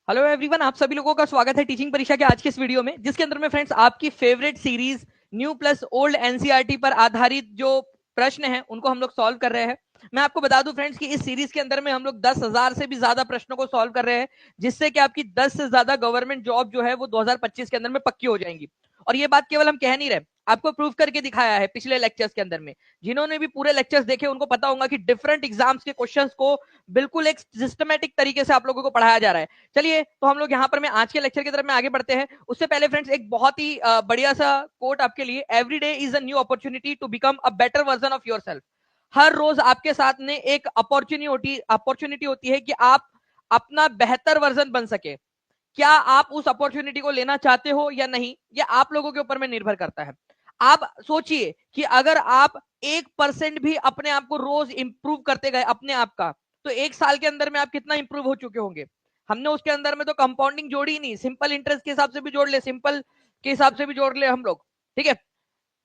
Hello everyone, आप सभी लोगों का स्वागत है टीचिंग परीक्षा के आज के इस वीडियो में, जिसके अंदर में फ्रेंड्स आपकी favourite series new plus old NCERT पर आधारित जो प्रश्न हैं उनको हम लोग सॉल्व कर रहे हैं। मैं आपको बता दूं फ्रेंड्स कि इस सीरीज के अंदर में हम लोग 10,000 से भी ज्यादा प्रश्नों को सॉल्व कर रहे हैं, जिससे कि आपकी 10 से ज्यादा गवर्नमेंट जॉब जो है वो 2025 के अंदर में पक्की हो जाएंगी। और ये बात केवल हम कह नहीं रहे, आपको प्रूव करके दिखाया है पिछले लेक्चर्स के अंदर में। जिन्होंने भी पूरे लेक्चर्स देखे उनको पता होगा कि डिफरेंट एग्जाम्स के क्वेश्चंस को बिल्कुल एक सिस्टमेटिक तरीके से आप लोगों को पढ़ाया जा रहा है। चलिए तो हम लोग यहाँ पर मैं आज के लेक्चर की तरफ में आगे बढ़ते हैं। उससे पहले फ्रेंड्स एक बहुत ही बढ़िया सा कोट आपके लिए, every day is a new opportunity to become a better version of yourself. हर रोज आपके साथ में एक अपॉर्चुनिटी होती है कि आप अपना बेहतर वर्जन बन सके। क्या आप उस अपॉर्चुनिटी को लेना चाहते हो या नहीं, ये आप लोगों के ऊपर में निर्भर करता है। आप सोचिए कि अगर आप 1% भी अपने आप को रोज इंप्रूव करते गए अपने आप का, तो एक साल के अंदर में आप कितना इंप्रूव हो चुके होंगे। हमने उसके अंदर में तो कंपाउंडिंग जोड़ी नहीं, सिंपल इंटरेस्ट के हिसाब से भी जोड़ ले, सिंपल के हिसाब से भी जोड़ ले हम लोग, ठीक है,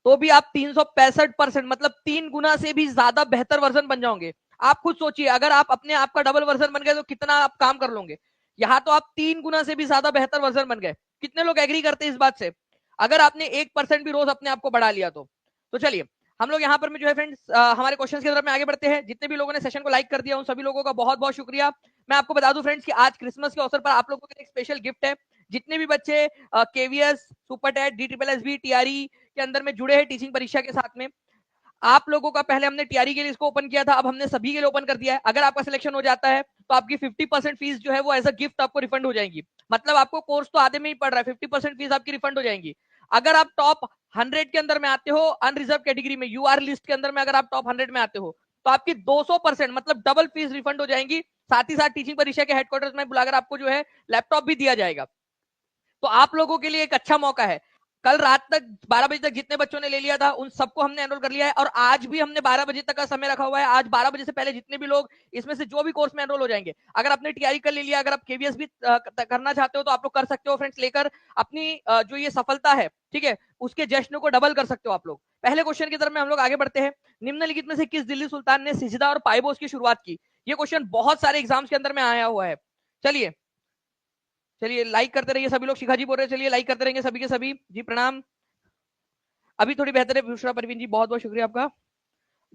तो भी आप 365% मतलब 3 गुना से भी ज्यादा बेहतर वर्जन बन जाओगे। आप खुद सोचिए, अगर आप अपने आप का डबल वर्जन बन गए तो कितना आप काम कर लोगे। यहाँ तो आप 3 गुना से भी ज्यादा बेहतर वर्जन बन गए। कितने लोग एग्री करते हैं इस बात से, अगर आपने 1% भी रोज अपने आप को बढ़ा लिया तो चलिए हम लोग यहाँ पर में जो है फ्रेंड्स हमारे क्वेश्चंस की तरफ में आगे बढ़ते हैं। जितने भी लोगों ने सेशन को लाइक कर दिया उन सभी लोगों का बहुत बहुत शुक्रिया। मैं आपको बता दूं फ्रेंड्स कि आज क्रिसमस के अवसर पर आप लोगों के लिए एक स्पेशल गिफ्ट है। जितने भी बच्चे KVS, super TET, D triple S B, TRE के अंदर में जुड़े हैं टीचिंग परीक्षा के साथ में, आप लोगों का पहले हमने टीआरई के लिए इसको ओपन किया था, अब हमने सभी के लिए ओपन कर दिया है। अगर आपका सिलेक्शन हो जाता है तो आपकी 50% फीस जो है वो एज अ गिफ्ट आपको रिफंड हो जाएगी। मतलब आपको कोर्स तो आधे में ही पड़ रहा है, 50% फीस आपकी रिफंड हो जाएगी। अगर आप टॉप 100 के अंदर में आते हो, अनरिजर्व कैटेगरी में, यूआर लिस्ट के अंदर में अगर आप टॉप 100 में आते हो, तो आपकी 200% मतलब डबल फीस रिफंड हो जाएंगी। साथ ही साथ टीचिंग परीक्षा के हेडक्वार्टर्स में बुलाकर आपको जो है लैपटॉप भी दिया जाएगा। तो आप लोगों के लिए एक अच्छा मौका है। कल रात तक 12 बजे तक जितने बच्चों ने ले लिया था उन सबको हमने एनरोल कर लिया है, और आज भी हमने 12 बजे तक का समय रखा हुआ है। आज 12 बजे से पहले जितने भी लोग इसमें से जो भी कोर्स में एनरोल हो जाएंगे, अगर आपने टीआरई कर ले लिया, अगर आप केवीएस भी करना चाहते हो तो आप लोग कर सकते हो फ्रेंड्स, लेकर अपनी जो ये सफलता है, ठीक है, उसके जश्न को डबल कर सकते हो आप लोग। पहले क्वेश्चन की तरफ में हम लोग आगे बढ़ते हैं। निम्नलिखित में से किस दिल्ली सुल्तान ने सिजदा और पाइबोस की शुरुआत की। ये क्वेश्चन बहुत सारे एग्जाम्स के अंदर में आया हुआ है। चलिए चलिए लाइक करते रहिए सभी लोग। शिखा जी बोल रहे हैं, चलिए लाइक करते रहेंगे सभी के सभी जी, प्रणाम। अभी थोड़ी बेहतर है बुशरा परवीन जी, बहुत बहुत शुक्रिया आपका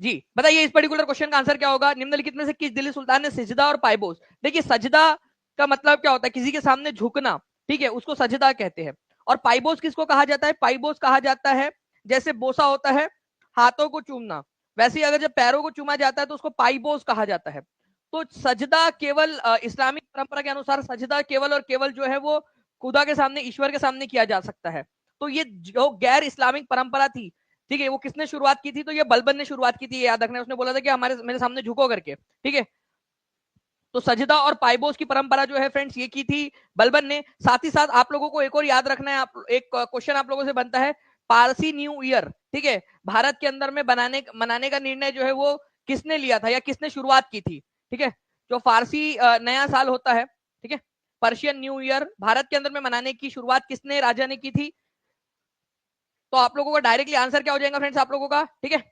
जी। बताइए इस पर्टिकुलर क्वेश्चन का आंसर क्या होगा। निम्नलिखित में से किस दिल्ली सुल्तान ने सजदा और पाइबोस। देखिए सजदा का मतलब क्या होता है, किसी के सामने झुकना, ठीक है, उसको सजदा कहते हैं। और पाइबोस किसको कहा जाता है, पाइबोस कहा जाता है जैसे बोसा होता है हाथों को चूमना, वैसे ही अगर जब पैरों को चूमा जाता है तो उसको पाइबोस कहा जाता है। तो सजदा केवल इस्लामिक परंपरा के अनुसार सजदा केवल और केवल जो है वो खुदा के सामने, ईश्वर के सामने किया जा सकता है। तो ये जो गैर इस्लामिक परंपरा थी, ठीक है, वो किसने शुरुआत की थी, तो ये बलबन ने शुरुआत की थी। ये याद रखना, उसने बोला था कि हमारे मेरे सामने झुको करके, ठीक है। तो सजदा और पाइबोस की परंपरा जो है फ्रेंड्स ये की थी बलबन ने। साथ ही साथ आप लोगों को एक और याद रखना है, आप एक क्वेश्चन आप लोगों से बनता है, पारसी न्यू ईयर, ठीक है, भारत के अंदर में मनाने का निर्णय जो है वो किसने लिया था या किसने शुरुआत की थी, ठीक है। जो फारसी नया साल होता है, ठीक है, पर्शियन न्यू ईयर भारत के अंदर में मनाने की शुरुआत किसने राजा ने की थी। तो आप लोगों का डायरेक्टली आंसर क्या हो जाएगा फ्रेंड्स आप लोगों का, ठीक है,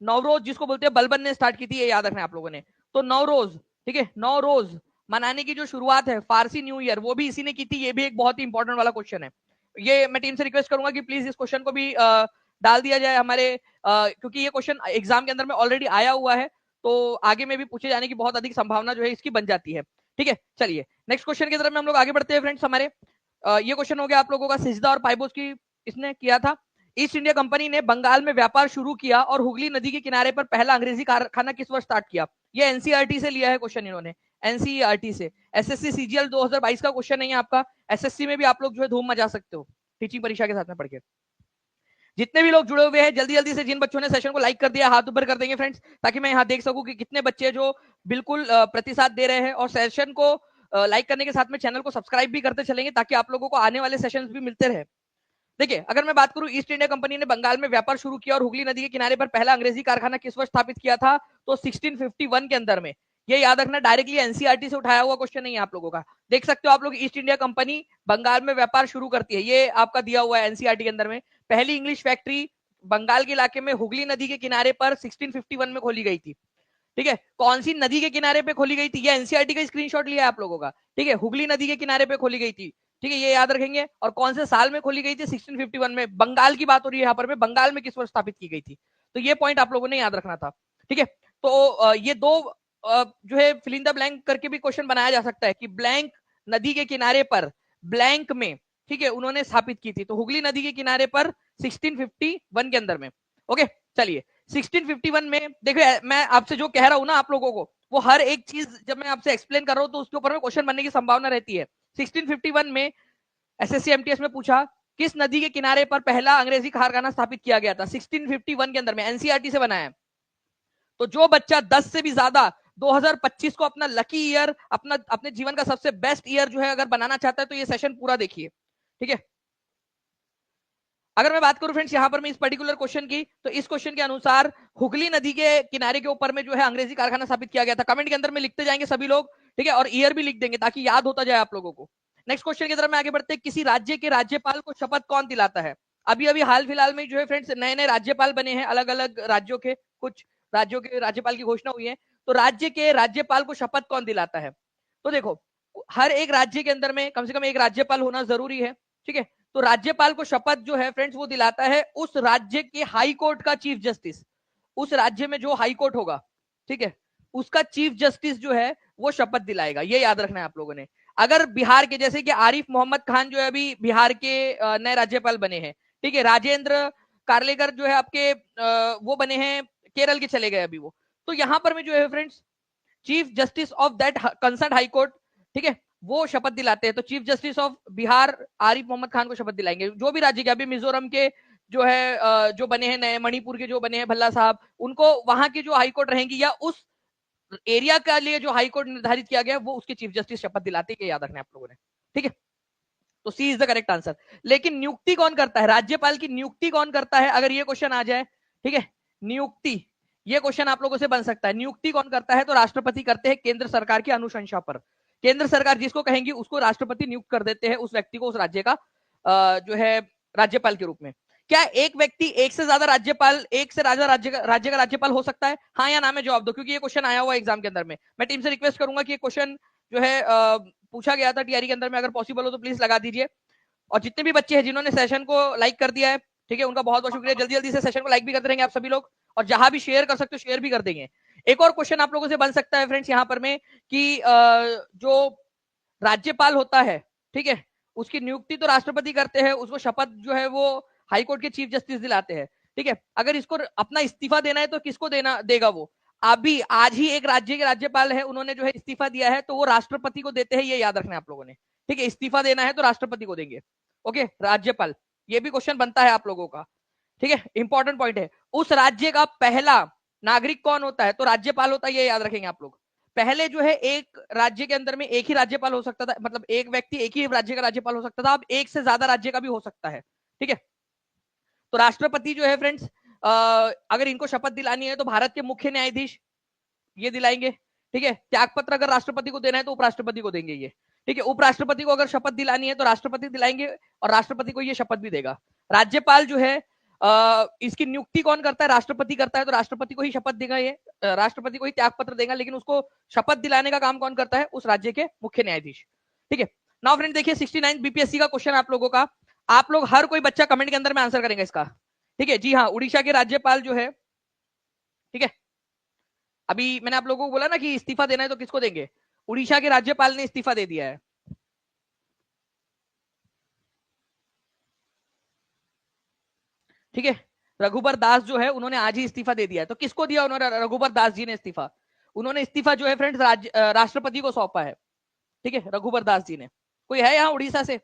नवरोज, जिसको बोलते हैं बलबन ने स्टार्ट की थी, ये याद रखना आप लोगों ने। तो नवरोज, ठीक है, नवरोज मनाने की जो शुरुआत है फारसी न्यू ईयर, वो भी इसी ने की थी। ये भी एक बहुत ही इंपॉर्टेंट वाला क्वेश्चन है। ये मैं टीम से रिक्वेस्ट करूंगा कि प्लीज इस क्वेश्चन को भी डाल दिया जाए हमारे, क्योंकि ये क्वेश्चन एग्जाम के अंदर में ऑलरेडी आया हुआ है, तो आगे में भी पूछे जाने की बहुत अधिक संभावना जो है इसकी बन जाती है, ठीक है। चलिए नेक्स्ट क्वेश्चन की तरफ में हम लोग आगे बढ़ते हैं फ्रेंड्स। हमारे ये क्वेश्चन हो गया आप लोगों का, सिजदा और पाइबोस की इसने किया था। ईस्ट इंडिया कंपनी ने बंगाल में व्यापार शुरू किया और हुगली नदी के किनारे पर पहला अंग्रेजी कारखाना किस वर्ष स्टार्ट किया। ये एनसीईआरटी से लिया है क्वेश्चन इन्होंने, एनसीईआरटी से। एसएससी सीजीएल 2022 का क्वेश्चन नहीं है आपका, एसएससी में भी आप लोग जो है धूम मचा सकते हो टीचिंग परीक्षा के साथ में पढ़ के। जितने भी लोग जुड़े हुए हैं जल्दी जल्दी से, जिन बच्चों ने सेशन को लाइक कर दिया हाथ ऊपर कर देंगे फ्रेंड्स, ताकि मैं यहाँ देख सकूं कि कितने बच्चे जो बिल्कुल प्रतिसाद दे रहे हैं, और सेशन को लाइक करने के साथ में चैनल को सब्सक्राइब भी करते चलेंगे ताकि आप लोगों को आने वाले सेशंस भी मिलते रहे। देखिए अगर मैं बात करूं, ईस्ट इंडिया कंपनी ने बंगाल में व्यापार शुरू किया और हुगली नदी के किनारे पर पहला अंग्रेजी कारखाना किस वर्ष स्थापित किया था, तो 1651 के अंदर में। ये याद रखना, डायरेक्टली एनसीईआरटी से उठाया हुआ क्वेश्चन नहीं है आप लोगों का। देख सकते हो आप लोग, ईस्ट इंडिया कंपनी बंगाल में व्यापार शुरू करती है, ये आपका दिया हुआ है एनसीईआरटी के अंदर में। पहली इंग्लिश फैक्ट्री बंगाल के इलाके में हुगली नदी के किनारे पर 1651 में खोली गई थी। ठीक है, कौन सी नदी के किनारे पे खोली गई थी, ये एनसीईआरटी का स्क्रीनशॉट लिया है आप लोगों का, ठीक है, हुगली नदी के किनारे पे खोली गई थी, ठीक है, ये याद रखेंगे। और कौन से साल में खोली गई थी, 1651 में। बंगाल की बात हो रही है यहाँ पर, बंगाल में किस वर्ष स्थापित की गई थी, तो ये पॉइंट आप लोगों ने याद रखना था, ठीक है। तो ये दो जो है फिल इन द ब्लैंक करके भी क्वेश्चन बनाया जा सकता है कि ब्लैंक नदी के किनारे पर ब्लैंक में, ठीक है, उन्होंने स्थापित की थी, तो हुगली नदी के किनारे पर 1651 के अंदर में। ओके, चलिए 1651 में देखो, मैं आपसे जो कह रहा हूं ना आप लोगों को, वो हर एक चीज जब मैं आपसे एक्सप्लेन कर रहा हूं तो उसके ऊपर में क्वेश्चन बनने की संभावना रहती है। 1651 में एसएससी एमटीएस में पूछा किस नदी के किनारे पर पहला अंग्रेजी कारखाना स्थापित किया गया था, 1651 के अंदर में, एनसीईआरटी से बनाया है। तो जो बच्चा 10 से भी ज्यादा 2025 को अपना लकी ईयर, अपने जीवन का सबसे बेस्ट ईयर जो है अगर बनाना चाहता है तो ये सेशन पूरा देखिए, ठीक है। अगर मैं बात करूं फ्रेंड्स यहाँ पर मैं इस पर्टिकुलर क्वेश्चन की, तो इस क्वेश्चन के अनुसार हुगली नदी के किनारे के ऊपर में जो है अंग्रेजी कारखाना स्थापित किया गया था। कमेंट के अंदर में लिखते जाएंगे सभी लोग, ठीक है, और ईयर भी लिख देंगे ताकि याद होता जाए आप लोगों को। नेक्स्ट क्वेश्चन की तरफ में आगे बढ़ते हैं, किसी राज्य के राज्यपाल को शपथ कौन दिलाता है। अभी अभी हाल फिलहाल में जो है फ्रेंड्स नए नए राज्यपाल बने हैं, अलग अलग राज्यों के, कुछ राज्यों के राज्यपाल की घोषणा हुई है, तो राज्य के राज्यपाल को शपथ कौन दिलाता है। तो देखो, हर एक राज्य के अंदर में कम से कम एक राज्यपाल होना जरूरी है, ठीक है। तो राज्यपाल को शपथ जो है फ्रेंड्स वो दिलाता है उस राज्य के हाई कोर्ट का चीफ जस्टिस। उस राज्य में जो हाई कोर्ट होगा, ठीक है, उसका चीफ जस्टिस जो है वो शपथ दिलाएगा, ये याद रखना है आप लोगों ने। अगर बिहार के, जैसे कि आरिफ मोहम्मद खान जो है अभी बिहार के नए राज्यपाल बने हैं, ठीक है, राजेंद्र कार्लेकर जो है आपके वो बने हैं केरल के, चले गए अभी वो, तो यहां पर में जो है friends chief justice of that concern high court, ठीक है, वो शपथ दिलाते हैं। तो chief justice of Bihar Arif Mohammad Khan को शपथ दिलाएंगे। जो भी राज्य के, अभी मिजोरम के जो है जो बने हैं नए, मणिपुर के जो बने हैं भल्ला साहब, उनको वहां की जो हाईकोर्ट रहेंगी या उस एरिया के लिए जो हाईकोर्ट निर्धारित किया गया वो उसके चीफ जस्टिस शपथ दिलाते हैं, याद रखना है आप लोगों ने, ठीक है। तो सी इज द करेक्ट आंसर। लेकिन नियुक्ति कौन करता है, राज्यपाल की नियुक्ति कौन करता है, अगर ये क्वेश्चन आ जाए, ठीक है, नियुक्ति, ये क्वेश्चन आप लोगों से बन सकता है, नियुक्ति कौन करता है, तो राष्ट्रपति करते हैं केंद्र सरकार की अनुशंसा पर। केंद्र सरकार जिसको कहेंगी उसको राष्ट्रपति नियुक्त कर देते हैं, उस व्यक्ति को उस राज्य का जो है राज्यपाल के रूप में। क्या एक व्यक्ति एक से ज्यादा राज्यपाल, एक से ज्यादा राज्य का राज्यपाल हो सकता है, हाँ या ना में जवाब दो, क्योंकि ये क्वेश्चन आया हुआ एग्जाम के अंदर में। मैं टीम से रिक्वेस्ट करूंगा कि ये क्वेश्चन जो है पूछा गया था टीआरई के अंदर में, अगर पॉसिबल हो तो प्लीज लगा दीजिए। और जितने भी बच्चे हैं जिन्होंने सेशन को लाइक कर दिया है, ठीक है, उनका बहुत बहुत शुक्रिया। जल्दी जल्दी से सेशन को लाइक भी करते रहेंगे आप सभी लोग, और जहां भी शेयर कर सकते हो शेयर भी कर देंगे। एक और क्वेश्चन आप लोगों से बन सकता है फ्रेंड्स यहाँ पर में कि जो राज्यपाल होता है, ठीक है, उसकी नियुक्ति तो राष्ट्रपति करते हैं, उसको शपथ जो है वो हाईकोर्ट के चीफ जस्टिस दिलाते हैं, ठीक है। अगर इसको अपना इस्तीफा देना है तो किसको देना देगा वो, अभी आज ही एक राज्य के राज्यपाल है, उन्होंने जो है इस्तीफा दिया है, तो वो राष्ट्रपति को देते हैं, ये याद रखना है आप लोगों ने, ठीक है। इस्तीफा देना है तो राष्ट्रपति को देंगे, ओके, राज्यपाल। ये भी क्वेश्चन बनता है आप लोगों का, ठीक है, इंपॉर्टेंट पॉइंट है। उस राज्य का पहला नागरिक कौन होता है, तो राज्यपाल होता है, ये याद रखेंगे आप लोग। पहले जो है एक राज्य के अंदर में एक ही राज्यपाल हो सकता था, मतलब एक व्यक्ति एक ही राज्य का राज्यपाल हो सकता था, अब एक से ज्यादा राज्य का भी हो सकता है, ठीक है। तो राष्ट्रपति जो है फ्रेंड्स अगर इनको शपथ दिलानी है तो भारत के मुख्य न्यायाधीश ये दिलाएंगे, ठीक है। त्यागपत्र अगर राष्ट्रपति को देना है तो उपराष्ट्रपति को देंगे ये, ठीक है। उपराष्ट्रपति को अगर शपथ दिलानी है तो राष्ट्रपति दिलाएंगे, और राष्ट्रपति को ये शपथ भी देगा। राज्यपाल जो है इसकी नियुक्ति कौन करता है, राष्ट्रपति करता है, तो राष्ट्रपति को ही शपथ देगा ये, राष्ट्रपति को ही त्यागपत्र देगा, लेकिन उसको शपथ दिलाने का काम कौन करता है, उस राज्य के मुख्य न्यायाधीश, ठीक है। नाउ फ्रेंड देखिए 69 बीपीएससी का क्वेश्चन आप लोगों का, आप लोग हर कोई बच्चा कमेंट के अंदर में आंसर करेंगे इसका, ठीक है। जी हाँ, उड़ीसा के राज्यपाल जो है, ठीक है, अभी मैंने आप लोगों को बोला ना कि इस्तीफा देना है तो किसको देंगे, उड़ीसा के राज्यपाल ने इस्तीफा दे दिया है, ठीक है। रघुबर दास जो है उन्होंने आज ही इस्तीफा दे दिया है, तो किसको दिया उन्होंने, रघुबर दास जी ने इस्तीफा, उन्होंने इस्तीफा जो है फ्रेंड्स राष्ट्रपति को सौंपा है, ठीक है, रघुबर दास जी ने। कोई है यहाँ उड़ीसा से,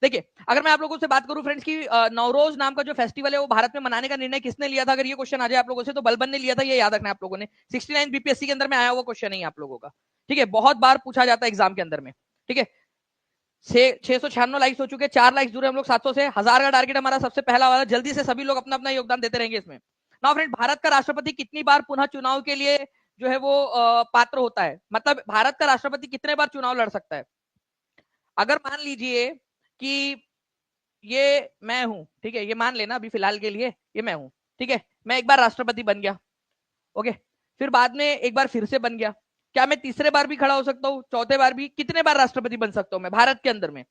देखिए अगर मैं आप लोगों से बात करूं फ्रेंड्स की नवरोज नाम का जो फेस्टिवल है वो भारत में मनाने का निर्णय किसने लिया था, अगर ये क्वेश्चन आ जाए आप लोगों से, तो बलबन ने लिया था, ये याद रखना है आप लोगों ने। 69 बीपीएससी के अंदर में आया हुआ क्वेश्चन है आप लोगों का, ठीक है, बहुत बार पूछा जाता है एग्जाम के अंदर में, ठीक है। 696 लाइक्स हो चुके, 4 लाइक्स दूर है हम लोग 700 से, 1000 का टारगेट हमारा सबसे पहला वाला, जल्दी से सभी लोग अपना अपना योगदान देते रहेंगे इसमें। नाउ फ्रेंड, भारत का राष्ट्रपति कितनी बार पुनः चुनाव के लिए जो है वो पात्र होता है, मतलब भारत का राष्ट्रपति कितने बार चुनाव लड़ सकता है। अगर मान लीजिए कि ये मैं हूं, ठीक है, ये मान लेना अभी फिलहाल के लिए ये मैं हूं, ठीक है, मैं एक बार राष्ट्रपति बन गया, ओके, फिर बाद में एक बार फिर से बन गया। क्या मैं तीसरे बार भी खड़ा हो सकता हूँ, चौथे बार भी? कितने बार राष्ट्रपति बन सकता हूँ मैं भारत के अंदर में?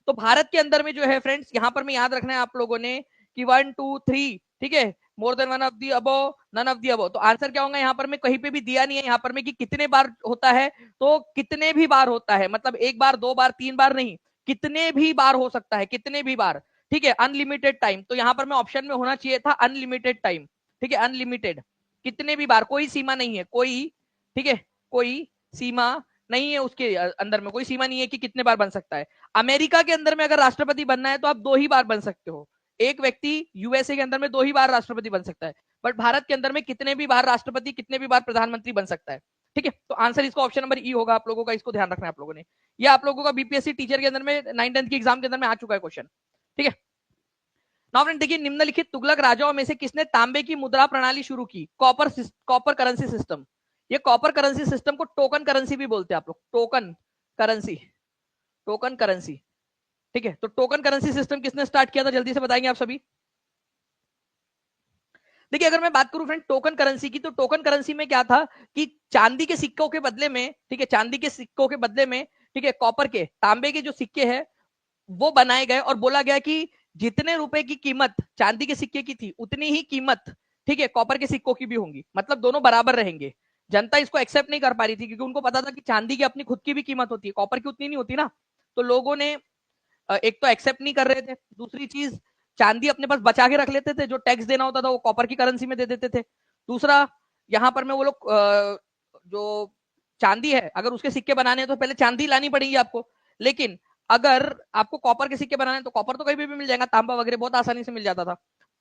तो भारत के अंदर में जो है फ्रेंड्स, यहाँ पर मैं याद रखना है आप लोगों ने कि 1 2 3, ठीक है, more than one of the above, none of the above. तो आंसर क्या होगा यहाँ पर? मैं कहीं पे भी दिया नहीं है यहाँ पर में कि कितने बार होता है, तो कितने भी बार होता है, मतलब एक बार, दो बार, तीन बार नहीं, कितने भी बार हो सकता है, कितने भी बार, ठीक है, अनलिमिटेड टाइम। तो यहाँ पर मैं ऑप्शन में होना चाहिए था अनलिमिटेड टाइम, ठीक है, अनलिमिटेड, कितने भी बार, कोई सीमा नहीं है, कोई, ठीक है, कोई सीमा नहीं है, उसके अंदर में कोई सीमा नहीं है कि कितने बार बन सकता है। अमेरिका के अंदर में अगर राष्ट्रपति बनना है तो आप 2 ही बार बन सकते हो, एक व्यक्ति यूएसए के अंदर में 2 ही बार राष्ट्रपति बन सकता है, बट भारत के अंदर में कितने भी बार राष्ट्रपति, कितने भी बार प्रधानमंत्री बन सकता है, ठीक है। तो आंसर इसका ऑप्शन नंबर ई होगा आप लोगों का, इसको ध्यान रखना है आप लोगों ने। ये आप लोगों का बीपीएससी टीचर के अंदर में 9th 10th की एग्जाम के अंदर में आ चुका है क्वेश्चन, ठीक है। नाउ फ्रेंड देखिए, निम्नलिखित तुगलक राजाओं में से किसने तांबे की मुद्रा प्रणाली शुरू की? Copper currency system. ये कॉपर करेंसी सिस्टम को टोकन करेंसी भी बोलते हैं आप लोग, टोकन करेंसी, टोकन करेंसी, ठीक है। तो टोकन करेंसी सिस्टम किसने स्टार्ट किया था, जल्दी से बताएंगे आप सभी। देखिए अगर मैं बात करूं फ्रेंड टोकन करेंसी की, तो टोकन करेंसी में क्या था कि चांदी के सिक्कों के बदले में, ठीक है, चांदी के सिक्कों के बदले में, ठीक है, कॉपर के, तांबे के जो सिक्के हैं वो बनाए गए और बोला गया कि जितने रुपए की कीमत चांदी के सिक्के की थी उतनी ही कीमत, ठीक है, कॉपर के सिक्कों की भी होंगी, मतलब दोनों बराबर रहेंगे। जनता इसको एक्सेप्ट नहीं कर पा रही थी क्योंकि उनको पता था कि चांदी की अपनी खुद की भी कीमत होती है, कॉपर की उतनी नहीं होती ना। तो लोगों ने एक तो एक्सेप्ट नहीं कर रहे थे, दूसरी चीज चांदी अपने पास बचा के रख लेते थे, जो टैक्स देना होता था वो कॉपर की करेंसी में दे देते थे। दूसरा, यहाँ पर में वो लोग जो चांदी है अगर उसके सिक्के बनाने हैं तो पहले चांदी लानी पड़ेगी आपको, लेकिन अगर आपको कॉपर के सिक्के बनाने तो कॉपर तो कहीं भी मिल जाएगा, तांबा वगैरह बहुत आसानी से मिल जाता था।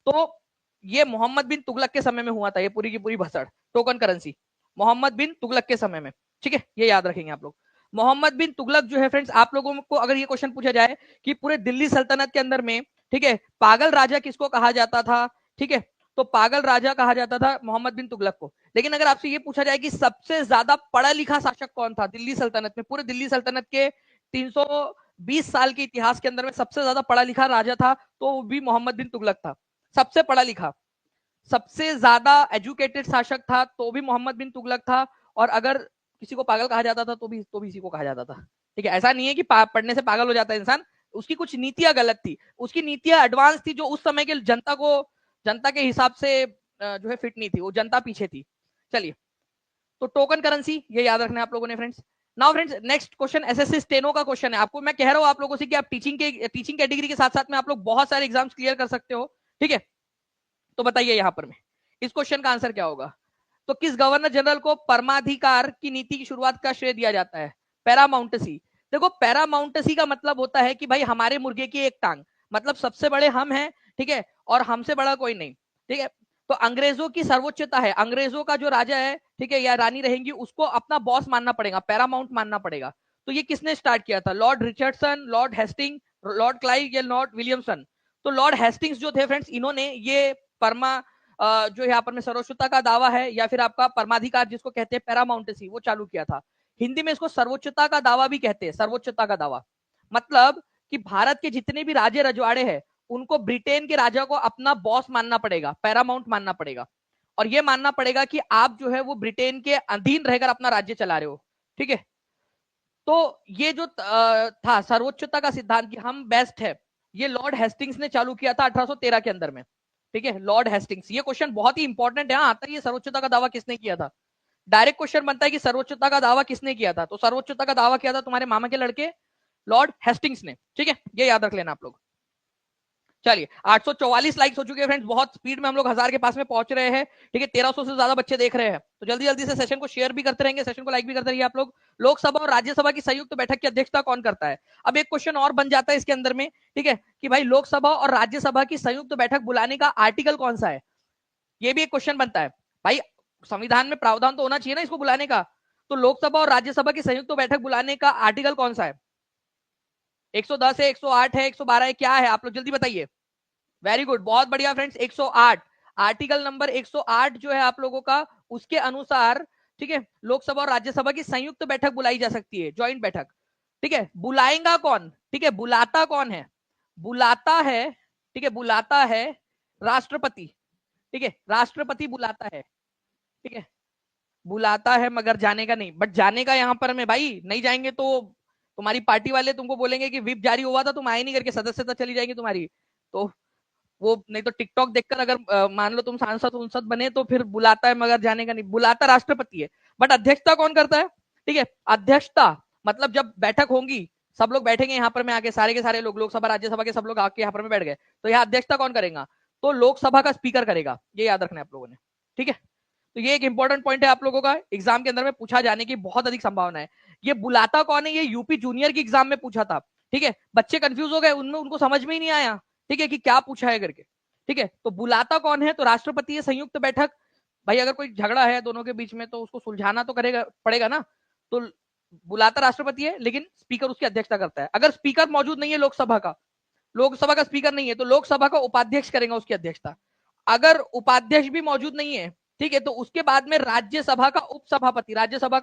तो ये मोहम्मद बिन तुगलक के समय में हुआ था, ये पूरी की पूरी भसड़, टोकन करेंसी मोहम्मद बिन तुगलक के समय में, ठीक है, ये याद रखेंगे आप लोग। मोहम्मद बिन तुगलक जो है फ्रेंड्स, आप लोगों को अगर ये क्वेश्चन पूछा जाए कि पूरे दिल्ली सल्तनत के अंदर में, ठीक है, पागल राजा किसको कहा जाता था, ठीक है, तो पागल राजा कहा जाता था मोहम्मद बिन तुगलक को। लेकिन अगर आपसे ये पूछा जाए कि सबसे ज्यादा पढ़ा लिखा शासक कौन था दिल्ली सल्तनत में, पूरे दिल्ली सल्तनत के 320 साल के इतिहास के अंदर में सबसे ज्यादा पढ़ा लिखा राजा था, तो वो भी मोहम्मद बिन तुगलक था। सबसे पढ़ा लिखा, सबसे ज्यादा एजुकेटेड शासक था तो भी मोहम्मद बिन तुगलक था। और अगर किसी को पागल कहा जाता था तो भी इसी को कहा जाता था, ठीक है। ऐसा नहीं है कि पढ़ने से पागल हो जाता है इंसान, उसकी कुछ नीतियां गलत थी, उसकी नीतियां एडवांस थी जो उस समय के जनता के हिसाब से जो है फिट नहीं थी, वो जनता पीछे थी। चलिए, तो टोकन करेंसी ये याद रखना है आप लोगों ने friends. Now friends next question SSC steno का क्वेश्चन है। आपको मैं कह रहा हूं आप लोगों से कि आप टीचिंग कैटेगरी के साथ साथ में आप लोग बहुत सारे एग्जाम्स क्लियर कर सकते हो, ठीक है। तो बताइए यहां पर में इस क्वेश्चन का आंसर क्या होगा? तो किस गवर्नर जनरल को परमाधिकार की नीति की शुरुआत का श्रेय दिया जाता है? पैरामाउंटसी। देखो पैरामाउंटसी का मतलब होता है कि भाई हमारे मुर्गे की एक टांग, मतलब सबसे बड़े हम हैं, ठीक है, और हमसे बड़ा कोई नहीं, ठीक है। तो अंग्रेजों की सर्वोच्चता है, अंग्रेजों का जो राजा है, ठीक है, या रानी रहेंगी, उसको अपना बॉस मानना पड़ेगा, पैरामाउंट मानना पड़ेगा। तो ये किसने स्टार्ट किया था? Lord Richardson, lord Hasting, lord Clive या लॉर्ड विलियमसन? तो लॉर्ड हेस्टिंग्स जो थे फ्रेंड्स, इन्होंने ये परमा जो यहाँ पर में सर्वोच्चता का दावा है या फिर आपका परमाधिकार जिसको कहते हैं पैरामाउंटेसी, वो चालू किया था। हिंदी में इसको सर्वोच्चता का दावा भी कहते हैं, सर्वोच्चता का दावा मतलब कि भारत के जितने भी राजे रजवाड़े हैं उनको ब्रिटेन के राजा को अपना बॉस मानना पड़ेगा, पैरामाउंट मानना पड़ेगा, और ये मानना पड़ेगा कि आप जो है वो ब्रिटेन के अधीन रहकर अपना राज्य चला रहे हो, ठीक है। तो ये जो था सर्वोच्चता का सिद्धांत कि हम बेस्ट है, ये लॉर्ड हेस्टिंग्स ने चालू किया था 1813 के अंदर में, ठीक है, लॉर्ड हेस्टिंग्स। ये क्वेश्चन बहुत ही इंपॉर्टेंट है, आता है ये सर्वोच्चता का दावा किसने किया था, डायरेक्ट क्वेश्चन बनता है कि सर्वोच्चता का दावा किसने किया था, तो सर्वोच्चता का दावा किया था तुम्हारे मामा के लड़के लॉर्ड हेस्टिंग्स ने, ठीक है, ये याद रख लेना आप लोग। चलिए 844 लाइक्स हो चुके हैं फ्रेंड्स, बहुत स्पीड में हम लोग 1000 के पास में पहुंच रहे हैं, ठीक है, 1300 से ज्यादा बच्चे देख रहे हैं, तो जल्दी जल्दी से सेशन को शेयर भी करते रहेंगे, सेशन को लाइक भी करते रहिए आप लोग। लोकसभा और राज्यसभा की संयुक्त बैठक की अध्यक्षता कौन करता है? अब एक क्वेश्चन और बन जाता है इसके अंदर में, ठीक है, कि भाई लोकसभा और राज्यसभा की संयुक्त बैठक बुलाने का आर्टिकल कौन सा है? ये भी एक क्वेश्चन बनता है भाई, संविधान में प्रावधान तो होना चाहिए ना इसको बुलाने का, तो लोकसभा और राज्यसभा की संयुक्त बैठक बुलाने का आर्टिकल कौन सा है? 110 है, 108 है, 112 है, क्या है? आप लोग जल्दी बताइए। वेरी गुड, बहुत बढ़िया फ्रेंड्स, 108, आर्टिकल नंबर 108 जो है आप लोगों का, उसके अनुसार, ठीक है, लोकसभा और राज्यसभा की संयुक्त बैठक बुलाई जा सकती है, ज्वाइंट बैठक, ठीक है। बुलाएगा कौन, ठीक है, बुलाता कौन है? बुलाता है, ठीक है, बुलाता है राष्ट्रपति, ठीक है, राष्ट्रपति बुलाता है, ठीक है, बुलाता है मगर जाने का नहीं, बट जाने का यहाँ पर मैं भाई नहीं जाएंगे तो तुम्हारी पार्टी वाले तुमको बोलेंगे कि विप जारी हुआ था, तुम आए नहीं करके सदस्यता चली जाएगी तुम्हारी। तो वो नहीं तो टिकटॉक देखकर अगर मान लो तुम सांसद संसद बने तो फिर बुलाता है मगर जाने का नहीं, बुलाता राष्ट्रपति है, बट अध्यक्षता कौन करता है? ठीक है, अध्यक्षता मतलब जब बैठक होंगी, सब लोग बैठेंगे यहाँ पर में आके, सारे के सारे लोग, लोकसभा राज्यसभा के सब लोग आके यहाँ पर में बैठ गए, तो यहाँ अध्यक्षता कौन करेगा? तो लोकसभा का स्पीकर करेगा, ये याद रखना है आप लोगों ने। ठीक है, तो ये एक इंपॉर्टेंट पॉइंट है आप लोगों का, एग्जाम के अंदर में पूछा जाने की बहुत अधिक संभावना है। ये बुलाता कौन है, ये यूपी जूनियर की एग्जाम में पूछा था। ठीक है, बच्चे कंफ्यूज हो गए, उनमें उनको समझ में ही नहीं आया, ठीक है, कि क्या पूछा है करके। ठीक है, तो बुलाता कौन है? तो राष्ट्रपति है, संयुक्त बैठक। भाई अगर कोई झगड़ा है दोनों के बीच में तो उसको सुलझाना तो करेगा पड़ेगा ना, तो बुलाता राष्ट्रपति है, लेकिन स्पीकर उसकी अध्यक्षता करता है। अगर स्पीकर मौजूद नहीं है लोकसभा का स्पीकर नहीं है, तो लोकसभा का उपाध्यक्ष करेगा उसकी अध्यक्षता। अगर उपाध्यक्ष भी मौजूद नहीं है, ठीक है, तो उसके बाद में राज्यसभा का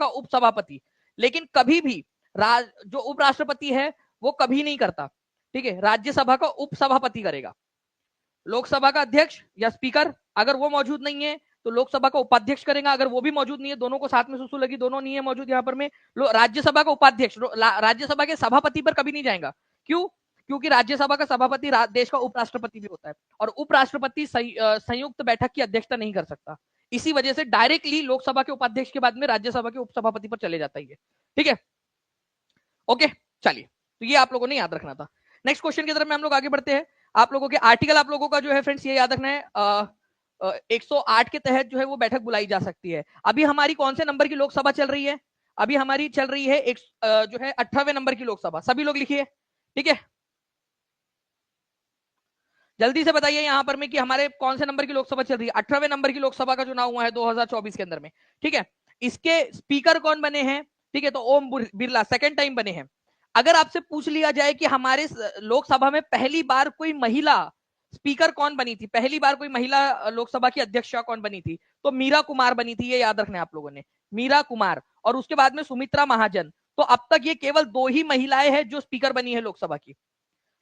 उपसभापति, लेकिन कभी भी जो उपराष्ट्रपति है वो कभी नहीं करता। ठीक है, राज्यसभा का उपसभापति करेगा। लोकसभा का अध्यक्ष या स्पीकर अगर वो मौजूद नहीं है तो लोकसभा का उपाध्यक्ष करेगा, अगर वो भी मौजूद नहीं है, दोनों को साथ में सुसु लगी, दोनों नहीं है मौजूद यहाँ पर में, राज्यसभा का उपाध्यक्ष राज्यसभा के सभापति पर कभी नहीं जाएगा। क्यों? क्योंकि राज्यसभा का सभापति देश का उपराष्ट्रपति भी होता है, और उपराष्ट्रपति संयुक्त बैठक की अध्यक्षता नहीं कर सकता। इसी वजह से डायरेक्टली लोकसभा के उपाध्यक्ष के बाद में राज्यसभा के उपसभापति पर चले जाता है। ठीक है, ओके, चलिए, तो ये आप लोगों ने याद रखना था। नेक्स्ट क्वेश्चन की तरफ में हम लोग आगे बढ़ते हैं। आप लोगों के आर्टिकल आप लोगों का जो है फ्रेंड्स ये याद रखना है, 108 के तहत जो है वो बैठक बुलाई जा सकती है। अभी हमारी कौन से नंबर की लोकसभा चल रही है? अभी हमारी चल रही है जो है 18वें नंबर की लोकसभा। सभी लोग लिखिए, ठीक है, जल्दी से बताइए यहाँ पर में कि हमारे कौन से नंबर की लोकसभा चल रही है? 18वें नंबर की लोकसभा का चुनाव हुआ है 2024 के अंदर में। ठीक है, इसके स्पीकर कौन बने हैं? ठीक है, तो ओम बिरला सेकेंड टाइम बने हैं। अगर आपसे पूछ लिया जाए कि हमारे लोकसभा में पहली बार कोई महिला स्पीकर कौन बनी थी, पहली बार कोई महिला लोकसभा की अध्यक्षा कौन बनी थी, तो मीरा कुमार बनी थी। ये याद रखना है आप लोगों ने, मीरा कुमार। और उसके बाद में सुमित्रा महाजन। तो अब तक ये केवल 2 ही महिलाएं हैं जो स्पीकर बनी है लोकसभा की,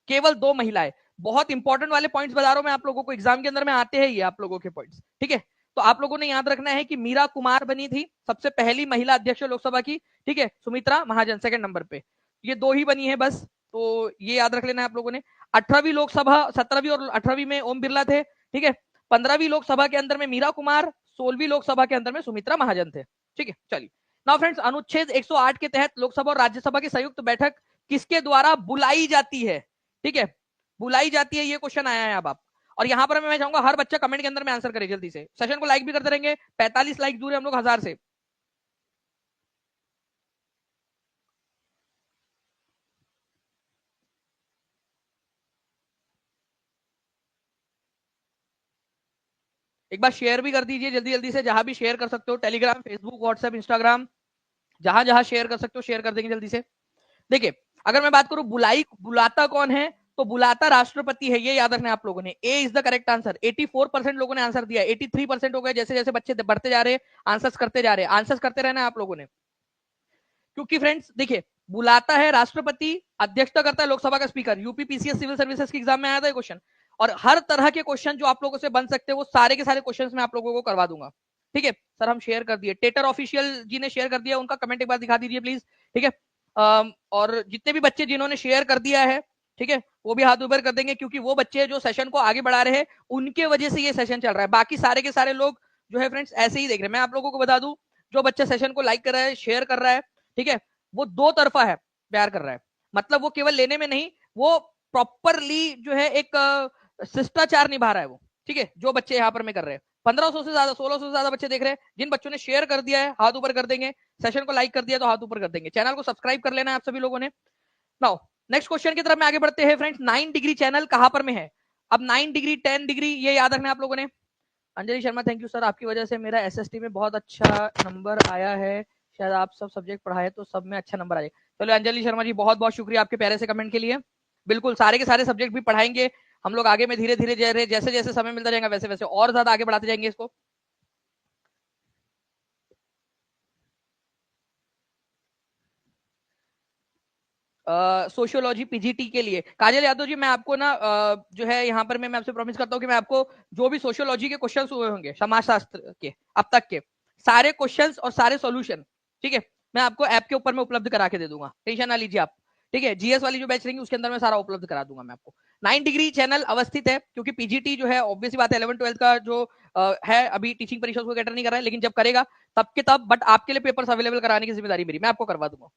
केवल 2 महिलाएं। बहुत इंपॉर्टेंट वाले पॉइंट्स बता रहा हूं मैं आप लोगों को, एग्जाम के अंदर में आते हैं ये आप लोगों के पॉइंट्स। ठीक है, तो आप लोगों ने याद रखना है कि मीरा कुमार बनी थी सबसे पहली महिला अध्यक्ष लोकसभा की। ठीक है, सुमित्रा महाजन सेकंड नंबर पे, ये 2 ही बनी है बस, तो ये याद रख लेना है आप लोगों ने। 18वीं लोकसभा, 17वीं और 18वीं में ओम बिरला थे। ठीक है, 15वीं लोकसभा के अंदर में मीरा कुमार, 16वीं लोकसभा के अंदर में सुमित्रा महाजन थे। ठीक है, चलिए नाउ फ्रेंड्स, अनुच्छेद 108 के तहत लोकसभा और राज्यसभा की संयुक्त बैठक किसके द्वारा बुलाई जाती है? ठीक है, बुलाई जाती है, ये क्वेश्चन आया है अब आप। और यहां पर मैं चाहूंगा हर बच्चा कमेंट के अंदर में आंसर करे जल्दी से, सेशन को लाइक भी करते रहेंगे, 45 लाइक दूर है हम लोग 1000 से। एक बार शेयर भी कर दीजिए जल्दी जल्दी से, जहां भी शेयर कर सकते हो, टेलीग्राम, फेसबुक, व्हाट्सएप, इंस्टाग्राम, जहां जहां शेयर कर सकते हो शेयर कर देंगे जल्दी से। देखिए, अगर मैं बात करूं बुलाता कौन है, तो बुलाता राष्ट्रपति है, ये याद रखना है आप लोगों ने। ए इज द करेक्ट आंसर। 84% लोगों ने आंसर दिया, 83% हो गए, जैसे जैसे बच्चे बढ़ते जा रहे हैं आंसर्स करते जा रहे हैं, आंसर्स करते रहना है आप लोगों ने। क्योंकि फ्रेंड्स देखिए, बुलाता है राष्ट्रपति, अध्यक्षता करता है लोकसभा का speaker. UP PCS civil services के एग्जाम में आया था क्वेश्चन, और हर तरह के क्वेश्चन जो आप लोगों से बन सकते हैं वो सारे के सारे क्वेश्चन मैं आप लोगों को करवा दूंगा। ठीक है सर, हम शेयर कर दिए, टेटर ऑफिशियल जी ने शेयर कर दिया, उनका कमेंट एक बार दिखा दीजिए प्लीज। ठीक है, और जितने भी बच्चे जिन्होंने शेयर कर दिया है, ठीक है, वो भी हाथ ऊपर कर देंगे, क्योंकि वो बच्चे जो सेशन को आगे बढ़ा रहे हैं उनके वजह से ये सेशन चल रहा है। बाकी सारे के सारे लोग जो है फ्रेंड्स ऐसे ही देख रहे हैं। मैं आप लोगों को बता दूं, जो बच्चा सेशन को लाइक कर रहा है, शेयर कर रहा है, ठीक है, वो दो तरफा है, प्यार कर रहा है, मतलब वो केवल लेने में नहीं, वो प्रॉपरली जो है एक शिष्टाचार निभा रहा है वो। ठीक है, जो बच्चे यहाँ पर में कर रहे हैं, 1500 से ज्यादा, 1600 से ज्यादा बच्चे देख रहे हैं। जिन बच्चों ने शेयर कर दिया है हाथ ऊपर कर देंगे, सेशन को लाइक कर दिया तो हाथ ऊपर कर देंगे, चैनल को सब्सक्राइब कर लेना है आप सभी लोगों ने। नाउ नेक्स्ट क्वेश्चन की तरफ में आगे बढ़ते हैं फ्रेंड्स। 9 डिग्री चैनल कहां पर में है? अब 9 डिग्री, 10 डिग्री, ये याद रखना है आप लोगों ने। Anjali Sharma, thank you sir, आपकी वजह से मेरा एसएसटी में बहुत अच्छा नंबर आया है, शायद आप सब सब्जेक्ट पढ़ाए तो सब में अच्छा नंबर आए। चलो अंजलि शर्मा जी, बहुत बहुत शुक्रिया आपके प्यारे से कमेंट के लिए। बिल्कुल सारे के सारे सब्जेक्ट भी पढ़ाएंगे हम लोग आगे में, धीरे धीरे जैसे जैसे समय मिलता जाएगा वैसे वैसे और ज्यादा आगे बढ़ाते जाएंगे इसको। सोशियोलॉजी पीजीटी के लिए काजल यादव जी, मैं आपको ना जो है यहाँ पर मैं आपसे प्रॉमिस करता हूँ कि मैं आपको जो भी सोशियोलॉजी के क्वेश्चंस हुए होंगे समाजशास्त्र के अब तक के, सारे क्वेश्चंस और सारे सॉल्यूशन, ठीक है, मैं आपको ऐप के ऊपर में उपलब्ध करा के दे दूंगा, टेंशन ना लीजिए आप, ठीक है। जीएस वाली जो बैच रहेंगी उसके अंदर मैं सारा उपलब्ध करा दूंगा मैं आपको। 9 डिग्री चैनल अवस्थित है, क्योंकि पीजीटी जो है ऑब्वियसली बात है 11-12 का जो है अभी टीचिंग परीक्षा उसको कैटर नहीं कर रहा है, लेकिन जब करेगा तब के तब, बट आपके लिए पेपर्स अवेलेबल कराने की जिम्मेदारी मेरी, मैं आपको करवा दूंगा,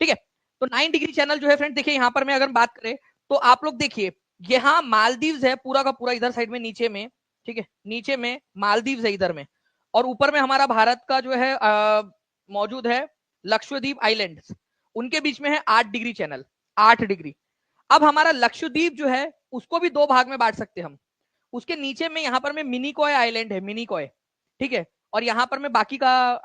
ठीक है। तो 9 डिग्री चैनल जो है फ्रेंड, देखिए यहाँ पर मैं अगर बात करें तो आप लोग देखिए, यहाँ मालदीव्स है पूरा का पूरा, इधर साइड में नीचे में, ठीक है, नीचे में मालदीव्स है इधर में, और ऊपर में हमारा भारत का जो है मौजूद है लक्षद्वीप आइलैंड्स, उनके बीच में है 8 डिग्री चैनल, 8 डिग्री। अब हमारा लक्षद्वीप जो है उसको भी दो भाग में बांट सकते हैं हम, उसके नीचे में यहाँ पर में मिनिकॉय आइलैंड है, मिनिकॉय, ठीक है, और यहाँ पर में बाकी का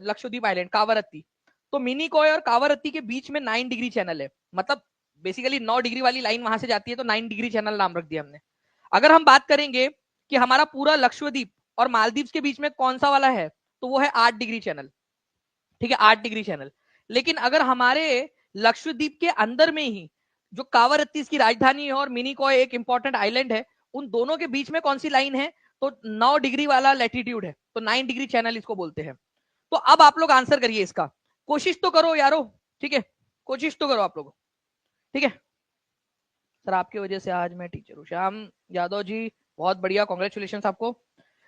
लक्षद्वीप आइलैंड कावरत्ती। तो मिनिकॉय और कावरत्ती के बीच में 9 डिग्री चैनल है, मतलब बेसिकली 9 डिग्री वाली लाइन वहां से जाती है, तो 9 डिग्री चैनल नाम रख दिया हमने। अगर हम बात करेंगे कि हमारा पूरा लक्षद्वीप और मालदीव के बीच में कौन सा वाला है, तो वो है 8 डिग्री चैनल, ठीक है, 8 डिग्री चैनल। लेकिन अगर हमारे लक्षद्वीप के अंदर में ही जो कावरत्ती की राजधानी है और मिनिकॉय एक इंपॉर्टेंट आइलैंड है, उन दोनों के बीच में कौन सी लाइन है, तो 9 डिग्री वाला लैटिट्यूड है, तो 9 डिग्री चैनल इसको बोलते हैं। तो अब आप लोग आंसर करिए इसका, कोशिश तो करो यारो, ठीक है, कोशिश तो करो आप लोग, ठीक है। सर आपकी वजह से आज मैं टीचर हूँ, श्याम यादव जी, बहुत बढ़िया, कॉन्ग्रेचुलेशन आपको।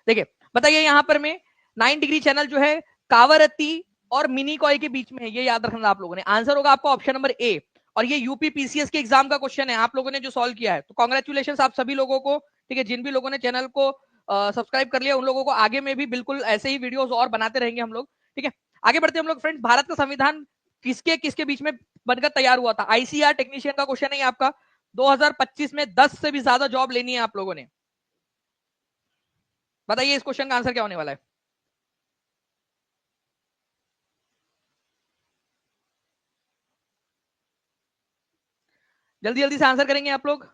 देखिए बताइए यहाँ पर में 9 डिग्री चैनल जो है कावरत्ती और मिनिकॉय के बीच में है, ये याद रखना आप लोगों ने। आंसर होगा आपका ऑप्शन नंबर ए, और ये यूपी पीसीएस के एग्जाम का क्वेश्चन है, आप लोगों ने जो सॉल्व किया है, तो कॉन्ग्रेचुलेशन आप सभी लोगों को, ठीक है। जिन भी लोगों ने चैनल को सब्सक्राइब कर लिया उन लोगों को आगे में भी बिल्कुल ऐसे ही वीडियोस और बनाते रहेंगे हम लोग, ठीक है। आगे बढ़ते हम लोग फ्रेंड्स, भारत का संविधान किसके किसके बीच में बनकर तैयार हुआ था? आईसीआर टेक्नीशियन का क्वेश्चन है आपका, 2025 में 10 से भी ज्यादा जॉब लेनी है आप लोगों ने, बताइए इस क्वेश्चन का आंसर क्या होने वाला है? जल्दी जल्दी से आंसर करेंगे आप लोग।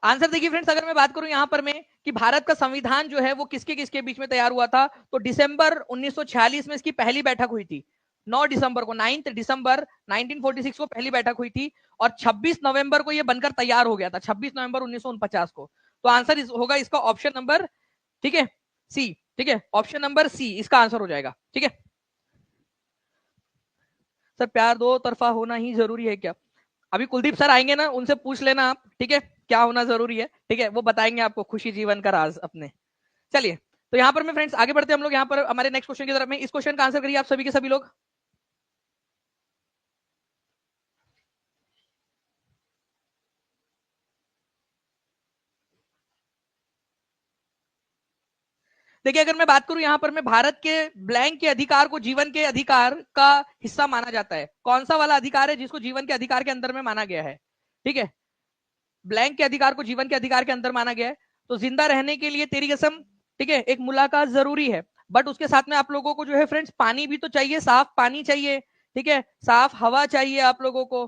आंसर देखिए फ्रेंड्स, अगर मैं बात करूं यहां पर में कि भारत का संविधान जो है वो किसके किसके बीच में तैयार हुआ था, तो दिसंबर 1946 में इसकी पहली बैठक हुई थी, 9 दिसंबर को, 9 दिसंबर 1946 को पहली बैठक हुई थी, और 26 नवंबर को ये बनकर तैयार हो गया था, 26 नवंबर 1949 को। तो आंसर होगा इसका ऑप्शन नंबर, ठीक है, सी, ठीक है, ऑप्शन नंबर सी इसका आंसर हो जाएगा, ठीक है। सर प्यार दो तरफा होना ही जरूरी है क्या? अभी कुलदीप सर आएंगे ना, उनसे पूछ लेना आप, ठीक है, क्या होना जरूरी है, ठीक है, वो बताएंगे आपको खुशी जीवन का राज अपने। चलिए, तो यहाँ पर मैं फ्रेंड्स आगे बढ़ते हैं हम लोग यहाँ पर हमारे नेक्स्ट क्वेश्चन की तरफ में। इस क्वेश्चन का आंसर करिए आप सभी के सभी लोग। देखिए अगर मैं बात करूं यहाँ पर, मैं भारत के ब्लैंक के अधिकार को जीवन के अधिकार का हिस्सा माना जाता है, कौन सा वाला अधिकार है जिसको जीवन के अधिकार के अंदर में माना गया है, ठीक है, ब्लैंक के अधिकार को जीवन के अधिकार के अंदर माना गया है। तो जिंदा रहने के लिए तेरी कसम, ठीक है, एक मुलाकात जरूरी है, बट उसके साथ में आप लोगों को जो है फ्रेंड्स पानी भी तो चाहिए, साफ पानी चाहिए, ठीक है, साफ हवा चाहिए आप लोगों को।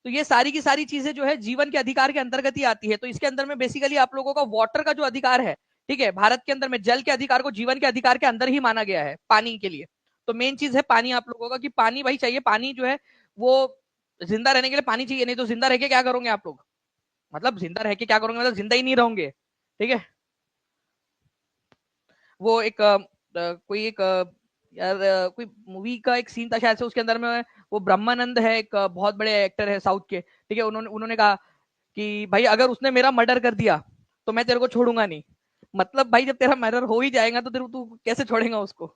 तो ये सारी की सारी चीजें जो है जीवन के अधिकार के अंतर्गत ही आती है। तो इसके अंदर में बेसिकली आप लोगों का वाटर का जो अधिकार है, ठीक है, भारत के अंदर में जल के अधिकार को जीवन के अधिकार के अंदर ही माना गया है पानी के लिए। तो मेन चीज है पानी आप लोगों का, कि पानी भाई चाहिए, पानी जो है वो जिंदा रहने के लिए पानी चाहिए, नहीं तो जिंदा रह के क्या करोगे आप लोग, मतलब जिंदा रह के क्या करोगे, मतलब जिंदा ही नहीं रहोगे, ठीक है। वो एक कोई एक यार कोई मूवी का एक सीन था शायद से, उसके अंदर में वो ब्रह्मानंद है, एक बहुत बड़े एक्टर है साउथ के, ठीक है, उन्होंने उन्होंने कहा कि भाई अगर उसने मेरा मर्डर कर दिया तो मैं तेरे को छोड़ूंगा नहीं। मतलब भाई जब तेरा मर्डर हो ही जाएगा तो तेरे तू कैसे छोड़ेगा उसको।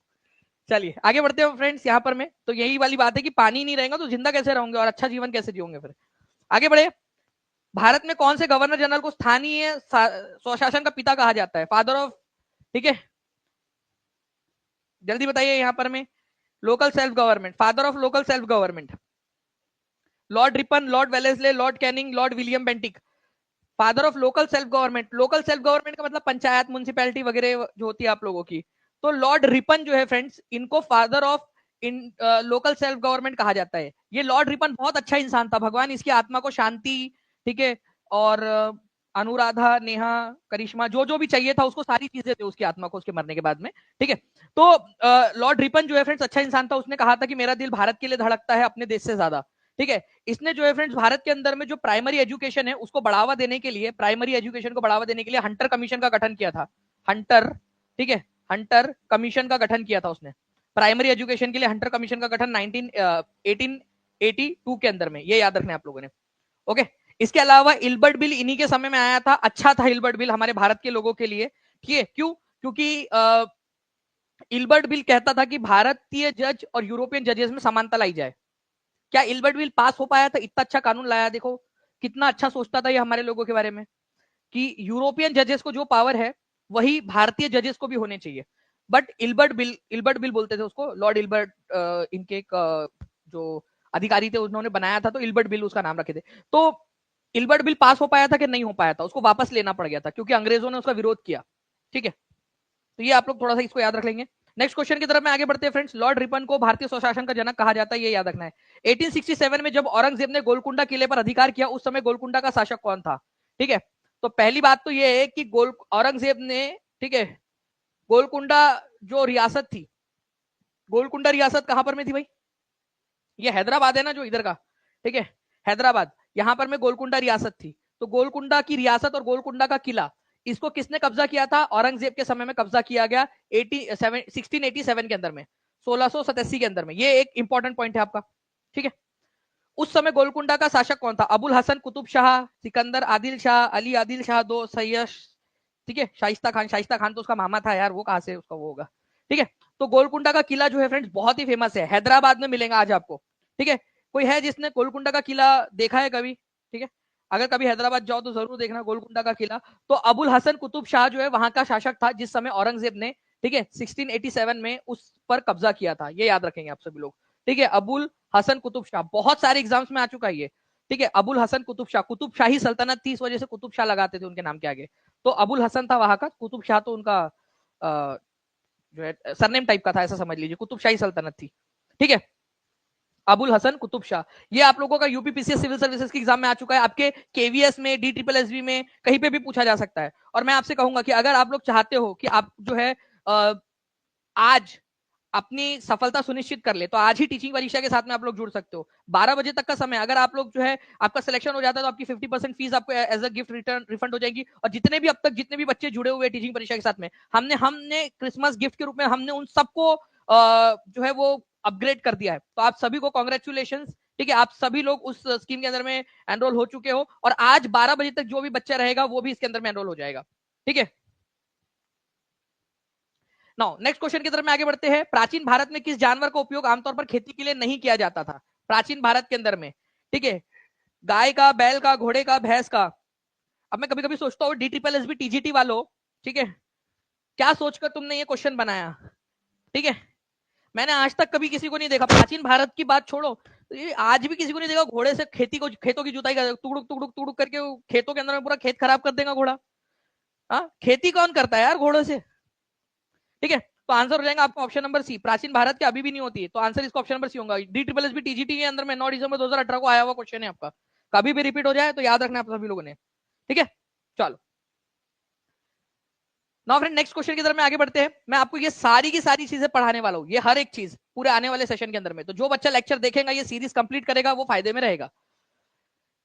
चलिए आगे बढ़ते हैं फ्रेंड्स यहाँ पर में, तो यही वाली बात है कि पानी नहीं रहेगा तो जिंदा कैसे रहोगे और अच्छा जीवन कैसे जियोगे फिर। आगे बढ़े, भारत में कौन से गवर्नर जनरल को स्थानीय स्वशासन का पिता कहा जाता है, फादर ऑफ, ठीक है, जल्दी बताइए यहाँ पर में, local self government, father of local self government, Lord Ripon, Lord Wellesley, Lord Canning, Lord William Bentinck. Father of local self government, local self government का मतलब पंचायत म्यूनिसिपैलिटी वगैरह जो होती है आप लोगों की। तो लॉर्ड रिपन जो है फ्रेंड्स, इनको father of in local self government कहा जाता है। ये लॉर्ड रिपन बहुत अच्छा इंसान था, भगवान इसकी आत्मा को शांति, ठीक है, और अनुराधा, नेहा, करिश्मा, जो जो भी चाहिए था उसको, सारी चीजें थे उसकी आत्मा को उसके मरने के बाद में, ठीक है। तो लॉर्ड रिपन जो है फ्रेंड्स अच्छा इंसान था, उसने कहा था कि मेरा दिल भारत के लिए धड़कता है अपने देश से ज्यादा, ठीक है। इसने जो है फ्रेंड्स भारत के अंदर में जो प्राइमरी एजुकेशन है उसको बढ़ावा देने के लिए, प्राइमरी एजुकेशन को बढ़ावा देने के लिए हंटर कमीशन का गठन किया था। हंटर, ठीक है, हंटर कमीशन का गठन किया था उसने प्राइमरी एजुकेशन के लिए। हंटर कमीशन का गठन 1882 के अंदर में, ये याद रखना है आप लोगों ने। ओके। इसके अलावा इल्बर्ट बिल इन्हीं के समय में आया था। अच्छा था इल्बर्ट बिल हमारे भारत के लोगों के लिए, ठीक है। क्यों? क्योंकि इल्बर्ट बिल कहता था कि भारतीय जज और यूरोपियन जजेस में समानता लाई जाए। क्या इल्बर्ट बिल पास हो पाया था? इतना अच्छा कानून लाया, देखो कितना अच्छा सोचता था ये हमारे लोगों के बारे में, कि यूरोपियन जजेस को जो पावर है वही भारतीय जजेस को भी होने चाहिए। बट इल्बर्ट बिल बोलते थे उसको, लॉर्ड इल्बर्ट इनके एक जो अधिकारी थे उन्होंने बनाया था, तो इल्बर्ट बिल उसका नाम रखे थे। तो इल्बर्ट बिल पास हो पाया था कि नहीं हो पाया था? उसको वापस लेना पड़ गया था क्योंकि अंग्रेजों ने उसका विरोध किया, ठीक है। तो ये आप लोग थोड़ा सा इसको याद रख लेंगे। नेक्स्ट क्वेश्चन की तरफ में आगे बढ़ते हैं फ्रेंड्स। लॉर्ड रिपन को भारतीय स्वशासन का जनक कहा जाता है, ये याद रखना है। 1867 में जब औरंगजेब ने गोलकुंडा किले पर अधिकार किया, उस समय गोलकुंडा का शासक कौन था? ठीक है। तो पहली बात तो ये है कि औरंगजेब ने, ठीक है, गोलकुंडा जो रियासत थी, गोलकुंडा रियासत कहां पर में थी भाई? ये हैदराबाद है ना जो इधर का, ठीक है, हैदराबाद, यहां पर में गोलकुंडा रियासत थी। तो गोलकुंडा की रियासत और गोलकुंडा का किला, इसको किसने कब्जा किया था? औरंगजेब के समय में कब्जा किया गया 1687 के अंदर में, 1687 के अंदर में। ये एक इंपॉर्टेंट पॉइंट है आपका, ठीक है। उस समय गोलकुंडा का शासक कौन था? अबुल हसन कुतुब शाह, सिकंदर आदिल शाह, अली आदिल शाह दो, सैयद, ठीक है, शाइस्ता खान। शाइस्ता खान तो उसका मामा था यार, वो कहां से उसका वो होगा, ठीक है। तो गोलकुंडा का किला जो है फ्रेंड्स बहुत ही फेमस है, हैदराबाद में मिलेगा आज आपको, ठीक है। कोई है जिसने गोलकुंडा का किला देखा है कभी? ठीक है, अगर कभी हैदराबाद जाओ तो जरूर देखना गोलकुंडा का किला। तो अबुल हसन कुतुब शाह जो है वहां का शासक था जिस समय औरंगजेब ने, ठीक है, 1687 में उस पर कब्जा किया था, ये याद रखेंगे आप सभी लोग, ठीक है। अबुल हसन कुतुब शाह बहुत सारे एग्जाम्स में आ चुका है ये, ठीक है। अबुल हसन कुतुब शाह, कुतुब शाही सल्तनत थी, इस वजह से कुतुब शाह लगाते थे उनके नाम के आगे। तो अबुल हसन था वहां का, कुतुब शाह तो उनका जो है सरनेम टाइप का था, ऐसा समझ लीजिए, कुतुब शाही सल्तनत थी, ठीक है। अबुल हसन कुतुब शाह, ये आप लोगों का यूपीपीसीएस सिविल सर्विसेज के एग्जाम में आ चुका है, आपके केवीएस में, डी ट्रिपल एस बी में, कहीं पे भी पूछा जा सकता है। और मैं आपसे कहूंगा कि अगर आप लोग चाहते हो कि आप जो है आज अपनी सफलता सुनिश्चित कर ले, तो आज ही टीचिंग परीक्षा के साथ में आप लोग जुड़ सकते हो। 12 बजे तक का समय, अगर आप लोग जो है आपका सिलेक्शन हो जाता है तो आपकी 50% फीस आपको as a gift return refund हो जाएगी। और जितने भी अब तक जितने भी बच्चे जुड़े हुए टीचिंग परीक्षा के साथ में, हमने हमने क्रिसमस गिफ्ट के रूप में हमने उन सबको जो है वो अपग्रेड कर दिया है। तो आप सभी को कॉन्ग्रेचुलेशन, ठीक है। आप सभी लोग उस स्कीम के अंदर में एनरोल हो चुके हो, और आज 12 बजे तक जो भी बच्चा रहेगा वो भी इसके अंदर में एनरोल हो जाएगा, ठीक है। नाउ नेक्स्ट क्वेश्चन की तरफ में आगे बढ़ते हैं। प्राचीन भारत में किस जानवर का उपयोग आमतौर पर खेती के लिए नहीं किया जाता था? प्राचीन भारत के अंदर में, ठीक है, गाय का, बैल का, घोड़े का, भैंस का। अब मैं कभी कभी सोचता हूँ D triple S B TGT वालों, ठीक है, क्या सोचकर तुमने ये क्वेश्चन बनाया, ठीक है। मैंने आज तक कभी किसी को नहीं देखा, प्राचीन भारत की बात छोड़ो, ये आज भी किसी को नहीं देखा घोड़े से खेतों की जुताई कर, तुड़ुक तुड़ुक तुड़ुक करके खेतों के अंदर में पूरा खेत खराब कर देगा घोड़ा। हाँ, खेती कौन करता है यार घोड़ों से, ठीक है। तो आंसर हो जाएगा आपका ऑप्शन नंबर सी, प्राचीन भारत की अभी भी नहीं होती है, तो आंसर इसका ऑप्शन नंबर सी होगा। D triple S B TGT के अंदर में 9 दिसंबर 2018 को आया हुआ क्वेश्चन है आपका, कभी भी रिपीट हो जाए तो याद रखना आप सभी लोगों ने, ठीक है। चलो नाउ फ्रेंड नेक्स्ट क्वेश्चन की तरफ में आगे बढ़ते हैं। मैं आपको ये सारी की सारी चीजें पढ़ाने वाला हूँ, ये हर एक चीज पूरे आने वाले सेशन के अंदर में। तो जो बच्चा लेक्चर देखेगा, ये सीरीज कंप्लीट करेगा, वो फायदे में रहेगा।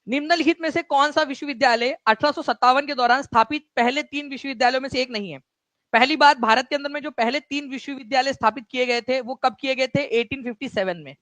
निम्नलिखित में से कौन सा विश्वविद्यालय 1857 के दौरान स्थापित पहले 3 विश्वविद्यालयों में से एक नहीं है? पहली बात, भारत के अंदर में जो पहले 3 विश्वविद्यालय स्थापित किए गए थे वो कब किए गए थे? 1857 में।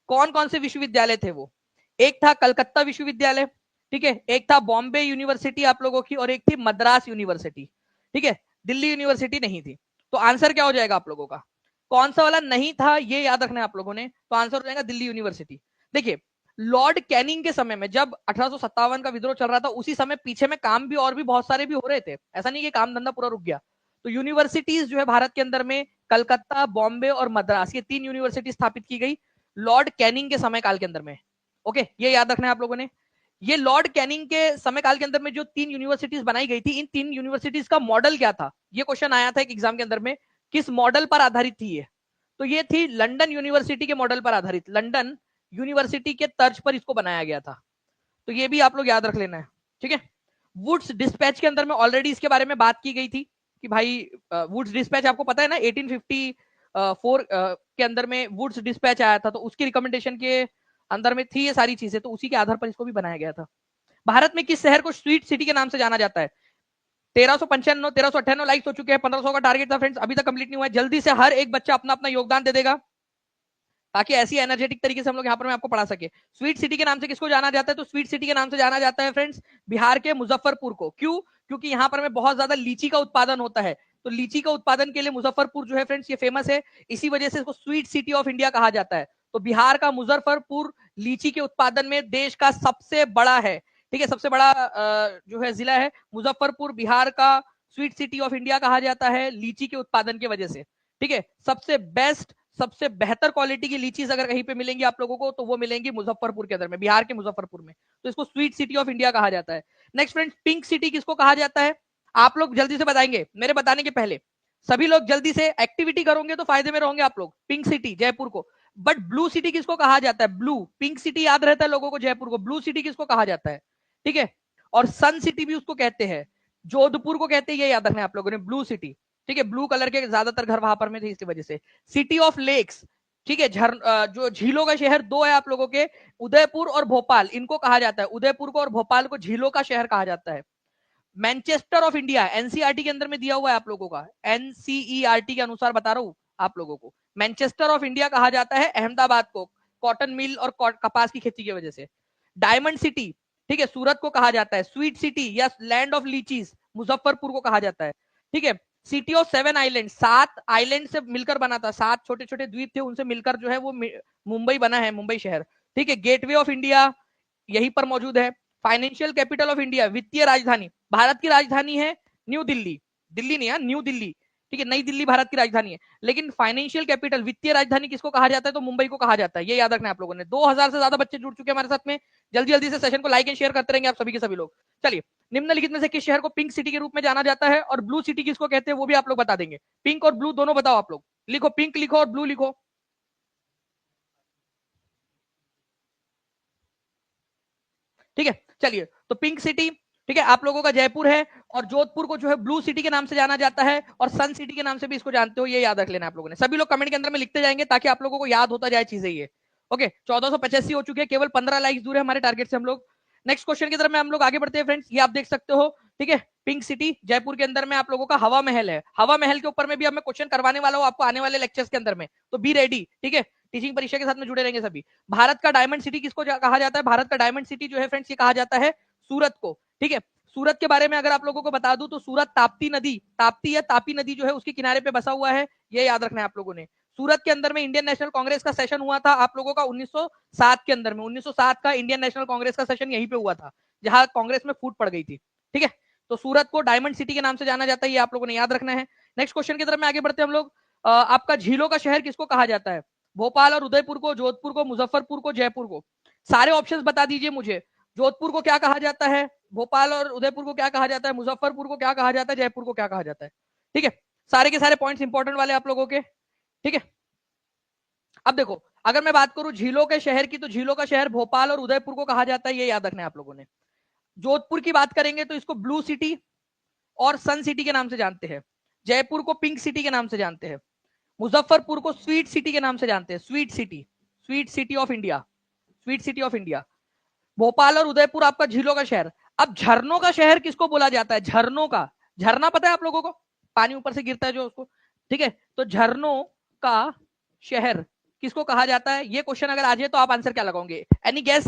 कौन कौन से विश्वविद्यालय थे वो? एक था कलकत्ता विश्वविद्यालय, ठीक है, एक था बॉम्बे यूनिवर्सिटी आप लोगों की, और एक थी मद्रास यूनिवर्सिटी, ठीक है, दिल्ली यूनिवर्सिटी नहीं थी। तो आंसर क्या हो जाएगा आप लोगों का? कौन सा वाला नहीं था ये याद रखना है आप लोगों ने, तो आंसर हो जाएगा दिल्ली यूनिवर्सिटी। देखिए, लॉर्ड कैनिंग के समय में जब 1857 का विद्रोह चल रहा था, उसी समय पीछे में काम भी और भी बहुत सारे भी हो रहे थे, ऐसा नहीं कि काम धंधा पूरा रुक गया। तो यूनिवर्सिटीज जो है भारत के अंदर में कलकत्ता, बॉम्बे और मद्रास, ये 3 यूनिवर्सिटी स्थापित की गई लॉर्ड कैनिंग के समय काल के अंदर में। ओके, ये याद रखना है आप लोगों ने। ये लॉर्ड कैनिंग के समय काल के अंदर में जो 3 यूनिवर्सिटीज बनाई गई थी, इन 3 यूनिवर्सिटीज का मॉडल क्या था? ये क्वेश्चन आया था एक एग्जाम के अंदर में, किस मॉडल पर आधारित थी ये? तो ये थी लंदन यूनिवर्सिटी के मॉडल पर आधारित, लंदन यूनिवर्सिटी के तर्ज पर इसको बनाया गया था। तो ये भी आप लोग याद रख लेना है, ठीक है। वुड्स डिस्पैच के अंदर में ऑलरेडी इसके बारे में बात की गई थी कि भाई वुड्स डिस्पैच आपको पता है ना, 1854 के अंदर में वुड्स डिस्पैच आया था, तो उसकी रिकमेंडेशन के अंदर में थी ये सारी चीजें, तो उसी के आधार पर इसको भी बनाया गया था। भारत में किस शहर को स्वीट सिटी के नाम से जाना जाता है? 1395, 1398 लाइक्स हो चुके हैं, 1500 का टारगेट था फ्रेंड्स, अभी तक कंप्लीट नहीं हुआ है। जल्दी से हर एक बच्चा अपना अपना योगदान दे देगा ताकि ऐसी एनर्जेटिक तरीके से हम लोग यहाँ पर मैं आपको पढ़ा सके। स्वीट सिटी के नाम से किसको जाना जाता है? तो स्वीट सिटी के नाम से जाना जाता है फ्रेंड्स बिहार के मुजफ्फरपुर को। क्यों? क्योंकि यहाँ पर में बहुत ज्यादा लीची का उत्पादन होता है, तो लीची का उत्पादन के लिए मुजफ्फरपुर जो है फ्रेंड्स ये फेमस है, इसी वजह से इसको स्वीट सिटी ऑफ इंडिया कहा जाता है। तो बिहार का मुजफ्फरपुर लीची के उत्पादन में देश का सबसे बड़ा है, ठीक है, सबसे बड़ा जो है जिला है मुजफ्फरपुर, बिहार का स्वीट सिटी ऑफ इंडिया कहा जाता है लीची के उत्पादन की वजह से, ठीक है। सबसे बेस्ट, सबसे बेहतर क्वालिटी की लीचीज अगर कहीं पे मिलेंगी आप लोगों को तो वो मिलेंगी मुजफ्फरपुर के अंदर में, बिहार के मुजफ्फरपुर में, तो इसको स्वीट सिटी ऑफ इंडिया कहा जाता है। नेक्स्ट फ्रेंड्स, पिंक सिटी किसको कहा जाता है? आप लोग जल्दी से बताएंगे मेरे बताने के पहले, सभी लोग जल्दी से एक्टिविटी करोगे तो फायदे में रहोगे आप लोग। पिंक सिटी जयपुर को, बट ब्लू सिटी किसको कहा जाता है? ब्लू, पिंक सिटी याद रहता है लोगों को जयपुर को, ब्लू सिटी किसको कहा जाता है? ठीक है, और सन सिटी भी उसको कहते हैं, जोधपुर को कहते हैं, ये याद रखना है आप लोगों ने, ब्लू सिटी, ठीक है, ब्लू कलर के ज्यादातर घर वहां पर में थे इसकी वजह से। सिटी ऑफ लेक्स, ठीक है, जो झीलों का शहर दो है आप लोगों के, उदयपुर और भोपाल, इनको कहा जाता है, उदयपुर को और भोपाल को झीलों का शहर कहा जाता है। मैनचेस्टर ऑफ इंडिया, एनसीईआरटी के अंदर में दिया हुआ है आप लोगों का, एनसीईआरटी के अनुसार बता रहा हूं आप लोगों को, मैनचेस्टर ऑफ इंडिया कहा जाता है अहमदाबाद को, कॉटन मिल और कपास की खेती की वजह से। डायमंड सिटी, ठीक है, सूरत को कहा जाता है। स्वीट सिटी या लैंड ऑफ लीचीज, मुजफ्फरपुर को कहा जाता है, ठीक है। सिटी ऑफ 7 आइलैंड, 7 आइलैंड से मिलकर बना था, 7 छोटे छोटे द्वीप थे, उनसे मिलकर जो है वो मुंबई बना है, मुंबई शहर, ठीक है। गेटवे ऑफ इंडिया यहीं पर मौजूद है। फाइनेंशियल कैपिटल ऑफ इंडिया, वित्तीय राजधानी, भारत की राजधानी है न्यू दिल्ली, दिल्ली नहीं है, न्यू दिल्ली, ठीक है, नई दिल्ली भारत की राजधानी है, लेकिन फाइनेंशियल कैपिटल, वित्तीय राजधानी किसको कहा जाता है? तो मुंबई को कहा जाता है, ये याद रखना है आप लोगों ने। 2000 से ज्यादा बच्चे जुड़ चुके हैं हमारे साथ में, जल्दी जल्दी से सेशन को लाइक एंड शेयर करते रहेंगे आप सभी के सभी लोग। चलिए, निम्नलिखित में से किस शहर को पिंक सिटी के रूप में जाना जाता है और ब्लू सिटी किसको कहते हैं वो भी आप लोग बता देंगे। पिंक और ब्लू दोनों बताओ आप लोग, लिखो, पिंक लिखो और ब्लू लिखो। ठीक है, चलिए, तो पिंक सिटी, ठीक है, आप लोगों का जयपुर है, और जोधपुर को जो है ब्लू सिटी के नाम से जाना जाता है, और सन सिटी के नाम से भी इसको जानते हो, ये याद रख लेना आप लोगों ने। सभी लोग कमेंट के अंदर में लिखते जाएंगे ताकि आप लोगों को याद होता जाए चीजें ये। ओके, 1485 हो चुके हैं, केवल 15 लाइक्स दूर है हमारे टारगेट से हम लोग। नेक्स्ट क्वेश्चन की तरफ में हम लोग आगे बढ़ते हैं फ्रेंड्स, ये आप देख सकते हो, ठीक है, पिंक सिटी जयपुर के अंदर में आप लोगों का हवा महल है। हवा महल के ऊपर में भी अब मैं क्वेश्चन करवाने वाला हूं आपको आने वाले लेक्चर्स के अंदर में, तो बी रेडी, ठीक है, टीचिंग परीक्षा के साथ में जुड़े रहेंगे सभी। भारत का डायमंड सिटी किसको कहा जाता है? भारत का डायमंड सिटी जो है फ्रेंड्स ये कहा जाता है सूरत को, ठीक है। सूरत के बारे में अगर आप लोगों को बता दूं तो सूरत ताप्ती नदी, ताप्ती या तापी नदी जो है उसके किनारे पे बसा हुआ है, ये याद रखना है आप लोगों ने। सूरत के अंदर में इंडियन नेशनल कांग्रेस का सेशन हुआ था आप लोगों का 1907 के अंदर में, 1907 का इंडियन नेशनल कांग्रेस का सेशन यहीं पे हुआ था, जहां कांग्रेस में फूट पड़ गई थी, ठीक है। तो सूरत को डायमंड सिटी के नाम से जाना जाता है, ये आप लोगों ने याद रखना है। नेक्स्ट क्वेश्चन की तरफ में आगे बढ़ते हैं हम लोग। आपका झीलों का शहर किसको कहा जाता है? भोपाल और उदयपुर को, जोधपुर को, मुजफ्फरपुर को, जयपुर को। सारे ऑप्शंस बता दीजिए मुझे। जोधपुर को क्या कहा जाता है? भोपाल और उदयपुर को क्या कहा जाता है? मुजफ्फरपुर को क्या कहा जाता है? जयपुर को क्या कहा जाता है? ठीक है, सारे के सारे पॉइंट्स इंपॉर्टेंट वाले आप लोगों के, ठीक है। अब देखो, अगर मैं बात करूं झीलों के शहर की, तो झीलों का शहर भोपाल और उदयपुर को कहा जाता है, ये याद रखना है आप लोगों ने। जोधपुर की बात करेंगे तो इसको ब्लू सिटी और सन सिटी के नाम से जानते हैं। जयपुर को पिंक सिटी के नाम से जानते हैं। मुजफ्फरपुर को स्वीट सिटी के नाम से जानते हैं, sweet city, sweet city of India, sweet city of India. Bhopal और उदयपुर आपका झीलों का शहर। अब झरनों का शहर किसको बोला जाता है? झरनों का, झरना पता है आप लोगों को? पानी ऊपर से गिरता है जो उसको, ठीक है, तो झरनों का शहर किसको कहा जाता है? ये क्वेश्चन अगर आ जाए तो आप आंसर क्या लगाओगे? Any gas?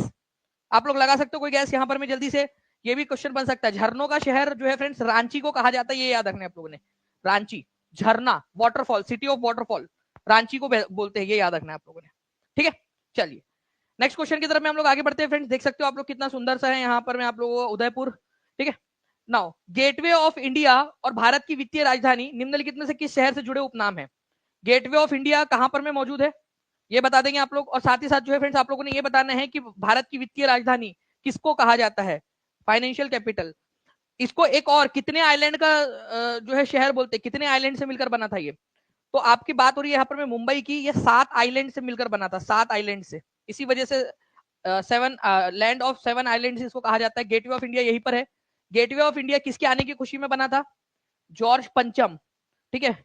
आप लोग लगा सकते हो कोई गैस यहाँ पर? मैं जल्दी से, ये भी क्वेश्चन बन सकता है। झरनों का शहर जो है फ्रेंड्स रांची को कहा जाता है, ये याद रखना है आप लोगों ने। रांची, झरना, waterfall, city of waterfall, Ranchi को बोलते हैं, ये याद रखना है आप लोगों ने, ठीक है। चलिए, नेक्स्ट क्वेश्चन की तरफ में हम लोग आगे बढ़ते हैं फ्रेंड्स। देख सकते हो आप लोग कितना सुंदर सा है यहाँ पर मैं आप लोगों को उदयपुर, ठीक है। नाउ, गेटवे ऑफ इंडिया और भारत की वित्तीय राजधानी निम्नलिखित में से किस शहर से जुड़े उपनाम है? गेटवे ऑफ इंडिया कहां पर में मौजूद है ये बता देंगे आप लोग, और साथ ही साथ जो है फ्रेंड्स आप लोगों ने ये बताना है कि भारत की वित्तीय राजधानी किसको कहा जाता है? Financial capital. इसको एक और कितने आइलैंड का जो है शहर बोलते हैं, कितने आइलैंड से मिलकर बना था ये? तो आपकी बात हो रही है यहाँ पर में मुंबई की, ये 7 आइलैंड से मिलकर बना था, 7 आइलैंड से, इसी वजह से 7 लैंड ऑफ 7 आइलैंड इसको कहा जाता है। गेटवे ऑफ इंडिया यहीं पर है। गेटवे ऑफ इंडिया किसके आने की खुशी में बना था? जॉर्ज पंचम, ठीक है,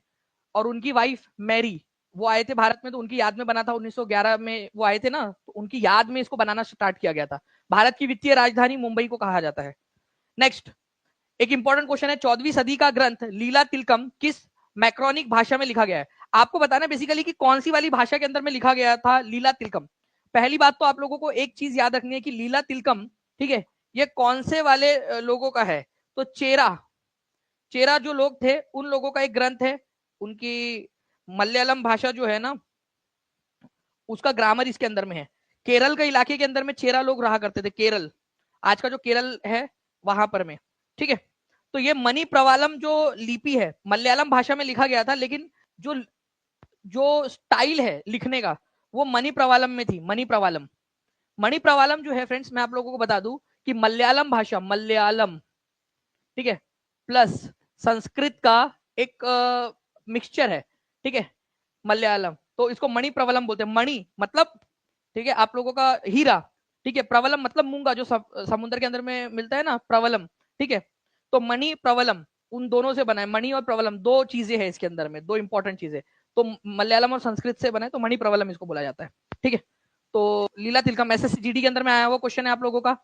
और उनकी वाइफ मैरी, वो आए थे भारत में, तो उनकी याद में बना था। 1911 में वो आए थे ना, तो उनकी याद में इसको बनाना स्टार्ट किया गया था। भारत की वित्तीय राजधानी मुंबई को कहा जाता है। नेक्स्ट एक इंपॉर्टेंट क्वेश्चन है, 14वीं सदी का ग्रंथ लीला तिलकम किस मैक्रोनिक भाषा में लिखा गया है? आपको बताना बेसिकली कि कौन सी वाली भाषा के अंदर में लिखा गया था लीला तिलकम। पहली बात तो आप लोगों को एक चीज याद रखनी है कि लीला तिलकम, ठीक है, ये कौन से वाले लोगों का है? तो चेरा, चेरा जो लोग थे उन लोगों का एक ग्रंथ है। उनकी मलयालम भाषा जो है ना, उसका ग्रामर इसके अंदर में है। केरल के इलाके के अंदर में चेरा लोग रहा करते थे, केरल, आज का जो केरल है वहां पर में, ठीक है। तो ये मणि प्रवालम जो लिपि है मलयालम भाषा में लिखा गया था, लेकिन जो जो स्टाइल है लिखने का वो मणि प्रवालम में थी। मणि प्रवालम, मणि प्रवालम जो है फ्रेंड्स, मैं आप लोगों को बता दूं कि मलयालम भाषा, मलयालम, ठीक है, प्लस संस्कृत का एक मिक्सचर है, ठीक है, मलयालम। तो इसको मणि प्रवलम बोलते हैं। मणि मतलब, ठीक है, आप लोगों का हीरा, ठीक है, प्रवलम मतलब मूंगा जो समुद्र के अंदर में मिलता है ना, प्रवलम, ठीक है। तो मणि प्रवलम उन दोनों से बना है। मणि और प्रवलम दो चीजें हैं इसके अंदर में, दो इंपॉर्टेंट चीजें। तो मलयालम और संस्कृत से बना है, तो मणि प्रवलम इसको बोला जाता है, ठीक है। तो लीला तिलकम एसएससी के अंदर में आया हुआ क्वेश्चन है आप लोगों का।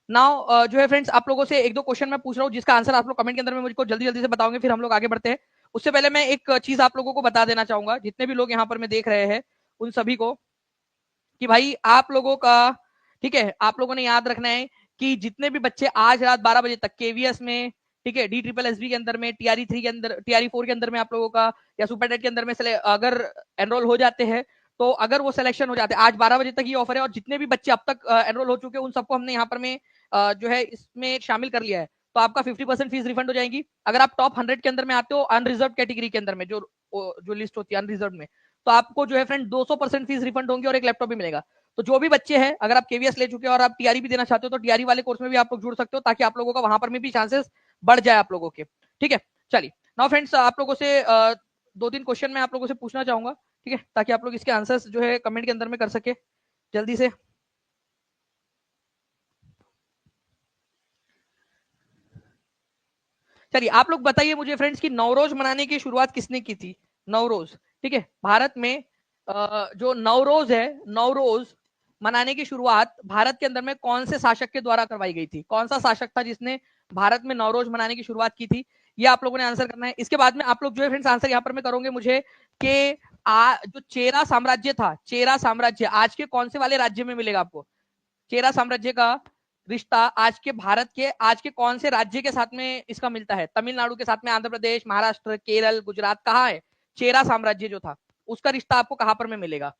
नाउ जो है फ्रेंड्स, आप लोगों से एक दो क्वेश्चन मैं पूछ रहा हूँ जिसका आंसर आप लोग कमेंट के अंदर में मुझको जल्दी जल्दी से बताओगे, फिर हम लोग आगे बढ़ते हैं। उससे पहले मैं एक चीज आप लोगों को बता देना चाहूंगा, जितने भी लोग यहाँ पर मैं देख रहे हैं उन सभी को, कि भाई आप लोगों का, ठीक है, आप लोगों ने याद रखना है कि जितने भी बच्चे आज रात 12 बजे तक केवीएस में, ठीक है, DSSB के अंदर में, TRE3 के अंदर, TRE4 के अंदर में आप लोगों का, या सुपर टेट के अंदर में अगर एनरोल हो जाते हैं, तो अगर वो सिलेक्शन हो जाते हैं, आज 12 बजे तक ये ऑफर है, और जितने भी बच्चे अब तक एनरोल हो चुके हैं उन सबको हमने यहाँ पर में जो है इसमें शामिल कर लिया है। तो आपका 50% फीस रिफंड हो जाएगी। अगर आप टॉप 100 के अंदर में आते हो, अनरिजर्व कैटेगरी के अंदर में, जो लिस्ट होती है अनरिजर्व में, तो आपको जो है फ्रेंड 200% फीस रिफंड होंगी और एक लैपटॉप भी मिलेगा। तो जो भी बच्चे हैं, अगर आप केवीएस ले चुके हो और आप टीआरई भी देना चाहते हो, तो टीआरई वाले कोर्स में भी आप लोग जुड़ सकते हो, ताकि आप लोगों का वहां पर में भी चांसेस बढ़ जाए आप लोगों के, ठीक है। चलिए नाउ फ्रेंड्स, आप लोगों से दो तीन क्वेश्चन मैं आप लोगों से पूछना चाहूंगा, ठीक है, ताकि आप लोग इसके आंसर्स जो है कमेंट के अंदर में कर सके जल्दी से। चलिए आप लोग बताइए मुझे फ्रेंड्स कि नवरोज मनाने की शुरुआत किसने की थी? नवरोज, ठीक है, भारत में जो नवरोज है, नवरोज मनाने की शुरुआत भारत के अंदर में कौन से शासक के द्वारा करवाई गई थी? कौन सा शासक था जिसने भारत में नवरोज मनाने की शुरुआत की थी? ये आप लोगों ने आंसर करना है। इसके बाद में आप लोग जो है फ्रेंड्स आंसर यहाँ पर में करोगे मुझे कि जो चेरा साम्राज्य था, चेरा साम्राज्य आज के कौन से वाले राज्य में मिलेगा आपको? चेरा साम्राज्य का रिश्ता आज के भारत के आज के कौन से राज्य के साथ में इसका मिलता है? तमिलनाडु के साथ में, आंध्र प्रदेश, महाराष्ट्र, केरल, गुजरात, कहाँ है चेरा साम्राज्य जो था उसका रिश्ता आपको कहां पर में मिलेगा?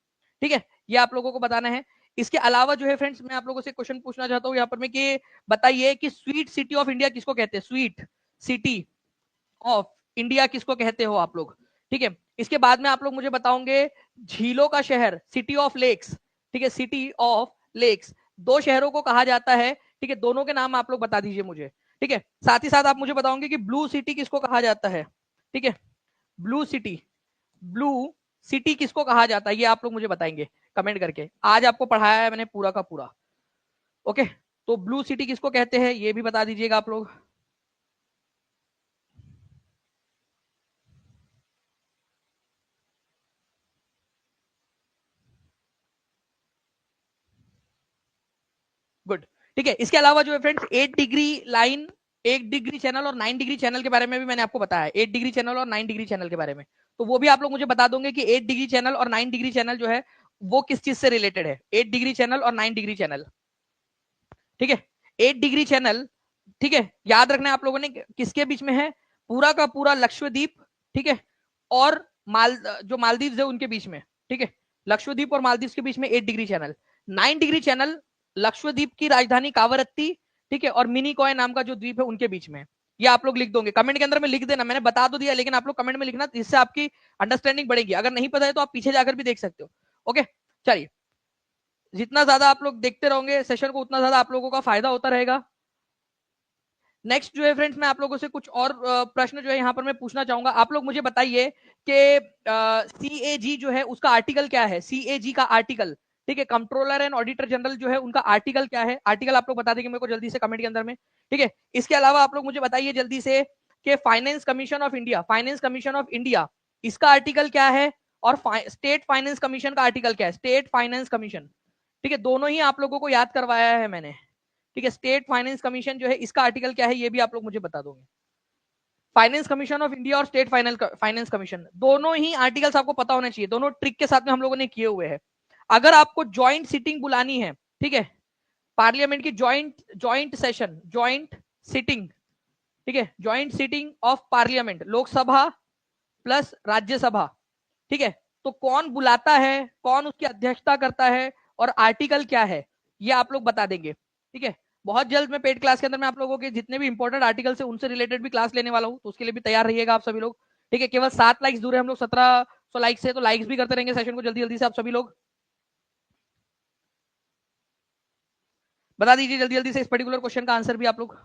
ठीक है, ये आप लोगों को बताना है। इसके अलावा जो है फ्रेंड्स, मैं आप लोगों से क्वेश्चन पूछना चाहता हूँ यहाँ पर में कि बताइए कि स्वीट सिटी ऑफ इंडिया किसको कहते हैं? स्वीट सिटी ऑफ इंडिया किसको कहते हो आप लोग? ठीक है, इसके बाद में आप लोग मुझे बताओगे झीलों का शहर, सिटी ऑफ लेक्स, ठीक है, सिटी ऑफ लेक्स दो शहरों को कहा जाता है, ठीक है, दोनों के नाम आप लोग बता दीजिए मुझे, ठीक है। साथ ही साथ आप मुझे बताओगे कि ब्लू सिटी किसको कहा जाता है? ठीक है, ब्लू सिटी, ब्लू सिटी किसको कहा जाता है ये आप लोग मुझे बताएंगे कमेंट करके। आज आपको पढ़ाया है मैंने पूरा का पूरा, ओके। तो ब्लू सिटी किसको कहते हैं ये भी बता दीजिएगा आप लोग। गुड, ठीक है। इसके अलावा जो है friends 8 degree line, 8 degree channel और 9 डिग्री चैनल के बारे में भी मैंने आपको बताया, 8 डिग्री चैनल और 9 डिग्री चैनल के बारे में। तो वो भी आप लोग मुझे बता दोगे कि 8 डिग्री चैनल और 9 डिग्री चैनल जो है वो किस चीज से रिलेटेड है? 8 डिग्री चैनल और 9 डिग्री चैनल, ठीक है। 8 डिग्री चैनल, ठीक है, याद रखना है आप लोगों ने किसके बीच में है? पूरा का पूरा लक्षद्वीप, ठीक है, और जो मालदीव है उनके बीच में, ठीक है, लक्षद्वीप और मालदीव के बीच में 8 degree channel. 9 degree channel Lakshadweep की राजधानी कावरत्ती, ठीक है, और मिनी कॉय नाम का जो द्वीप है उनके बीच में। ये आप लोग लिख दोगे कमेंट के अंदर में, लिख देना, मैंने बता तो दिया लेकिन आप लोग कमेंट में लिखना, इससे आपकी अंडरस्टैंडिंग बढ़ेगी। अगर नहीं पता है तो आप पीछे जाकर भी देख सकते हो, ओके। चलिए, जितना ज्यादा आप लोग देखते रहोगे सेशन को उतना ज्यादा आप लोगों का फायदा होता रहेगा। नेक्स्ट जो है फ्रेंड्स, मैं आप लोगों से कुछ और प्रश्न जो है यहाँ पर मैं पूछना चाहूंगा। आप लोग मुझे बताइए कि CAG जो है उसका आर्टिकल क्या है? CAG का आर्टिकल, ठीक है, कंट्रोलर एंड ऑडिटर जनरल जो है उनका आर्टिकल क्या है? आर्टिकल आप लोग बता देंगे मेरे को जल्दी से कमेंट के अंदर में, ठीक है। इसके अलावा आप लोग मुझे बताइए जल्दी से कि finance commission of India, finance commission of India इसका आर्टिकल क्या है? और स्टेट फाइनेंस कमीशन का आर्टिकल क्या है? स्टेट फाइनेंस कमीशन, ठीक है, दोनों ही आप लोगों को याद करवाया है मैंने। ठीक है, स्टेट फाइनेंस कमीशन जो है इसका आर्टिकल क्या है ये भी आप लोग मुझे बता दोगे। फाइनेंस कमीशन ऑफ इंडिया और स्टेट फाइनेंस कमीशन दोनों ही आर्टिकल्स आपको पता होने चाहिए, दोनों ट्रिक के साथ में हम लोगों ने किए हुए हैं। अगर आपको ज्वाइंट सिटिंग बुलानी है, ठीक है, पार्लियामेंट की ज्वाइंट सेशन, ज्वाइंट सिटिंग, ठीक है, joint sitting of parliament, Lok Sabha plus Rajya Sabha, ठीक है, तो कौन बुलाता है, कौन उसकी अध्यक्षता करता है और आर्टिकल क्या है ये आप लोग बता देंगे। ठीक है, बहुत जल्द मैं पेड क्लास के अंदर मैं आप लोगों के जितने भी इंपॉर्टेंट आर्टिकल्स है उनसे रिलेटेड भी क्लास लेने वाला हूं, तो उसके लिए भी तैयार रहिएगा आप सभी लोग। ठीक है, केवल 7 लाइक्स दूर है हम लोग 1700 लाइक से, तो लाइक्स भी करते रहेंगे सेशन को जल्दी जल्दी से आप सभी लोग। बता दीजिए जल्दी जल्दी से इस पर्टिकुलर क्वेश्चन का आंसर भी आप लोग।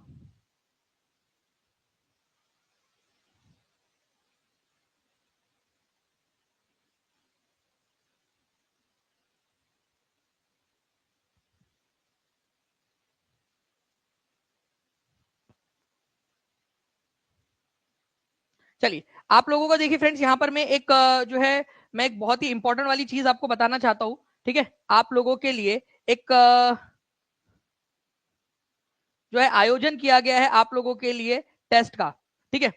चलिए, आप लोगों को देखिए फ्रेंड्स, यहाँ पर मैं एक जो है मैं एक बहुत ही इंपॉर्टेंट वाली चीज आपको बताना चाहता हूँ। ठीक है, आप लोगों के लिए एक जो है आयोजन किया गया है आप लोगों के लिए टेस्ट का। ठीक है,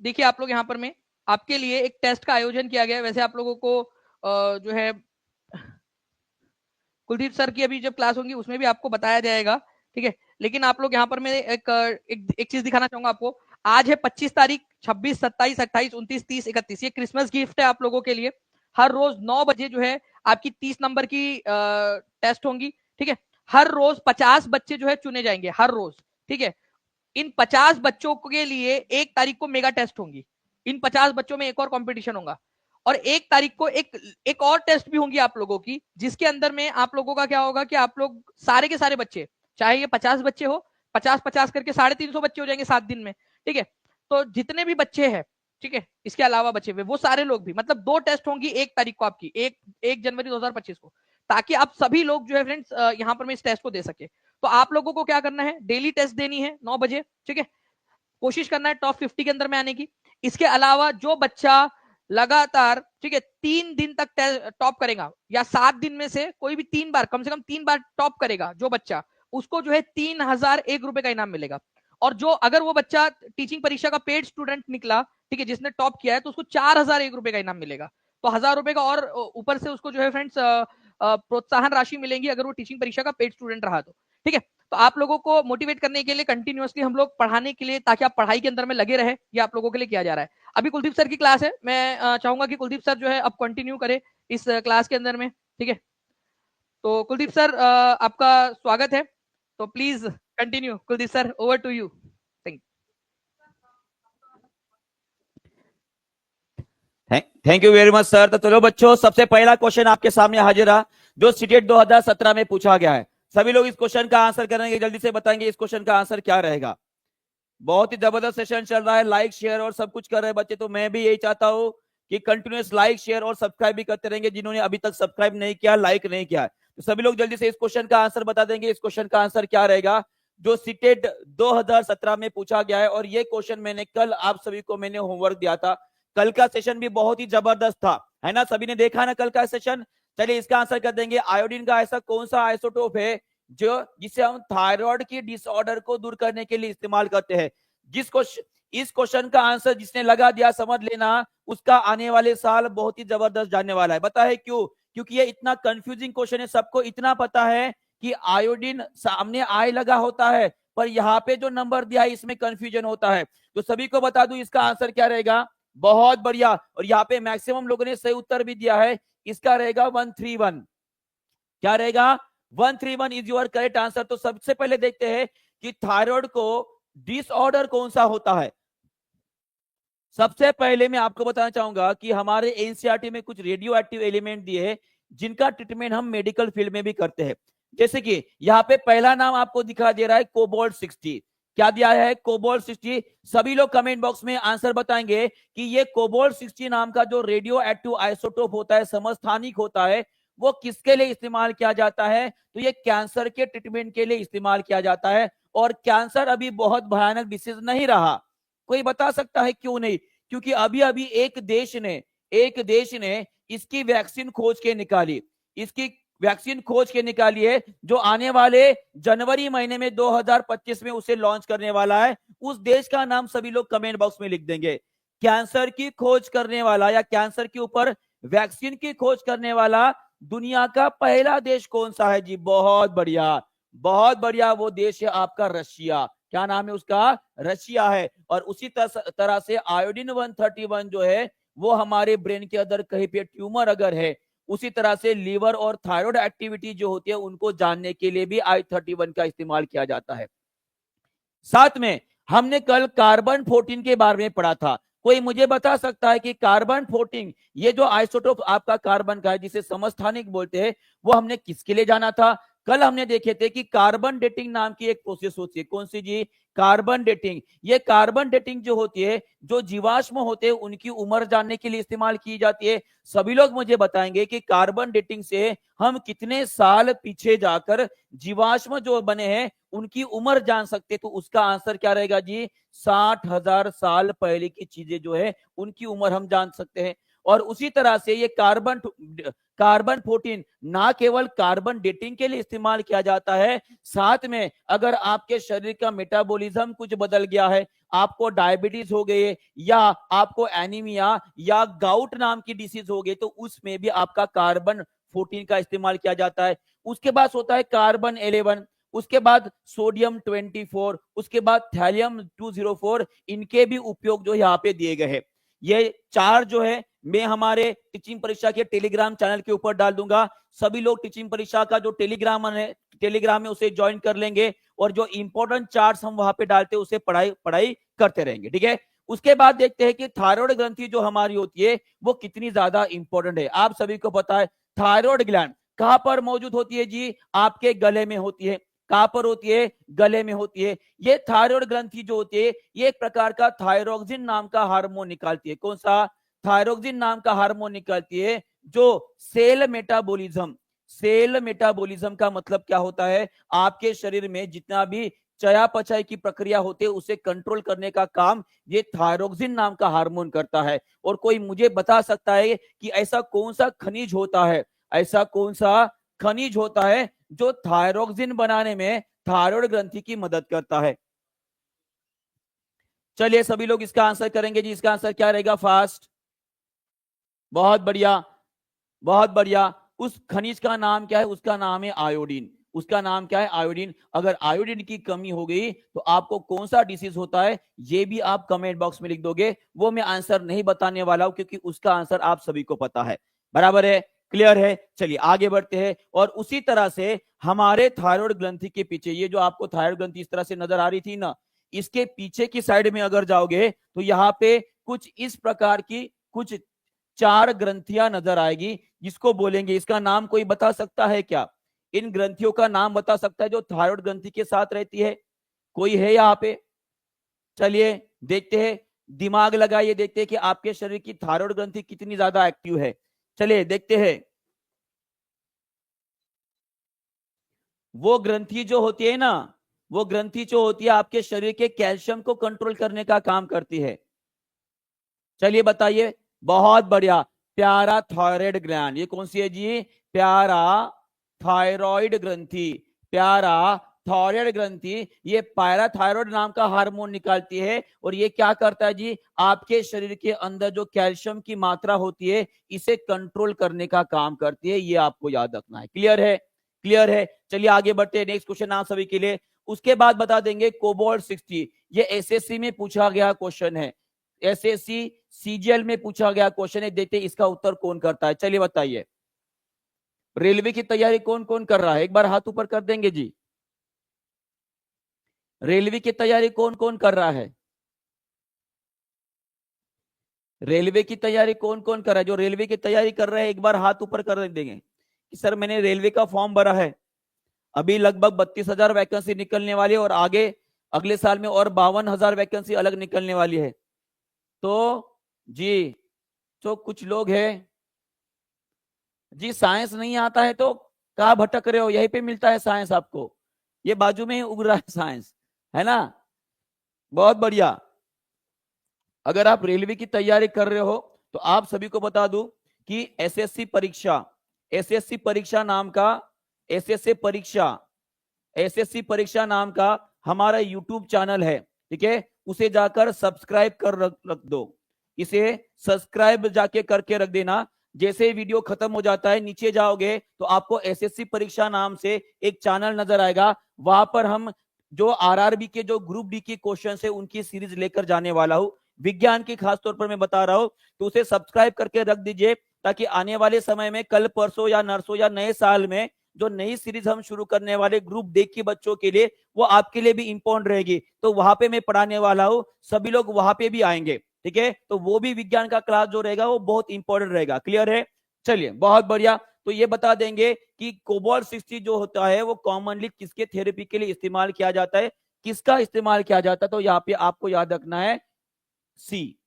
देखिए आप लोग यहाँ पर में आपके लिए एक टेस्ट का आयोजन किया गया है। वैसे आप लोगों को जो है कुलदीप सर की अभी जब क्लास होगी उसमें भी आपको बताया जाएगा। ठीक है, लेकिन आप लोग यहाँ पर मैं एक चीज दिखाना चाहूंगा आपको। आज है 25 तारीख, 26, 27, 28, 29, 30, 31, ये क्रिसमस गिफ्ट है आप लोगों के लिए। हर रोज 9 बजे जो है आपकी 30 नंबर की टेस्ट होंगी। ठीक है, हर रोज 50 बच्चे जो है चुने जाएंगे हर रोज। ठीक है, इन 50 बच्चों के लिए 1 तारीख को मेगा टेस्ट होंगी। इन 50 बच्चों में एक और कंपटीशन होगा और 1 तारीख को एक और टेस्ट भी होंगी आप लोगों की, जिसके अंदर में आप लोगों का क्या होगा कि आप लोग सारे के सारे बच्चे, चाहे ये 50 बच्चे हो, 50-50 करके 350 बच्चे हो जाएंगे 7 दिन में। ठीक है, तो जितने भी बच्चे हैं, ठीक है, इसके अलावा बचे हुए वो सारे लोग भी, मतलब 2 टेस्ट होंगी 1 तारीख को आपकी, 1 जनवरी 2025 को, ताकि आप सभी लोग जो है फ्रेंड्स यहाँ पर मैं इस टेस्ट को दे सके। तो आप लोगों को क्या करना है, डेली टेस्ट देनी है 9 बजे। ठीक है, कोशिश करना है टॉप 50 के अंदर में आने की। इसके अलावा जो बच्चा लगातार, ठीक है, 3 दिन तक टॉप करेगा या 7 दिन में से कोई भी 3 बार, कम से कम 3 बार टॉप करेगा जो बच्चा, उसको जो है 3001 रुपए का इनाम मिलेगा। और जो अगर वो बच्चा टीचिंग परीक्षा का पेड स्टूडेंट निकला, ठीक है, जिसने टॉप किया है, तो उसको 4001 रुपए का इनाम मिलेगा। तो 1000 रुपए का और ऊपर से उसको जो है फ्रेंड्स प्रोत्साहन राशि मिलेंगी अगर वो टीचिंग परीक्षा का पेड स्टूडेंट रहा तो। ठीक है, तो आप लोगों को मोटिवेट करने के लिए कंटिन्यूअसली हम लोग पढ़ाने के लिए, ताकि आप पढ़ाई के अंदर में लगे रहे, ये आप लोगों के लिए किया जा रहा है। अभी कुलदीप सर की क्लास है, मैं चाहूंगा कि कुलदीप सर जो है अब कंटिन्यू करे इस क्लास के अंदर में। ठीक है, तो कुलदीप सर आपका स्वागत है, तो please continue. Kuldeep sir, over to you. Thank you very much sir. तो चलो बच्चों, सबसे पहला क्वेश्चन आपके सामने हाजिर है जो सीटेट 2017 में पूछा गया है। सभी लोग इस क्वेश्चन का आंसर करेंगे, जल्दी से बताएंगे इस क्वेश्चन का आंसर क्या रहेगा। बहुत ही जबरदस्त सेशन चल रहा है, लाइक शेयर और सब कुछ कर रहे हैं बच्चे, तो मैं भी यही चाहता हूं कि कंटिन्यूअस लाइक शेयर और सब्सक्राइब भी करते रहेंगे। जिन्होंने अभी तक सब्सक्राइब नहीं किया, लाइक नहीं किया, तो सभी लोग जल्दी से इस क्वेश्चन का आंसर बता देंगे। इस क्वेश्चन का आंसर क्या रहेगा जो सीटेट 2017 में पूछा गया है। और ये क्वेश्चन मैंने कल आप सभी को मैंने होमवर्क दिया था। कल का सेशन भी बहुत ही जबरदस्त था, है ना, सभी ने देखा ना कल का सेशन। चलिए इसका आंसर कर देंगे। आयोडीन का ऐसा कौन सा आइसोटोप है जो जिसे हम थायराइड की डिसऑर्डर को दूर करने के लिए इस्तेमाल करते हैं। इस क्वेश्चन का आंसर जिसने लगा दिया, समझ लेना उसका आने वाले साल बहुत ही जबरदस्त जाने वाला है। पता है क्यों? क्योंकि ये इतना कंफ्यूजिंग क्वेश्चन है। सबको इतना पता है कि आयोडीन सामने आई लगा होता है, पर यहाँ पे जो नंबर दिया है इसमें कंफ्यूजन होता है। तो सभी को बता दूं इसका आंसर क्या रहेगा। बहुत बढ़िया, और यहाँ पे मैक्सिमम लोगों ने सही उत्तर भी दिया है। इसका रहेगा 131। क्या रहेगा? 131 इज योर करेक्ट आंसर। तो सबसे पहले देखते हैं कि थायराइड को डिसऑर्डर कौन सा होता है। सबसे पहले मैं आपको बताना चाहूंगा कि हमारे एनसीईआरटी में कुछ रेडियो एक्टिव एलिमेंट दिए हैं जिनका ट्रीटमेंट हम मेडिकल फील्ड में भी करते हैं। जैसे कि यहाँ पे पहला नाम आपको दिखा दे रहा है कोबाल्ट 60। क्या दिया है? कोबाल्ट 60। सभी लोग कमेंट बॉक्स में आंसर बताएंगे कि ये कोबाल्ट 60 नाम का जो रेडियो एक्टिव आइसोटोप होता है, समस्थानिक होता है, वो किसके लिए इस्तेमाल किया जाता है? तो ये कैंसर के ट्रीटमेंट के लिए इस्तेमाल किया जाता है। और कैंसर अभी बहुत भयानक डिसीज नहीं रहा। कोई बता सकता है क्यों नहीं? क्योंकि अभी अभी एक देश ने इसकी वैक्सीन खोज के निकाली। इसकी वैक्सीन खोज के निकाली है जो आने वाले जनवरी महीने में 2025 में उसे लॉन्च करने वाला है। उस देश का नाम सभी लोग कमेंट बॉक्स में लिख देंगे। कैंसर की खोज करने वाला या कैंसर के ऊपर वैक्सीन की खोज करने वाला दुनिया का पहला देश कौन सा है जी? बहुत बढ़िया, बहुत बढ़िया। वो देश है आपका रशिया। क्या नाम है उसका? रशिया है। और उसी तरह से आयोडीन 131 जो है वो हमारे ब्रेन के अंदर कहीं पे ट्यूमर अगर है, उसी तरह से लीवर और थायराइड एक्टिविटी जो होती है उनको जानने के लिए भी I31 का इस्तेमाल किया जाता है। साथ में हमने कल कार्बन 14 के बारे में पढ़ा था। कोई मुझे बता सकता है कि कार्बन 14 ये जो आइसोटोप आपका कार्बन का है जिसे समस्थानिक बोलते हैं, वो हमने किसके लिए जाना था? कल हमने देखे थे कि कार्बन डेटिंग नाम की एक प्रोसेस होती है। कौन सी जी? Carbon dating. ये कार्बन डेटिंग जो होती है, जो जीवाश्म होते हैं उनकी उम्र जानने के लिए इस्तेमाल की जाती है। सभी लोग मुझे बताएंगे कि कार्बन डेटिंग से हम कितने साल पीछे जाकर जीवाश्म जो बने हैं उनकी उम्र जान सकते। तो उसका आंसर क्या रहेगा जी? 60,000 साल पहले की चीजें जो है उनकी उम्र हम जान सकते हैं। और उसी तरह से ये कार्बन 14 ना केवल कार्बन डेटिंग के लिए इस्तेमाल किया जाता है, साथ में अगर आपके शरीर का मेटाबॉलिज्म कुछ बदल गया है, आपको डायबिटीज हो गई है या आपको एनीमिया या गाउट नाम की डिसीज हो गई, तो उसमें भी आपका कार्बन 14 का इस्तेमाल किया जाता है। उसके बाद होता है कार्बन 11, उसके बाद सोडियम 24, उसके बाद थैलियम 204। इनके भी उपयोग जो यहाँ पे दिए गए हैं। ये चार जो है मैं हमारे टीचिंग परीक्षा के टेलीग्राम चैनल के ऊपर डाल दूंगा। सभी लोग टीचिंग परीक्षा का जो टेलीग्राम है उसे ज्वाइन कर लेंगे और जो इंपॉर्टेंट चार्ट्स हम वहां पे डालते हैं उसे पढ़ाई करते रहेंगे। ठीक है। उसके बाद देखते हैं कि थायराइड ग्रंथि जो हमारी होती है वो कितनी ज्यादा इंपॉर्टेंट है। आप सभी को पता है थायराइड ग्लैंड कहां पर मौजूद होती है जी? आपके गले में होती है। कहां पर होती है? गले में होती है। ये थायराइड ग्रंथि जो होती है ये एक प्रकार का थायरोक्सिन नाम का हार्मोन निकालती है। कौन सा? थायरोक्सिन नाम का हार्मोन निकालती है जो सेल मेटाबॉलिज्म का मतलब क्या होता है? आपके शरीर में जितना भी चयापचय की प्रक्रिया होती है उसे कंट्रोल करने का काम ये थायरोक्सिन नाम का हार्मोन करता है। और कोई मुझे बता सकता है कि ऐसा कौन सा खनिज होता है, ऐसा कौन सा खनिज होता है जो थायरोक्सिन बनाने में थायराइड ग्रंथि की मदद करता है? चलिए सभी लोग इसका आंसर करेंगे जी। इसका आंसर क्या रहेगा? फास्ट। बहुत बढ़िया, बहुत बढ़िया। उस खनिज का नाम क्या है? उसका नाम है आयोडीन। उसका नाम क्या है? आयोडीन। अगर आयोडीन की कमी हो गई तो आपको कौन सा डिसीज होता है ये भी आप कमेंट बॉक्स में लिख दोगे। वो मैं आंसर नहीं बताने वाला हूं क्योंकि उसका आंसर आप सभी को पता है। बराबर है? क्लियर है? चलिए आगे बढ़ते हैं। और उसी तरह से हमारे थायराइड ग्रंथि के पीछे, ये जो आपको थायराइड ग्रंथि इस तरह से नजर आ रही थी ना, इसके पीछे की साइड में अगर जाओगे तो यहाँ पे कुछ इस प्रकार की कुछ 4 ग्रंथियां नजर आएगी जिसको बोलेंगे, इसका नाम कोई बता सकता है क्या? इन ग्रंथियों का नाम बता सकता है जो थायराइड ग्रंथि के साथ रहती है? कोई है यहाँ पे? चलिए देखते हैं, दिमाग लगाइए, देखते हैं कि आपके शरीर की थायराइड ग्रंथि कितनी ज्यादा एक्टिव है। चलिए देखते हैं। वो ग्रंथि जो होती है ना, वो ग्रंथि जो होती है आपके शरीर के कैल्शियम को कंट्रोल करने का काम करती है। चलिए बताइए। बहुत बढ़िया, प्यारा थायराइड ग्लैंड। ये कौन सी है जी? प्यारा थायराइड ग्रंथि। प्यारा थायराइड ग्रंथि ये पैराथायराइड नाम का हार्मोन निकालती है और ये क्या करता है जी? आपके शरीर के अंदर जो कैल्शियम की मात्रा होती है इसे कंट्रोल करने का काम करती है। ये आपको याद रखना है। क्लियर है? क्लियर है? चलिए आगे बढ़ते हैं। नेक्स्ट क्वेश्चन आप सभी के लिए। उसके बाद बता देंगे कोबाल्ट 60। ये एसएससी में पूछा गया क्वेश्चन है। एसएससी सीजीएल में पूछा गया क्वेश्चन है। देखते इसका उत्तर कौन करता है। चलिए बताइए। रेलवे की तैयारी कौन कौन कर रहा है? एक बार हाथ ऊपर कर देंगे जी। रेलवे की तैयारी कौन कौन कर रहा है? रेलवे की तैयारी कौन कौन कर रहा है? जो रेलवे की तैयारी कर रहे हैं एक बार हाथ ऊपर कर देंगे कि सर मैंने रेलवे का फॉर्म भरा है। अभी लगभग 32,000 वैकेंसी निकलने वाली है और आगे अगले साल में और 52,000 वैकेंसी अलग निकलने वाली है। तो जी, तो कुछ लोग हैं जी साइंस नहीं आता है तो कहाँ भटक रहे हो? यहीं पे मिलता है साइंस आपको, ये बाजू में ही उग रहा है साइंस, है ना? बहुत बढ़िया। अगर आप रेलवे की तैयारी कर रहे हो तो आप सभी को बता दूं कि एसएससी परीक्षा एसएससी परीक्षा नाम का, एसएससी परीक्षा नाम का हमारा यूट्यूब चैनल है, ठीक है, उसे जाकर सब्सक्राइब कर रख दो, इसे सब्सक्राइब जाके करके रख देना। जैसे वीडियो खत्म हो जाता है नीचे जाओगे तो आपको एसएससी परीक्षा नाम से एक चैनल नजर आएगा, वहां पर हम जो आरआरबी के जो ग्रुप डी की क्वेश्चन है उनकी सीरीज लेकर जाने वाला हूं, विज्ञान की खास तौर पर मैं बता रहा हूं, तो उसे सब्सक्राइब करके रख दीजिए ताकि आने वाले समय में कल परसों या नरसों या नए साल में जो नई सीरीज हम शुरू करने वाले ग्रुप डी के बच्चों के लिए, वो आपके लिए भी इंपॉर्टेंट रहेगी। तो वहां पे मैं पढ़ाने वाला हूं, सभी लोग वहां पे भी आएंगे, ठीक है, तो वो भी विज्ञान का क्लास जो रहेगा वो बहुत इंपॉर्टेंट रहेगा। क्लियर है? चलिए बहुत बढ़िया। तो ये बता देंगे कि कोबाल्ट 60 जो होता है वो कॉमनली किसके थेरेपी के लिए इस्तेमाल किया जाता है, किसका इस्तेमाल किया जाता है, तो यहाँ पे आपको याद रखना है सी,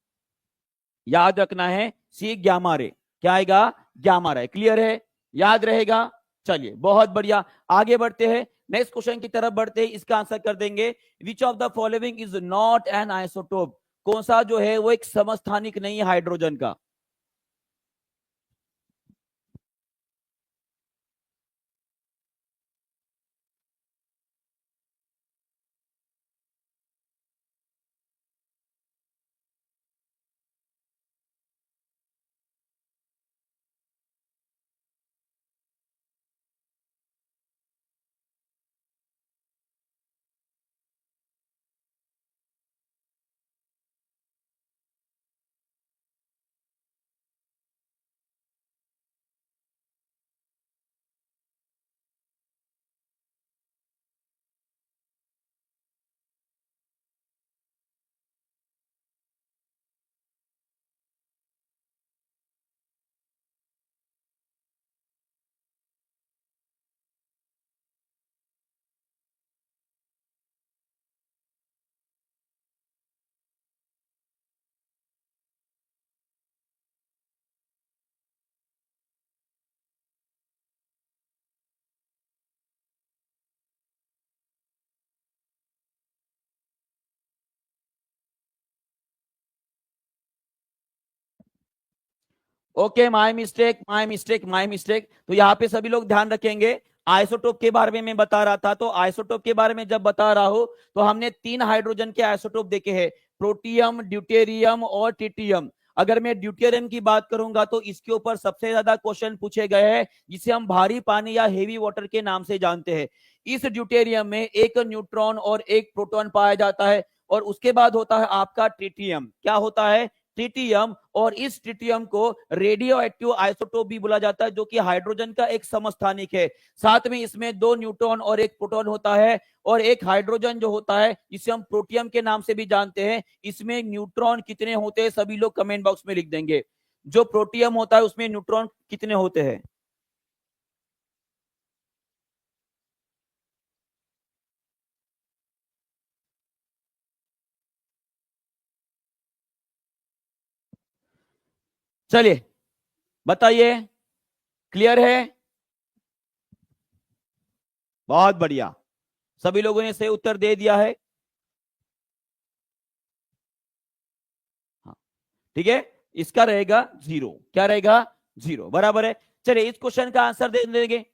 याद रखना है सी, ग्यामा रे। क्या आएगा? ग्यामा रे। क्लियर है? याद रहेगा। चलिए बहुत बढ़िया, आगे बढ़ते हैं, नेक्स्ट क्वेश्चन की तरफ बढ़ते हैं। इसका आंसर कर देंगे, which of the following is not an isotope, कौन सा जो है वो एक समस्थानिक नहीं है हाइड्रोजन का। Okay, my mistake, my mistake, my mistake. तो यहाँ पे सभी लोग ध्यान रखेंगे, आइसोटोप के बारे में मैं बता रहा था, तो आइसोटोप के बारे में जब बता रहा हूं तो हमने 3 हाइड्रोजन के आइसोटोप देखे हैं, प्रोटियम, ड्यूटेरियम और ट्रिटियम। अगर मैं ड्यूटेरियम की बात करूंगा तो इसके ऊपर सबसे ज्यादा क्वेश्चन पूछे गए हैं, जिसे हम भारी पानी या हेवी वाटर के नाम से जानते हैं। इस ड्यूटेरियम में एक न्यूट्रॉन और एक प्रोटॉन पाया जाता है, और उसके बाद होता है आपका ट्रिटियम। क्या होता है? ट्रिटियम। और इस ट्रिटियम को रेडियो एक्टिव आइसोटोप भी बोला जाता है, जो कि हाइड्रोजन का एक समस्थानिक है। साथ में इसमें 2 न्यूट्रॉन और 1 प्रोटॉन होता है, और एक हाइड्रोजन जो होता है जिसे हम प्रोटियम के नाम से भी जानते हैं। इसमें न्यूट्रॉन कितने होते हैं सभी लोग कमेंट बॉक्स में लिख देंगे। जो प्रोटियम होता है उसमें न्यूट्रॉन कितने होते हैं? चलिए बताइए, क्लियर है? बहुत बढ़िया, सभी लोगों ने सही उत्तर दे दिया है। हाँ, ठीक है, इसका रहेगा 0। क्या रहेगा? 0, बराबर है। चलिए इस क्वेश्चन का आंसर दे देंगे।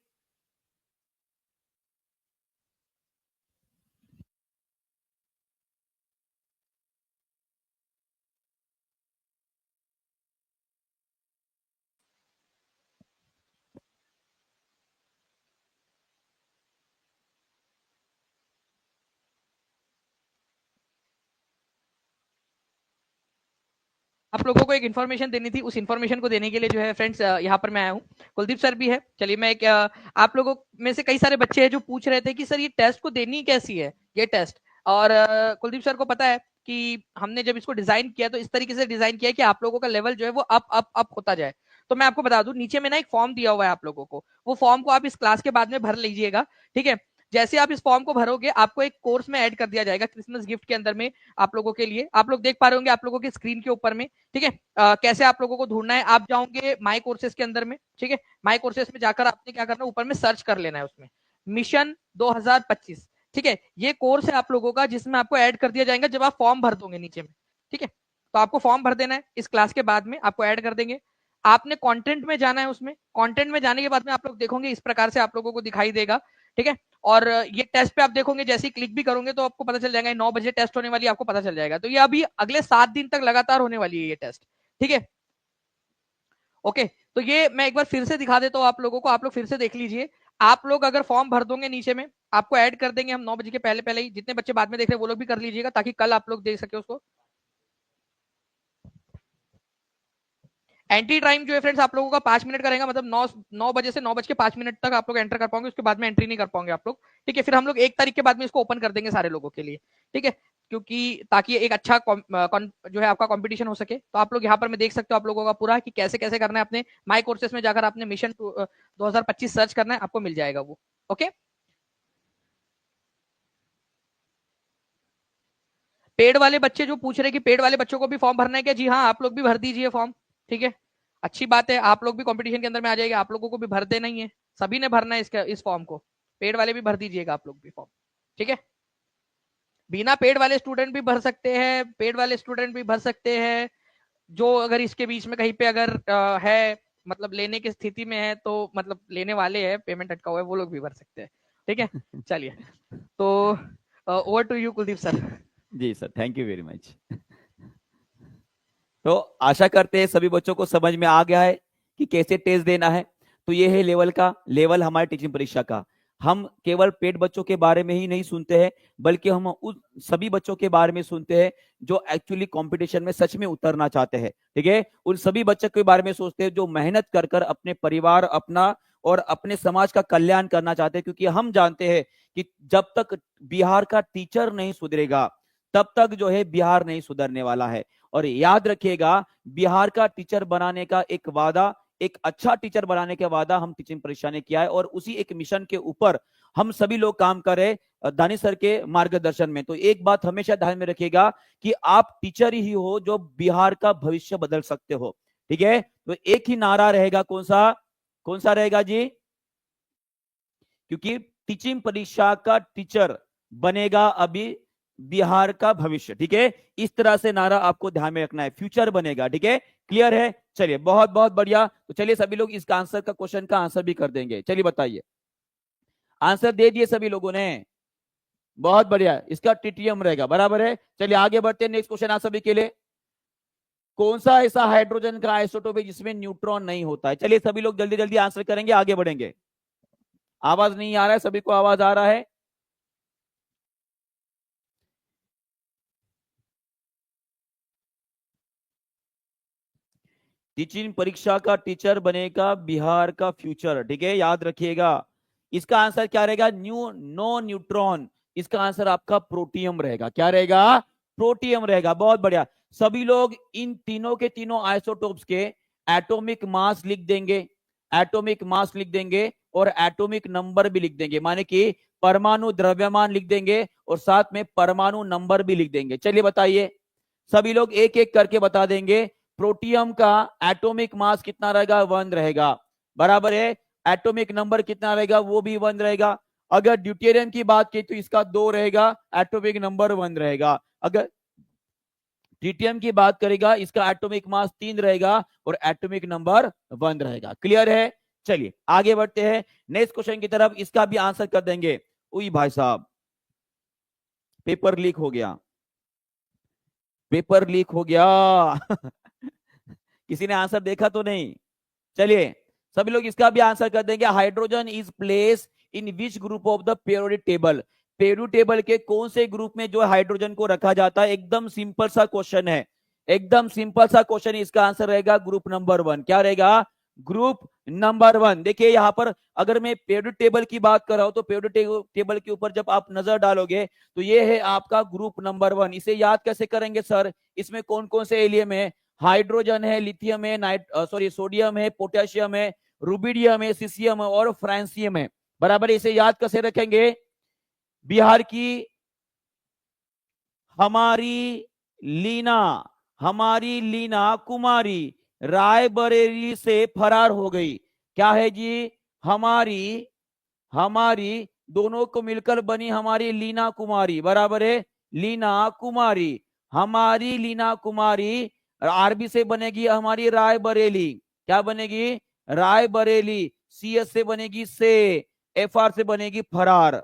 आप लोगों को एक इन्फॉर्मेशन देनी थी, उस इन्फॉर्मेशन को देने के लिए जो है फ्रेंड्स यहाँ पर मैं आया हूँ। कुलदीप सर भी है। चलिए मैं एक आप लोगों में से कई सारे बच्चे हैं जो पूछ रहे थे कि सर ये टेस्ट को देनी कैसी है, ये टेस्ट। और कुलदीप सर को पता है कि हमने जब इसको डिजाइन किया तो इस तरीके से डिजाइन किया कि आप लोगों का लेवल जो है वो अप अप अप होता जाए। तो मैं आपको बता दूं, नीचे में ना एक फॉर्म दिया हुआ है आप लोगों को, वो फॉर्म को आप इस क्लास के बाद में भर लीजिएगा, ठीक है। जैसे आप इस फॉर्म को भरोगे आपको एक कोर्स में ऐड कर दिया जाएगा क्रिसमस गिफ्ट के अंदर में आप लोगों के लिए। आप लोग देख पा रहे होंगे आप लोगों की स्क्रीन के ऊपर में, ठीक है। कैसे आप लोगों को ढूंढना है, आप जाओगे माई कोर्सेज के अंदर में, ठीक है। माई कोर्सेज में जाकर आपने क्या करना है, ऊपर में सर्च कर लेना है, उसमें मिशन 2025, ठीक है। ये कोर्स है आप लोगों का जिसमें आपको ऐड कर दिया जाएगा जब आप फॉर्म भर दोगे नीचे में, ठीक है। तो आपको फॉर्म भर देना है, इस क्लास के बाद में आपको ऐड कर देंगे। आपने कंटेंट में जाना है। उसमें कंटेंट में जाने के बाद में आप लोग देखोगे इस प्रकार से आप लोगों को दिखाई देगा, ठीक है। और ये टेस्ट पे आप देखोगे जैसे ही क्लिक भी करोगे तो आपको पता चल जाएगा 9 बजे टेस्ट होने वाली है, आपको पता चल जाएगा। तो ये अभी अगले 7 दिन तक लगातार होने वाली है ये टेस्ट, ठीक है। ओके, तो ये मैं एक बार फिर से दिखा देता हूँ आप लोगों को, आप लोग फिर से देख लीजिए। आप लोग अगर फॉर्म भर दोगे नीचे में आपको ऐड कर देंगे हम 9 बजे के पहले पहले ही। जितने बच्चे बाद में देख रहे हैं वो लोग भी कर लीजिएगा ताकि कल आप लोग देख सके उसको। एंट्री टाइम जो है फ्रेंड्स आप लोगों का 5 मिनट का रहेगा, मतलब 9 बजे से 9:05 तक आप लोग एंटर कर पाओगे, उसके बाद में एंट्री नहीं कर पाओगे आप लोग, ठीक है। फिर हम लोग 1 तारीख के बाद में इसको ओपन कर देंगे सारे लोगों के लिए, ठीक है। क्योंकि ताकि एक अच्छा जो है आपका कंपटीशन हो सके। तो आप लोग यहाँ पर मैं देख सकते हो आप लोगों का पूरा कि कैसे कैसे करना है। अपने माई कोर्सेस में जाकर आपने मिशन 2025 सर्च करना है, आपको मिल जाएगा वो। ओके, पेड वाले बच्चे जो पूछ रहे हैं कि पेड वाले बच्चों को भी फॉर्म भरना है क्या, जी हाँ, आप लोग भी भर दीजिए फॉर्म, ठीक है। अच्छी बात है, आप लोग भी कंपटीशन के अंदर में आ जाएंगे, आप लोगों को भी भर देना ही है, सभी ने भरना है इस फॉर्म को। पेड वाले भी भर दीजिएगा आप लोग भी फॉर्म, ठीक है। बिना पेड वाले स्टूडेंट भी भर सकते हैं, पेड वाले स्टूडेंट भी भर सकते हैं। जो अगर इसके बीच में कहीं पे अगर है, मतलब लेने की स्थिति में है, तो मतलब लेने वाले हैं, पेमेंट अटका हुआ है, वो लोग भी भर सकते हैं, ठीक है। चलिए, तो over to you Kuldeep sir. जी sir, thank you very much. तो आशा करते हैं सभी बच्चों को समझ में आ गया है कि कैसे टेस्ट देना है। तो ये है लेवल हमारे टीचिंग परीक्षा का। हम केवल पेड बच्चों के बारे में ही नहीं सुनते हैं, बल्कि हम उस सभी बच्चों के बारे में सुनते हैं जो एक्चुअली कंपटीशन में सच में उतरना चाहते हैं, ठीक है। उन सभी बच्चों के बारे में सोचते हैं जो मेहनत कर कर अपने परिवार, अपना और अपने समाज का कल्याण करना चाहते हैं। क्योंकि हम जानते हैं कि जब तक बिहार का टीचर नहीं सुधरेगा तब तक जो है बिहार नहीं सुधरने वाला है। और याद रखिएगा, बिहार का टीचर बनाने का एक वादा, एक अच्छा टीचर बनाने का वादा हम टीचिंग परीक्षा ने किया है, और उसी एक मिशन के ऊपर हम सभी लोग काम कर रहे दानिश सर के मार्गदर्शन में। तो एक बात हमेशा ध्यान में रखिएगा कि आप टीचर ही हो जो बिहार का भविष्य बदल सकते हो, ठीक है। तो एक ही नारा रहेगा, कौन सा रहेगा जी? क्योंकि टीचिंग परीक्षा का टीचर बनेगा अभी बिहार का भविष्य, ठीक है। इस तरह से नारा आपको ध्यान में रखना है, फ्यूचर बनेगा, ठीक है। क्लियर है? चलिए, बहुत बहुत बढ़िया। तो चलिए सभी लोग इसका आंसर का क्वेश्चन का आंसर भी कर देंगे। चलिए बताइए, आंसर दे दिए सभी लोगों ने? बहुत बढ़िया, इसका टीटीएम रहेगा, बराबर है। चलिए आगे बढ़ते हैं, नेक्स्ट क्वेश्चन आप सभी के लिए। कौन सा ऐसा हाइड्रोजन का आइसोटोप है जिसमें न्यूट्रॉन नहीं होता है? चलिए सभी लोग जल्दी जल्दी आंसर करेंगे, आगे बढ़ेंगे। आवाज नहीं आ रहा है? सभी को आवाज आ रहा है? टीचिंग परीक्षा का टीचर बनेगा बिहार का फ्यूचर, ठीक है, याद रखिएगा। इसका आंसर क्या रहेगा? No neutron. इसका आंसर आपका प्रोटियम रहेगा। क्या रहेगा? प्रोटियम रहेगा। बहुत बढ़िया। सभी लोग इन तीनों के तीनों आइसोटोप्स के एटॉमिक मास लिख देंगे, एटॉमिक मास लिख देंगे और एटॉमिक नंबर भी लिख देंगे, माने कि परमाणु द्रव्यमान लिख देंगे और साथ में परमाणु नंबर भी लिख देंगे। चलिए बताइए, सभी लोग एक एक करके बता देंगे। प्रोटियम का एटॉमिक मास कितना रहेगा? 1 रहेगा, बराबर है। एटॉमिक नंबर कितना रहेगा? वो भी 1 रहेगा। अगर ड्यूटेरियम की बात की तो इसका 2 रहेगा, एटॉमिक नंबर 1 रहेगा। अगर ट्रिटियम की बात करेगा, इसका एटॉमिक मास 3 रहेगा और एटॉमिक नंबर 1 रहेगा। क्लियर है? चलिए आगे बढ़ते हैं नेक्स्ट क्वेश्चन की तरफ। इसका भी आंसर कर देंगे। उई भाई साहब, पेपर लीक हो गया, पेपर लीक हो गया। किसी ने आंसर देखा तो नहीं? चलिए सभी लोग इसका भी आंसर कर देंगे। Hydrogen is place in which group of the periodic table? Periodic table के कौन से ग्रुप में जो हाइड्रोजन को रखा जाता है? एकदम सिंपल सा क्वेश्चन है, एकदम सिंपल सा क्वेश्चन। इसका आंसर रहेगा ग्रुप नंबर 1। क्या रहेगा? Group number 1। देखिए यहां पर अगर मैं पीरियोडिक टेबल की बात कर रहा हूं तो पीरियोडिक टेबल के ऊपर जब आप नजर डालोगे तो ये है आपका ग्रुप नंबर 1। इसे याद कैसे करेंगे सर? इसमें कौन कौन से एलियम है? हाइड्रोजन है, लिथियम है, सोडियम है, पोटेशियम है, रुबिडियम है, सीसियम है और फ्रांसियम है, बराबर। इसे याद कैसे रखेंगे? बिहार की हमारी लीना कुमारी रायबरेली से फरार हो गई। क्या है जी? हमारी दोनों को मिलकर बनी हमारी लीना कुमारी, बराबर है। लीना कुमारी, हमारी लीना कुमारी, आरबी से बनेगी हमारी रायबरेली, क्या बनेगी? रायबरेली। CS से बनेगी से, FR से बनेगी फरार।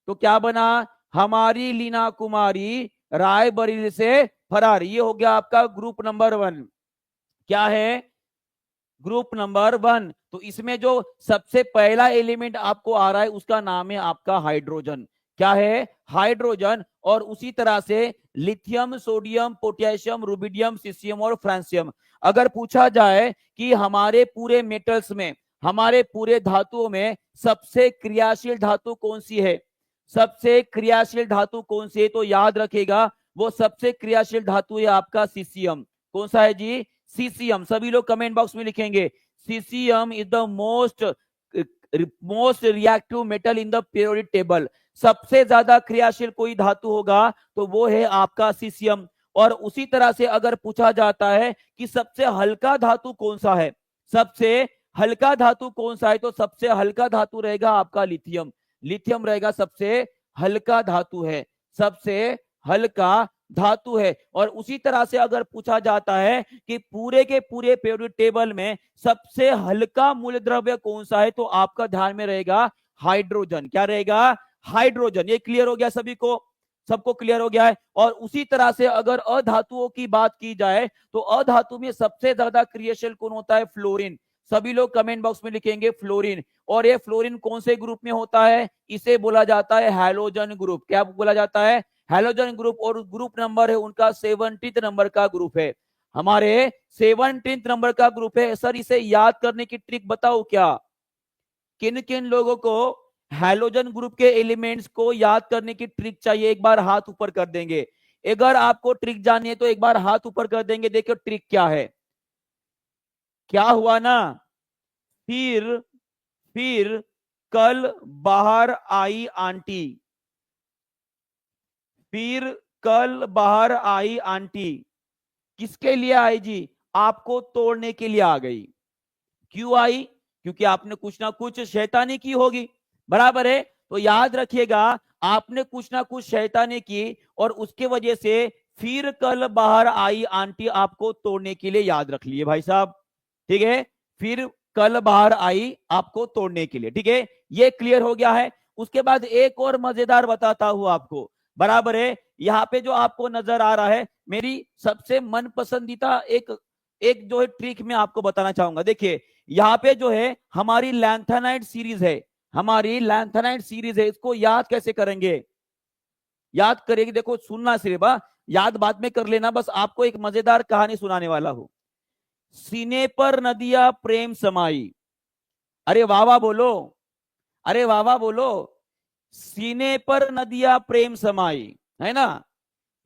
तो क्या बना? हमारी लीना कुमारी रायबरेली से फरार। ये हो गया आपका ग्रुप नंबर 1। क्या है? Group number 1। तो इसमें जो सबसे पहला एलिमेंट आपको आ रहा है उसका नाम है आपका हाइड्रोजन। क्या है? हाइड्रोजन। और उसी तरह से lithium, sodium, potassium, rubidium, caesium और फ्रांसियम। अगर पूछा जाए कि हमारे पूरे मेटल्स में, हमारे पूरे धातुओं में सबसे क्रियाशील धातु कौन सी है, सबसे क्रियाशील धातु कौन सी है, तो याद रखेगा वो सबसे क्रियाशील धातु है आपका सीसियम। कौन सा है जी? सीसियम। सभी लोग कमेंट बॉक्स में लिखेंगे caesium is the most reactive metal in the periodic table. सबसे ज्यादा क्रियाशील कोई धातु होगा तो वो है आपका सीसियम। और उसी तरह से अगर पूछा जाता है कि सबसे हल्का धातु कौन सा है, सबसे हल्का धातु कौन सा है, तो सबसे हल्का धातु रहेगा आपका लिथियम। लिथियम रहेगा सबसे हल्का धातु है, सबसे हल्का धातु है। और उसी तरह से अगर पूछा जाता है कि पूरे के पूरे पीरियोडिक टेबल में सबसे हल्का मूल द्रव्य कौन सा है, तो आपका ध्यान में रहेगा हाइड्रोजन। क्या रहेगा? हाइड्रोजन। ये क्लियर हो गया सभी को? सबको क्लियर हो गया है? और उसी तरह से अगर अधातुओं की बात की जाए तो अधातु में सबसे ज्यादा क्रियाशील कौन होता है? फ्लोरीन। सभी लोग कमेंट बॉक्स में लिखेंगे फ्लोरीन। और ये फ्लोरीन कौन से ग्रुप में होता है? इसे बोला जाता है हैलोजन ग्रुप। क्या बोला जाता है? Halogen group. और ग्रुप नंबर है उनका 70 नंबर का ग्रुप है, हमारे 70 नंबर का ग्रुप है। सर इसे याद करने की ट्रिक बताओ क्या? किन किन लोगों को हैलोजन ग्रुप के एलिमेंट्स को याद करने की ट्रिक चाहिए? एक बार हाथ ऊपर कर देंगे। अगर आपको ट्रिक जाननी है तो एक बार हाथ ऊपर कर देंगे। देखो ट्रिक क्या है। क्या हुआ ना, फिर कल बाहर आई आंटी, फिर कल बाहर आई आंटी। किसके लिए आई जी? आपको तोड़ने के लिए आ गई। क्यों आई? क्योंकि आपने कुछ ना कुछ शैतानी की होगी, बराबर है? तो याद रखिएगा आपने कुछ ना कुछ शैतानी की और उसके वजह से फिर कल बाहर आई आंटी आपको तोड़ने के लिए। याद रख लिए भाई साहब, ठीक है? फिर कल बाहर आई आपको तोड़ने के लिए, ठीक है? ये क्लियर हो गया है। उसके बाद एक और मजेदार बताता हूं आपको, बराबर है? यहाँ पे जो आपको नजर आ रहा है मेरी सबसे मन पसंदीदा एक जो है ट्रिक मैं आपको बताना चाहूंगा। देखिए यहाँ पे जो है हमारी लैंथेनाइट सीरीज है, हमारी लैंथेनाइट सीरीज है। इसको याद कैसे करेंगे? याद करेंगे, देखो सुनना सिर्फ, याद बाद में कर लेना। बस आपको एक मजेदार कहानी सुनाने वाला हूं। सीने पर नदिया प्रेम समाई। अरे वाह वाह बोलो, अरे वाह वाह बोलो। सीने पर नदिया प्रेम समाई, है ना?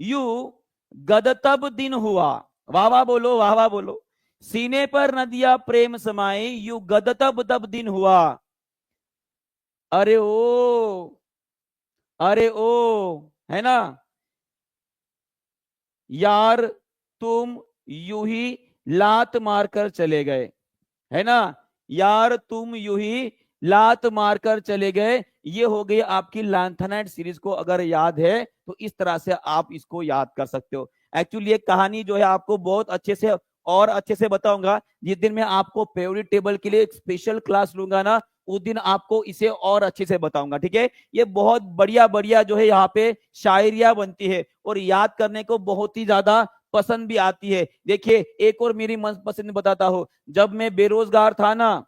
यू गदतब दिन हुआ। वाह वाह बोलो, वाह वाह बोलो। सीने पर नदिया प्रेम समाई, यू गदतब तब दिन हुआ। अरे ओ, अरे ओ, है ना? यार तुम यूं ही लात मारकर चले गए, है ना? यार तुम यूं ही लात मारकर चले गए। ये हो गई आपकी लैंथेनाइट सीरीज को अगर याद है तो इस तरह से आप इसको याद कर सकते हो। एक्चुअली ये कहानी जो है आपको बहुत अच्छे से और अच्छे से बताऊंगा। जिस दिन मैं आपको पीरियोडिक टेबल के लिए एक स्पेशल क्लास लूंगा ना, उस दिन आपको इसे और अच्छे से बताऊंगा, ठीक है? ये बहुत बढ़िया बढ़िया जो है यहाँ पे शायरिया बनती है और याद करने को बहुत ही ज्यादा पसंद भी आती है। देखिए एक और मेरी मनपसंद बताता हूं। जब मैं बेरोजगार था ना,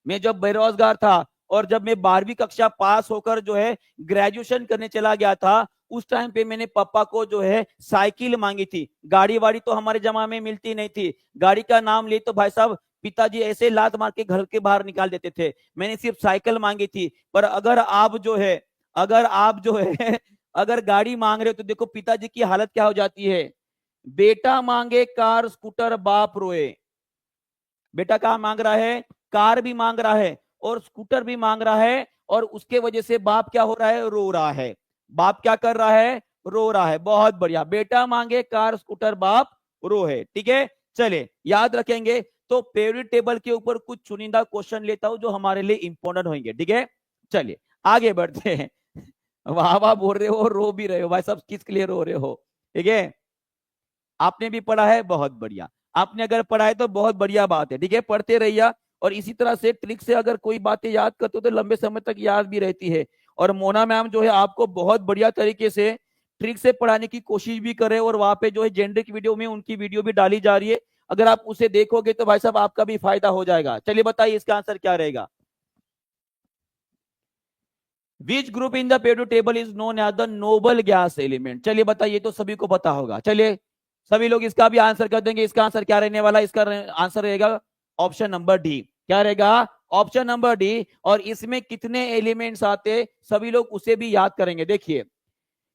मैं जब बेरोजगार था और जब मैं 12वीं कक्षा पास होकर जो है ग्रेजुएशन करने चला गया था, उस टाइम पे मैंने पापा को जो है साइकिल मांगी थी। गाड़ी वाड़ी तो हमारे जमा में मिलती नहीं थी। गाड़ी का नाम ले तो भाई साहब पिताजी ऐसे लात मार के घर के बाहर निकाल देते थे। मैंने सिर्फ साइकिल मांगी थी। पर अगर आप जो है अगर गाड़ी मांग रहे हो तो देखो पिताजी की हालत क्या हो जाती है। बेटा मांगे कार स्कूटर बाप रोए। बेटा क्या मांग रहा है? कार भी मांग रहा है और स्कूटर भी मांग रहा है। और उसके वजह से बाप क्या हो रहा है? रो रहा है। बाप क्या कर रहा है? रो रहा है। बहुत बढ़िया, बेटा मांगे कार स्कूटर बाप रो है, ठीक है? चले याद रखेंगे। तो पीरियोडिक टेबल के ऊपर कुछ चुनिंदा क्वेश्चन लेता हूं जो हमारे लिए इंपॉर्टेंट होंगे, ठीक है? चलिए आगे बढ़ते हैं। वाह वाह बोल रहे हो, रो भी रहे हो भाई, सब किसके लिए रो रहे हो? ठीक है, आपने भी पढ़ा है, बहुत बढ़िया। आपने अगर पढ़ा है तो बहुत बढ़िया बात है, ठीक है, पढ़ते रहिए। और इसी तरह से ट्रिक से अगर कोई बातें याद करते हो तो लंबे समय तक याद भी रहती है। और मोना मैम जो है आपको बहुत बढ़िया तरीके से ट्रिक से पढ़ाने की कोशिश भी करे, और वहां पे जो है जेनरिक वीडियो में उनकी वीडियो भी डाली जा रही है। अगर आप उसे देखोगे तो भाई साहब आपका भी फायदा हो जाएगा। चलिए बताइए इसका आंसर क्या रहेगा। Which group in the periodic table is known as the noble gas element. चलिए बताइए, तो सभी को पता होगा। चलिए सभी लोग इसका भी आंसर कर देंगे। इसका आंसर क्या रहने वाला है? इसका आंसर रहेगा ऑप्शन नंबर डी। क्या रहेगा? Option number D. और इसमें कितने एलिमेंट्स आते सभी लोग उसे भी याद करेंगे। देखिए,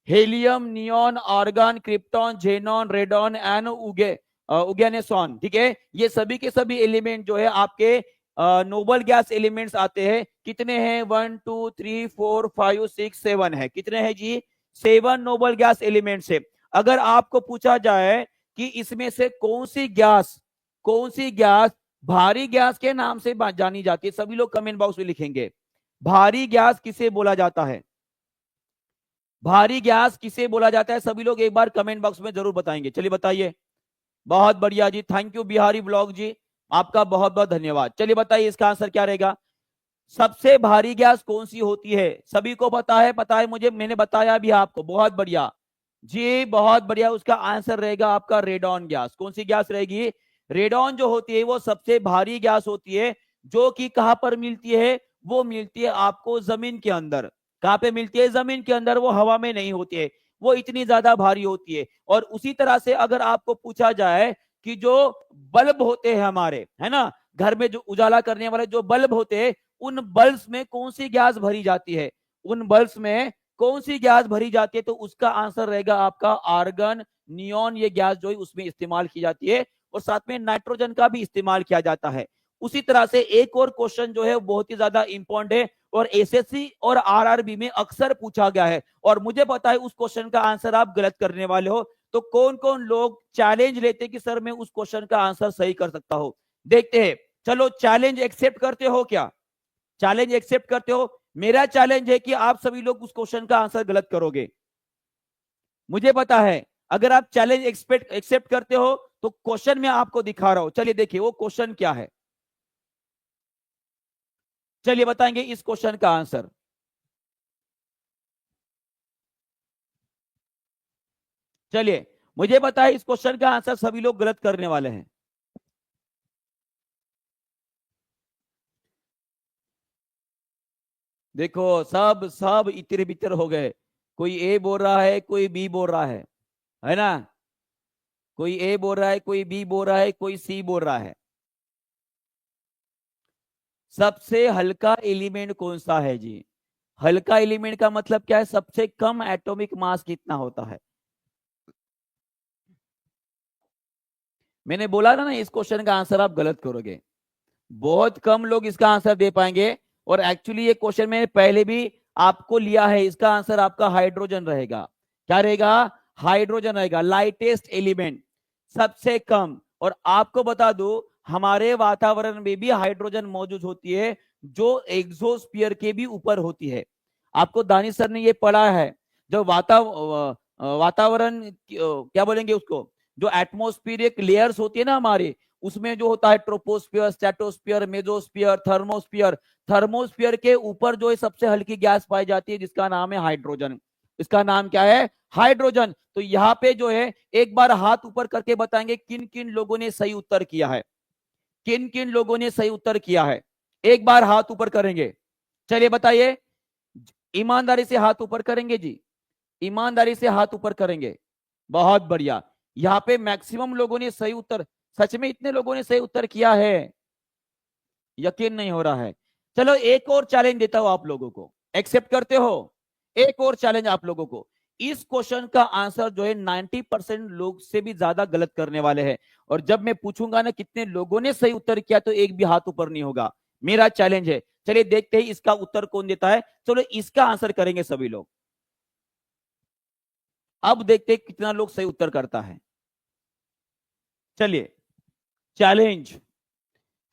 helium, neon, argon, krypton, xenon, radon and oganesson, ठीक है, ये सभी के सभी एलिमेंट जो है आपके नोबल गैस एलिमेंट्स आते हैं। कितने हैं? 1 2 3 4 5 6 7 है। कितने हैं जी? 7 नोबल गैस एलिमेंट्स है। अगर आपको पूछा जाए कि इसमें से कौन सी गैस भारी गैस के नाम से जानी जाती है, सभी लोग कमेंट बॉक्स में लिखेंगे भारी गैस किसे बोला जाता है। भारी गैस किसे बोला जाता है? सभी लोग एक बार कमेंट बॉक्स में जरूर बताएंगे। चलिए बताइए। बहुत बढ़िया जी, थैंक यू बिहारी ब्लॉग जी, आपका बहुत बहुत धन्यवाद। चलिए बताइए इसका आंसर क्या रहेगा। सबसे भारी गैस कौन सी होती है? सभी को पता है मुझे, मैंने बताया भी आपको। बहुत बढ़िया जी, बहुत बढ़िया। उसका आंसर रहेगा आपका रेडॉन गैस। कौन सी गैस रहेगी? रेडॉन जो होती है वो सबसे भारी गैस होती है, जो कि कहां पर मिलती है? वो मिलती है आपको जमीन के अंदर। कहां पे मिलती है? जमीन के अंदर। वो हवा में नहीं होती है, वो इतनी ज्यादा भारी होती है। और उसी तरह से अगर आपको पूछा जाए कि जो बल्ब होते हैं हमारे, है ना, घर में जो उजाला करने वाले जो बल्ब होते हैं, उन बल्ब्स में कौन सी गैस भरी जाती है? उन बल्ब्स में कौन सी गैस भरी जाती है? तो उसका आंसर रहेगा आपका आर्गन, नियॉन। ये गैस जो है उसमें इस्तेमाल की जाती है, और साथ में नाइट्रोजन का भी इस्तेमाल किया जाता है। उसी तरह से एक और क्वेश्चन जो है बहुत ही ज्यादा इंपॉर्टेंट है, और एसएससी और आरआरबी में अक्सर पूछा गया है, और मुझे पता है उस क्वेश्चन का आंसर आप गलत करने वाले हो। तो कौन कौन लोग चैलेंज लेते कि सर मैं उस क्वेश्चन का आंसर सही कर सकता हूं? देखते हैं। चलो चैलेंज एक्सेप्ट करते हो क्या? चैलेंज एक्सेप्ट करते हो? मेरा चैलेंज है कि आप सभी लोग उस क्वेश्चन का आंसर गलत करोगे, मुझे पता है। अगर आप चैलेंज एक्सेप्ट करते हो तो क्वेश्चन में आपको दिखा रहा हूं। चलिए देखिए वो क्वेश्चन क्या है। चलिए बताएंगे इस क्वेश्चन का आंसर। चलिए मुझे पता है इस क्वेश्चन का आंसर सभी लोग गलत करने वाले हैं। देखो सब सब इतर बितर हो गए। कोई ए बोल रहा है, कोई बी बोल रहा है ना। कोई ए बोल रहा है, कोई बी बोल रहा है, कोई सी बोल रहा है। सबसे हल्का एलिमेंट कौन सा है जी? हल्का एलिमेंट का मतलब क्या है? सबसे कम एटॉमिक मास कितना होता है? मैंने बोला ना इस क्वेश्चन का आंसर आप गलत करोगे। बहुत कम लोग इसका आंसर दे पाएंगे। और एक्चुअली ये क्वेश्चन मैंने पहले भी आपको लिया है। इसका आंसर आपका हाइड्रोजन रहेगा। क्या रहेगा? हाइड्रोजन रहेगा, लाइटेस्ट एलिमेंट, सबसे कम। और आपको बता दूं हमारे वातावरण में भी हाइड्रोजन मौजूद होती है, जो एक्सोस्फीयर के भी ऊपर होती है। आपको दानिश सर ने ये पढ़ा है। जो वातावरण क्या बोलेंगे उसको, जो एटमोस्फियरिक लेयर्स होती है ना हमारे, उसमें जो होता है troposphere, stratosphere, mesosphere, thermosphere. Thermosphere के ऊपर जो है सबसे हल्की गैस पाई जाती है, जिसका नाम है हाइड्रोजन। इसका नाम क्या है? हाइड्रोजन। तो यहाँ पे जो है एक बार हाथ ऊपर करके बताएंगे किन किन लोगों ने सही उत्तर किया है। किन किन लोगों ने सही उत्तर किया है, एक बार हाथ ऊपर करेंगे। चलिए बताइए, ईमानदारी से हाथ ऊपर करेंगे जी, ईमानदारी से हाथ ऊपर करेंगे। बहुत बढ़िया, यहाँ पे मैक्सिमम लोगों ने सही उत्तर, सच में इतने लोगों ने सही उत्तर किया है, यकीन नहीं हो रहा है। चलो एक और चैलेंज देता हूं आप लोगों को, एक्सेप्ट करते हो? एक और चैलेंज आप लोगों को। इस क्वेश्चन का आंसर जो है 90% लोग से भी ज्यादा गलत करने वाले हैं। और जब मैं पूछूंगा ना कितने लोगों ने सही उत्तर किया, तो एक भी हाथ ऊपर नहीं होगा। मेरा चैलेंज है। चलिए देखते हैं इसका उत्तर कौन देता है। चलो इसका आंसर करेंगे सभी लोग। अब देखते हैं कितना लोग सही उत्तर करता है। चलिए चैलेंज,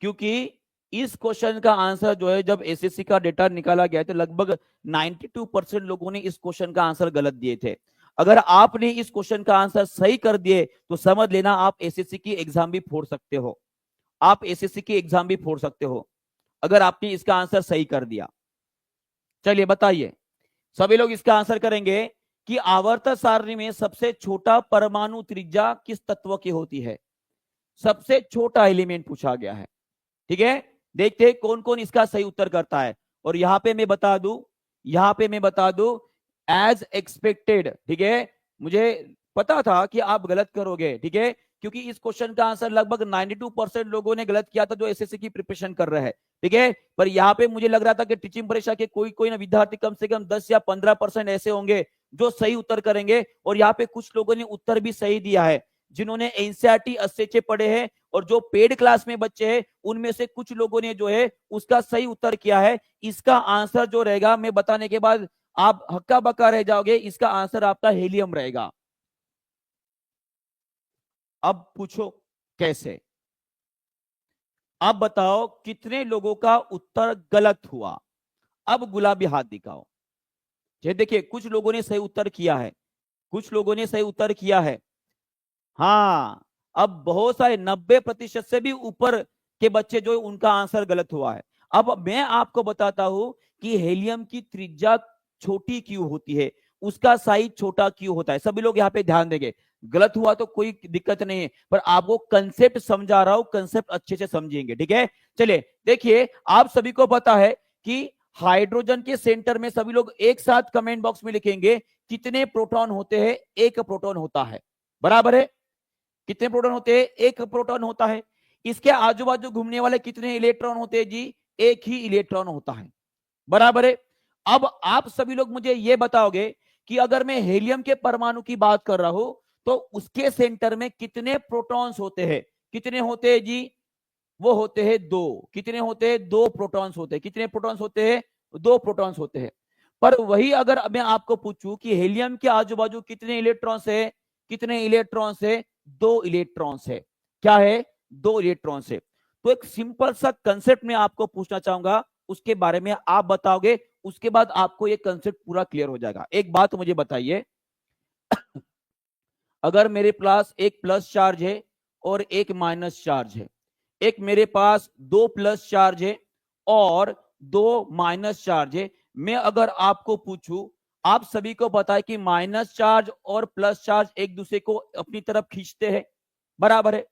क्योंकि इस क्वेश्चन का आंसर जो है जब एसएससी का डेटा निकाला गया तो लगभग 92% लोगों ने इस क्वेश्चन का आंसर गलत दिए थे। अगर आपने इस क्वेश्चन का आंसर सही कर दिए तो समझ लेना आप एसएससी की एग्जाम भी फोड़ सकते हो, आप एसएससी की एग्जाम भी फोड़ सकते हो अगर आपने इसका आंसर सही कर दिया। चलिए बताइए, सभी लोग इसका आंसर करेंगे कि आवर्त सारणी में सबसे छोटा परमाणु त्रिज्या किस तत्व की होती है। सबसे छोटा एलिमेंट पूछा गया है, ठीक है। देखते हैं कौन कौन इसका सही उत्तर करता है। और यहां पे मैं बता दूं एज एक्सपेक्टेड, ठीक है, मुझे पता था कि आप गलत करोगे, ठीक है, क्योंकि इस क्वेश्चन का आंसर लगभग 92% लोगों ने गलत किया था जो एसएससी की प्रिपरेशन कर रहे हैं, ठीक है। पर यहाँ पे मुझे लग रहा था कि टीचिंग परीक्षा के कोई कोई ना विद्यार्थी कम से कम 10 या 15% ऐसे होंगे जो सही उत्तर करेंगे। और यहाँ पे कुछ लोगों ने उत्तर भी सही दिया है जिन्होंने एनसीईआरटी अच्छे पढ़े हैं, और जो पेड क्लास में बच्चे हैं उनमें से कुछ लोगों ने जो है उसका सही उत्तर किया है। इसका आंसर जो रहेगा मैं बताने के बाद आप हक्का बक्का रह जाओगे, इसका आंसर आपका हीलियम रहेगा। अब पूछो कैसे, अब बताओ कितने लोगों का उत्तर गलत हुआ। अब गुलाबी हाथ दिखाओ। ये देखिए कुछ लोगों ने सही उत्तर किया है, कुछ लोगों ने सही उत्तर किया है। हाँ, अब बहुत सारे 90% से भी ऊपर के बच्चे जो उनका आंसर गलत हुआ है। अब मैं आपको बताता हूं कि हेलियम की त्रिज्या छोटी क्यों होती है, उसका साइज छोटा क्यों होता है। सभी लोग यहाँ पे ध्यान देंगे, गलत हुआ तो कोई दिक्कत नहीं है, पर आपको कंसेप्ट समझा रहा हूं, कंसेप्ट अच्छे से समझेंगे, ठीक है। चलिए देखिए, आप सभी को पता है कि हाइड्रोजन के सेंटर में, सभी लोग एक साथ कमेंट बॉक्स में लिखेंगे कितने प्रोटॉन होते हैं। एक प्रोटॉन होता है, बराबर है। कितने प्रोटॉन होते हैं? एक प्रोटॉन होता है। इसके आजू बाजू घूमने वाले कितने इलेक्ट्रॉन होते हैं जी? एक ही इलेक्ट्रॉन होता है, बराबर है। अब आप सभी लोग मुझे यह बताओगे कि अगर मैं हेलियम के परमाणु की बात कर रहा हूं तो उसके सेंटर में कितने प्रोटॉन्स होते हैं? कितने होते हैं जी? वो होते हैं दो। कितने होते हैं? दो प्रोटॉन्स होते हैं। कितने प्रोटॉन्स होते हैं? दो प्रोटॉन्स होते हैं। पर वही अगर मैं आपको पूछूं कि हेलियम के आजू बाजू कितने इलेक्ट्रॉन्स है? कितने इलेक्ट्रॉन्स है? दो इलेक्ट्रॉन्स है। क्या है? दो इलेक्ट्रॉन्स है। तो एक सिंपल सा कंसेप्ट में आपको पूछना चाहूंगा, उसके बारे में आप बताओगे, उसके बाद आपको ये कंसेप्ट पूरा क्लियर हो जाएगा। एक बात मुझे बताइए, अगर मेरे पास एक प्लस चार्ज है और एक माइनस चार्ज है, एक मेरे पास दो प्लस चार्ज है और दो माइनस चार्ज है, मैं अगर आपको पूछूं, आप सभी को पता है कि माइनस चार्ज और प्लस चार्ज एक दूसरे को अपनी तरफ खींचते हैं, बराबर है।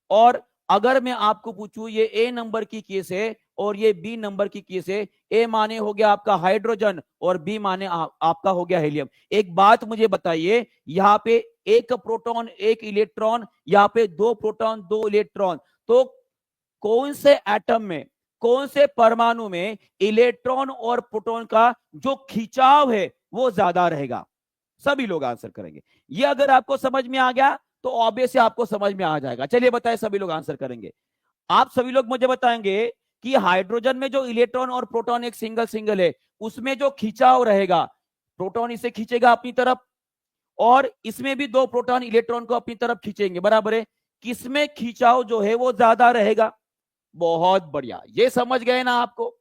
और अगर मैं आपको पूछूं ये ए नंबर की केस है और ये बी नंबर की केस है, ए माने हो गया आपका हाइड्रोजन और बी माने आपका हो गया हीलियम। एक बात मुझे बताइए, यहाँ पे एक प्रोटॉन एक इलेक्ट्रॉन, यहाँ पे दो प्रोटॉन दो इलेक्ट्रॉन, तो कौन से एटम में, कौन से परमाणु में इलेक्ट्रॉन और प्रोटॉन का जो खिंचाव है वो ज्यादा रहेगा? सभी लोग आंसर करेंगे। ये अगर आपको समझ में आ गया तो ऑब्वियसली आपको समझ में आ जाएगा। चलिए बताएं, सभी लोग आंसर करेंगे। आप सभी लोग मुझे बताएंगे कि हाइड्रोजन में जो इलेक्ट्रॉन और प्रोटॉन एक सिंगल सिंगल है, उसमें जो खिंचाव रहेगा, प्रोटॉन इसे खींचेगा अपनी तरफ और इसमें भी दो प्रोटॉन इलेक्ट्रॉन को अपनी तरफ खींचेंगे, बराबर है। किसमें खिंचाव जो है वो ज्यादा रहेगा? बहुत बढ़िया, ये समझ गए ना आपको?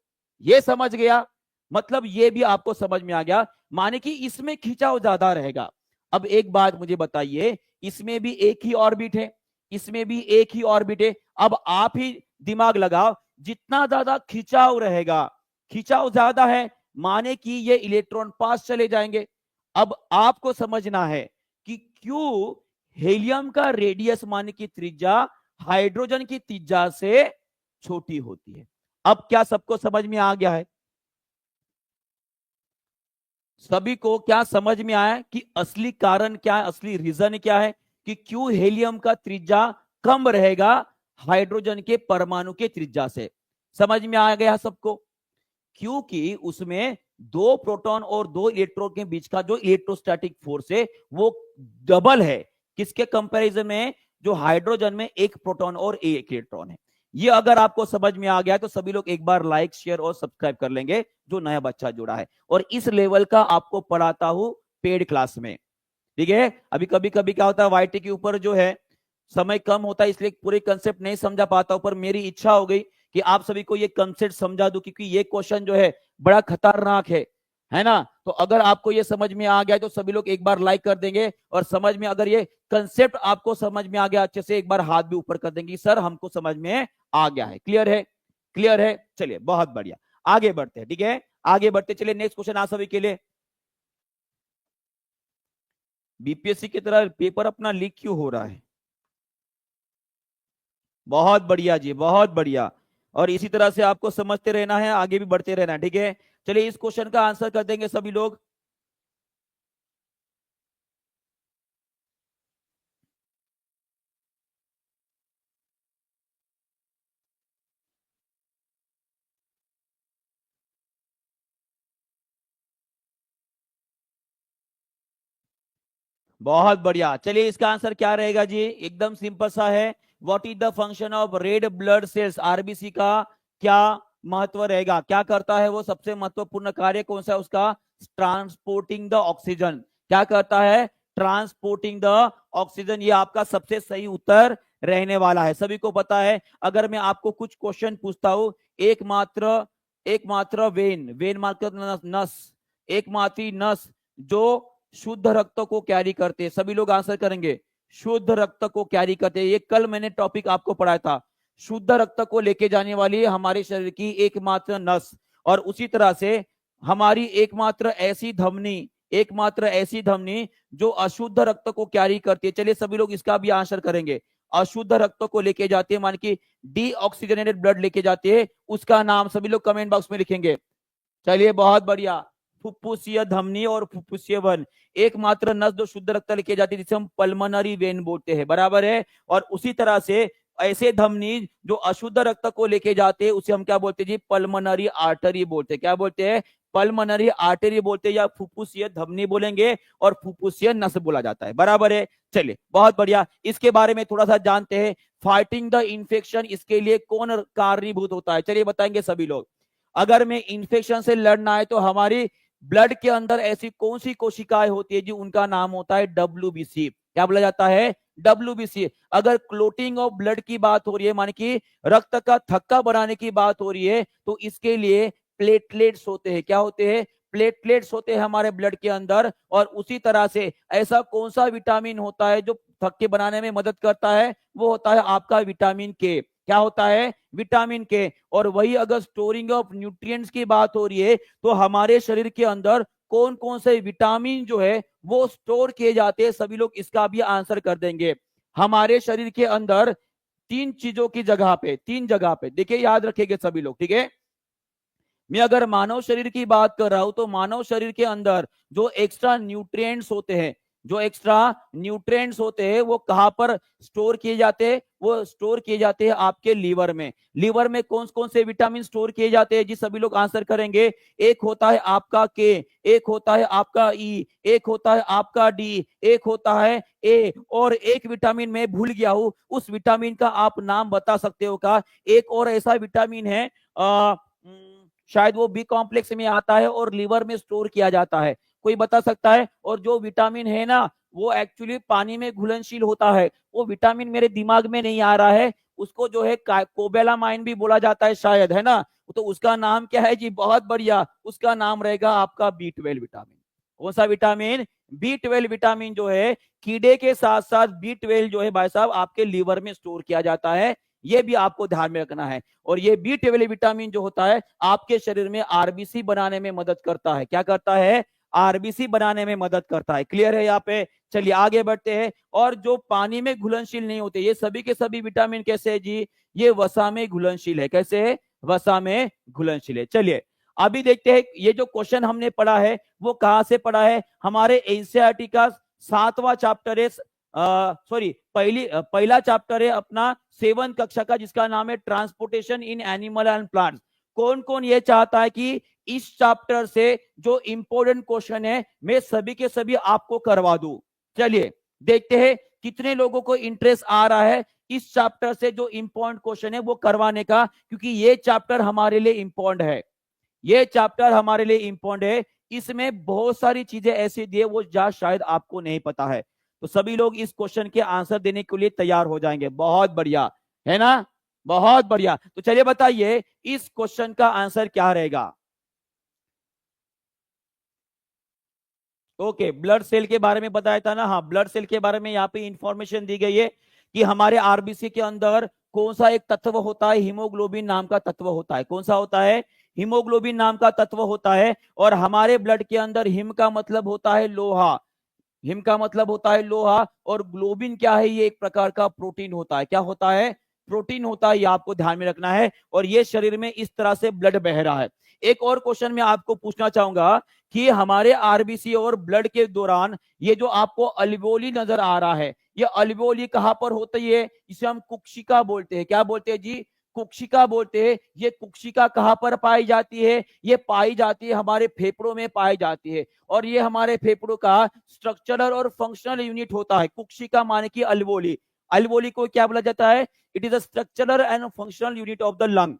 ये समझ गया, मतलब ये भी आपको समझ में आ गया, माने कि इसमें खिंचाव ज्यादा रहेगा। अब एक बात मुझे बताइए, इसमें भी एक ही ऑर्बिट है, इसमें भी एक ही ऑर्बिट है। अब आप ही दिमाग लगाओ, जितना ज्यादा खिंचाव रहेगा, खिंचाव ज्यादा है माने कि ये इलेक्ट्रॉन पास चले जाएंगे। अब आपको समझना है कि क्यों हेलियम का रेडियस माने की त्रिज्या हाइड्रोजन की त्रिज्या से छोटी होती है। अब क्या सबको समझ में आ गया है? सभी को क्या समझ में आया कि असली कारण क्या है, असली रीजन क्या है कि क्यों हेलियम का त्रिज्या कम रहेगा हाइड्रोजन के परमाणु के त्रिज्या से? समझ में आ गया सबको? क्योंकि उसमें दो प्रोटॉन और दो इलेक्ट्रॉन के बीच का जो इलेक्ट्रोस्टैटिक फोर्स है वो डबल है किसके कंपैरिजन में? जो हाइड्रोजन में एक प्रोटॉन और एक इलेक्ट्रॉन है। ये अगर आपको समझ में आ गया तो सभी लोग एक बार लाइक शेयर और सब्सक्राइब कर लेंगे जो नया बच्चा जुड़ा है। और इस लेवल का आपको पढ़ाता हूं पेड क्लास में, ठीक है। अभी कभी कभी क्या होता है, वाईटी के ऊपर जो है समय कम होता है इसलिए पूरे कंसेप्ट नहीं समझा पाता हूं, पर मेरी इच्छा हो गई कि आप सभी को ये कंसेप्ट समझा दूं, क्योंकि ये क्वेश्चन जो है बड़ा खतरनाक है। है ना। तो अगर आपको ये समझ में आ गया तो सभी लोग एक बार लाइक कर देंगे, और समझ में अगर ये कंसेप्ट आपको समझ में आ गया अच्छे से, एक बार हाथ भी ऊपर कर देंगे, सर हमको समझ में आ गया है, क्लियर है, क्लियर है। चलिए बहुत बढ़िया, आगे बढ़ते हैं, ठीक है, आगे बढ़ते चलिए। नेक्स्ट क्वेश्चन आप सभी के लिए, बीपीएससी की तरह पेपर अपना लीक क्यों हो रहा है? बहुत बढ़िया जी, बहुत बढ़िया। और इसी तरह से आपको समझते रहना है, आगे भी बढ़ते रहना है, ठीक है। चलिए इस क्वेश्चन का आंसर कर देंगे सभी लोग। बहुत बढ़िया, चलिए इसका आंसर क्या रहेगा जी, एकदम सिंपल सा है। What is the function of red blood cells, RBC का क्या महत्व रहेगा, क्या करता है वो, सबसे महत्वपूर्ण कार्य कौन सा है उसका, ट्रांसपोर्टिंग द ऑक्सीजन। क्या करता है, ट्रांसपोर्टिंग द ऑक्सीजन। ये आपका सबसे सही उत्तर रहने वाला है, सभी को पता है। अगर मैं आपको कुछ क्वेश्चन पूछता हूं, एकमात्र वेन, वेन मात्र नस, एकमात्र नस जो शुद्ध रक्त को कैरी करते हैं, सभी लोग आंसर करेंगे, शुद्ध रक्त को कैरी करते हैं। ये कल मैंने टॉपिक आपको पढ़ाया था, शुद्ध रक्त को लेके जाने वाली हमारे शरीर की एकमात्र नस। और उसी तरह से हमारी एकमात्र ऐसी धमनी जो अशुद्ध रक्त को कैरी करती है। चलिए सभी लोग इसका भी आंसर करेंगे, अशुद्ध रक्त को लेके जाते हैं, मान की डीऑक्सीजनेटेड ब्लड लेके जाते हैं, उसका नाम सभी लोग कमेंट बॉक्स में लिखेंगे। चलिए बहुत बढ़िया, फुफ्फुसीय धमनी और फुफ्फुसीय वन, एकमात्र नस जो शुद्ध रक्त लेके जाती है, जिसे हम पल्मोनरी वेन बोलते हैं, बराबर है। और उसी तरह से ऐसे धमनी जो अशुद्ध रक्त को लेके जाते हैं, उसे हम क्या बोलते हैं जी, पल्मोनरी आर्टरी बोलते हैं। क्या बोलते हैं, पल्मोनरी आर्टरी बोलते हैं, या फुफ्फुसीय धमनी बोलेंगे, और फुफ्फुसीय नस बोला जाता है, बराबर है। चलिए बहुत बढ़िया, इसके बारे में थोड़ा सा जानते हैं। फाइटिंग द इंफेक्शन, इसके लिए कौन कारणीभूत होता है, चलिए बताएंगे सभी लोग। अगर में इंफेक्शन से लड़ना है तो हमारी ब्लड के अंदर ऐसी कौन सी कोशिकाएं होती है जी, उनका नाम होता है डब्ल्यूबीसी। क्या बोला जाता है, डब्ल्यूबीसी। अगर क्लोटिंग ऑफ ब्लड की बात हो रही है, माने कि रक्त का थक्का बनाने की बात हो रही है, तो इसके लिए प्लेटलेट्स होते हैं। क्या होते हैं, प्लेटलेट्स होते हैं हमारे ब्लड के अंदर। और उसी तरह से ऐसा कौन सा विटामिन होता है जो थक्के बनाने में मदद करता है, वो होता है आपका विटामिन के। क्या होता है, विटामिन के। और वही अगर स्टोरिंग ऑफ न्यूट्रिएंट्स की बात हो रही है, तो हमारे शरीर के अंदर कौन कौन से विटामिन जो है वो स्टोर किए जाते हैं, सभी लोग इसका भी आंसर कर देंगे। हमारे शरीर के अंदर तीन चीजों की जगह पे, तीन जगह पे, देखिए याद रखेंगे सभी लोग, ठीक है। मैं अगर मानव शरीर की बात कर रहा हूं, तो मानव शरीर के अंदर जो एक्स्ट्रा न्यूट्रिएंट्स होते हैं, जो एक्स्ट्रा न्यूट्रिएंट्स होते हैं, वो कहां पर स्टोर किए जाते हैं, वो स्टोर किए जाते हैं आपके लीवर में। लीवर में कौन कौन से विटामिन स्टोर किए जाते हैं जी, सभी लोग आंसर करेंगे। एक होता है आपका के, एक होता है आपका ई, एक होता है आपका डी, एक होता है ए, और एक विटामिन मैं भूल गया हूं, उस विटामिन का आप नाम बता सकते हो का। एक और ऐसा विटामिन है, शायद वो बी कॉम्प्लेक्स में आता है और लीवर में स्टोर किया जाता है, कोई बता सकता है। और जो विटामिन है ना, वो एक्चुअली पानी में घुलनशील होता है, वो विटामिन मेरे दिमाग में नहीं आ रहा है, उसको जो है कोबेलामाइन भी बोला जाता है शायद, है ना। तो उसका नाम क्या है जी, बहुत बढ़िया, उसका नाम रहेगा आपका बी 12 विटामिन। कौन सा विटामिन, बी 12 विटामिन जो है कीड़े के साथ साथ बी 12 जो है भाई साहब आपके लीवर में स्टोर किया जाता है, ये भी आपको ध्यान में रखना है। और ये बी 12 विटामिन जो होता है आपके शरीर में आरबीसी बनाने में मदद करता है। क्या करता है, आरबीसी बनाने में मदद करता है, क्लियर है यहाँ पे। चलिए आगे बढ़ते हैं। और जो पानी में घुलनशील नहीं होते, ये सभी के सभी विटामिन कैसे है जी, ये वसा में घुलनशील है। कैसे है, वसा में घुलनशील है। चलिए अभी देखते हैं, ये जो क्वेश्चन हमने पढ़ा है वो कहां से पढ़ा है, हमारे एनसीईआरटी का 7वां चैप्टर है, सॉरी पहला चैप्टर है अपना 7 कक्षा का, जिसका नाम है transportation in animal and plants. कौन कौन ये चाहता है कि इस चैप्टर से जो इंपॉर्टेंट क्वेश्चन है मैं सभी के सभी आपको करवा दूं। चलिए देखते हैं कितने लोगों को इंटरेस्ट आ रहा है इस चैप्टर से जो इंपॉर्टेंट क्वेश्चन है वो करवाने का, क्योंकि ये चैप्टर हमारे लिए इंपॉर्टेंट है, ये चैप्टर हमारे लिए इंपॉर्टेंट है। इसमें बहुत सारी चीजें ऐसी दी है वो शायद आपको नहीं पता है। तो सभी लोग इस क्वेश्चन के आंसर देने के लिए तैयार हो जाएंगे, बहुत बढ़िया है ना, बहुत बढ़िया। तो चलिए बताइए इस क्वेश्चन का आंसर क्या रहेगा। ओके, ब्लड सेल के बारे में बताया था ना। हाँ, ब्लड सेल के बारे में यहाँ पे इंफॉर्मेशन दी गई है कि हमारे आरबीसी के अंदर कौन सा एक तत्व होता है, हीमोग्लोबिन नाम का तत्व होता है। कौन सा होता है? हीमोग्लोबिन नाम का तत्व होता है। और हमारे ब्लड के अंदर हिम का मतलब होता है लोहा, हिम का मतलब होता है लोहा, और ग्लोबिन क्या है? ये एक प्रकार का प्रोटीन होता है। क्या होता है? प्रोटीन होता है। ये आपको ध्यान में रखना है। और ये शरीर में इस तरह से ब्लड बह रहा है। एक और क्वेश्चन मैं आपको पूछना चाहूंगा कि हमारे आरबीसी और ब्लड के दौरान ये जो आपको अल्वेओली नजर आ रहा है, ये अल्वेओली कहां पर होती है? इसे हम कुक्षिका बोलते हैं। क्या बोलते हैं जी? कुक्षिका बोलते हैं। ये कुक्षिका कहां पर पाई जाती है? ये पाई जाती है हमारे फेफड़ों में पाई जाती है। और ये हमारे फेफड़ों का स्ट्रक्चरल और फंक्शनल यूनिट होता है। कुक्षिका माने की अल्वेओली। अल्वेओली को क्या बोला जाता है? It is a structural and functional unit of the lung.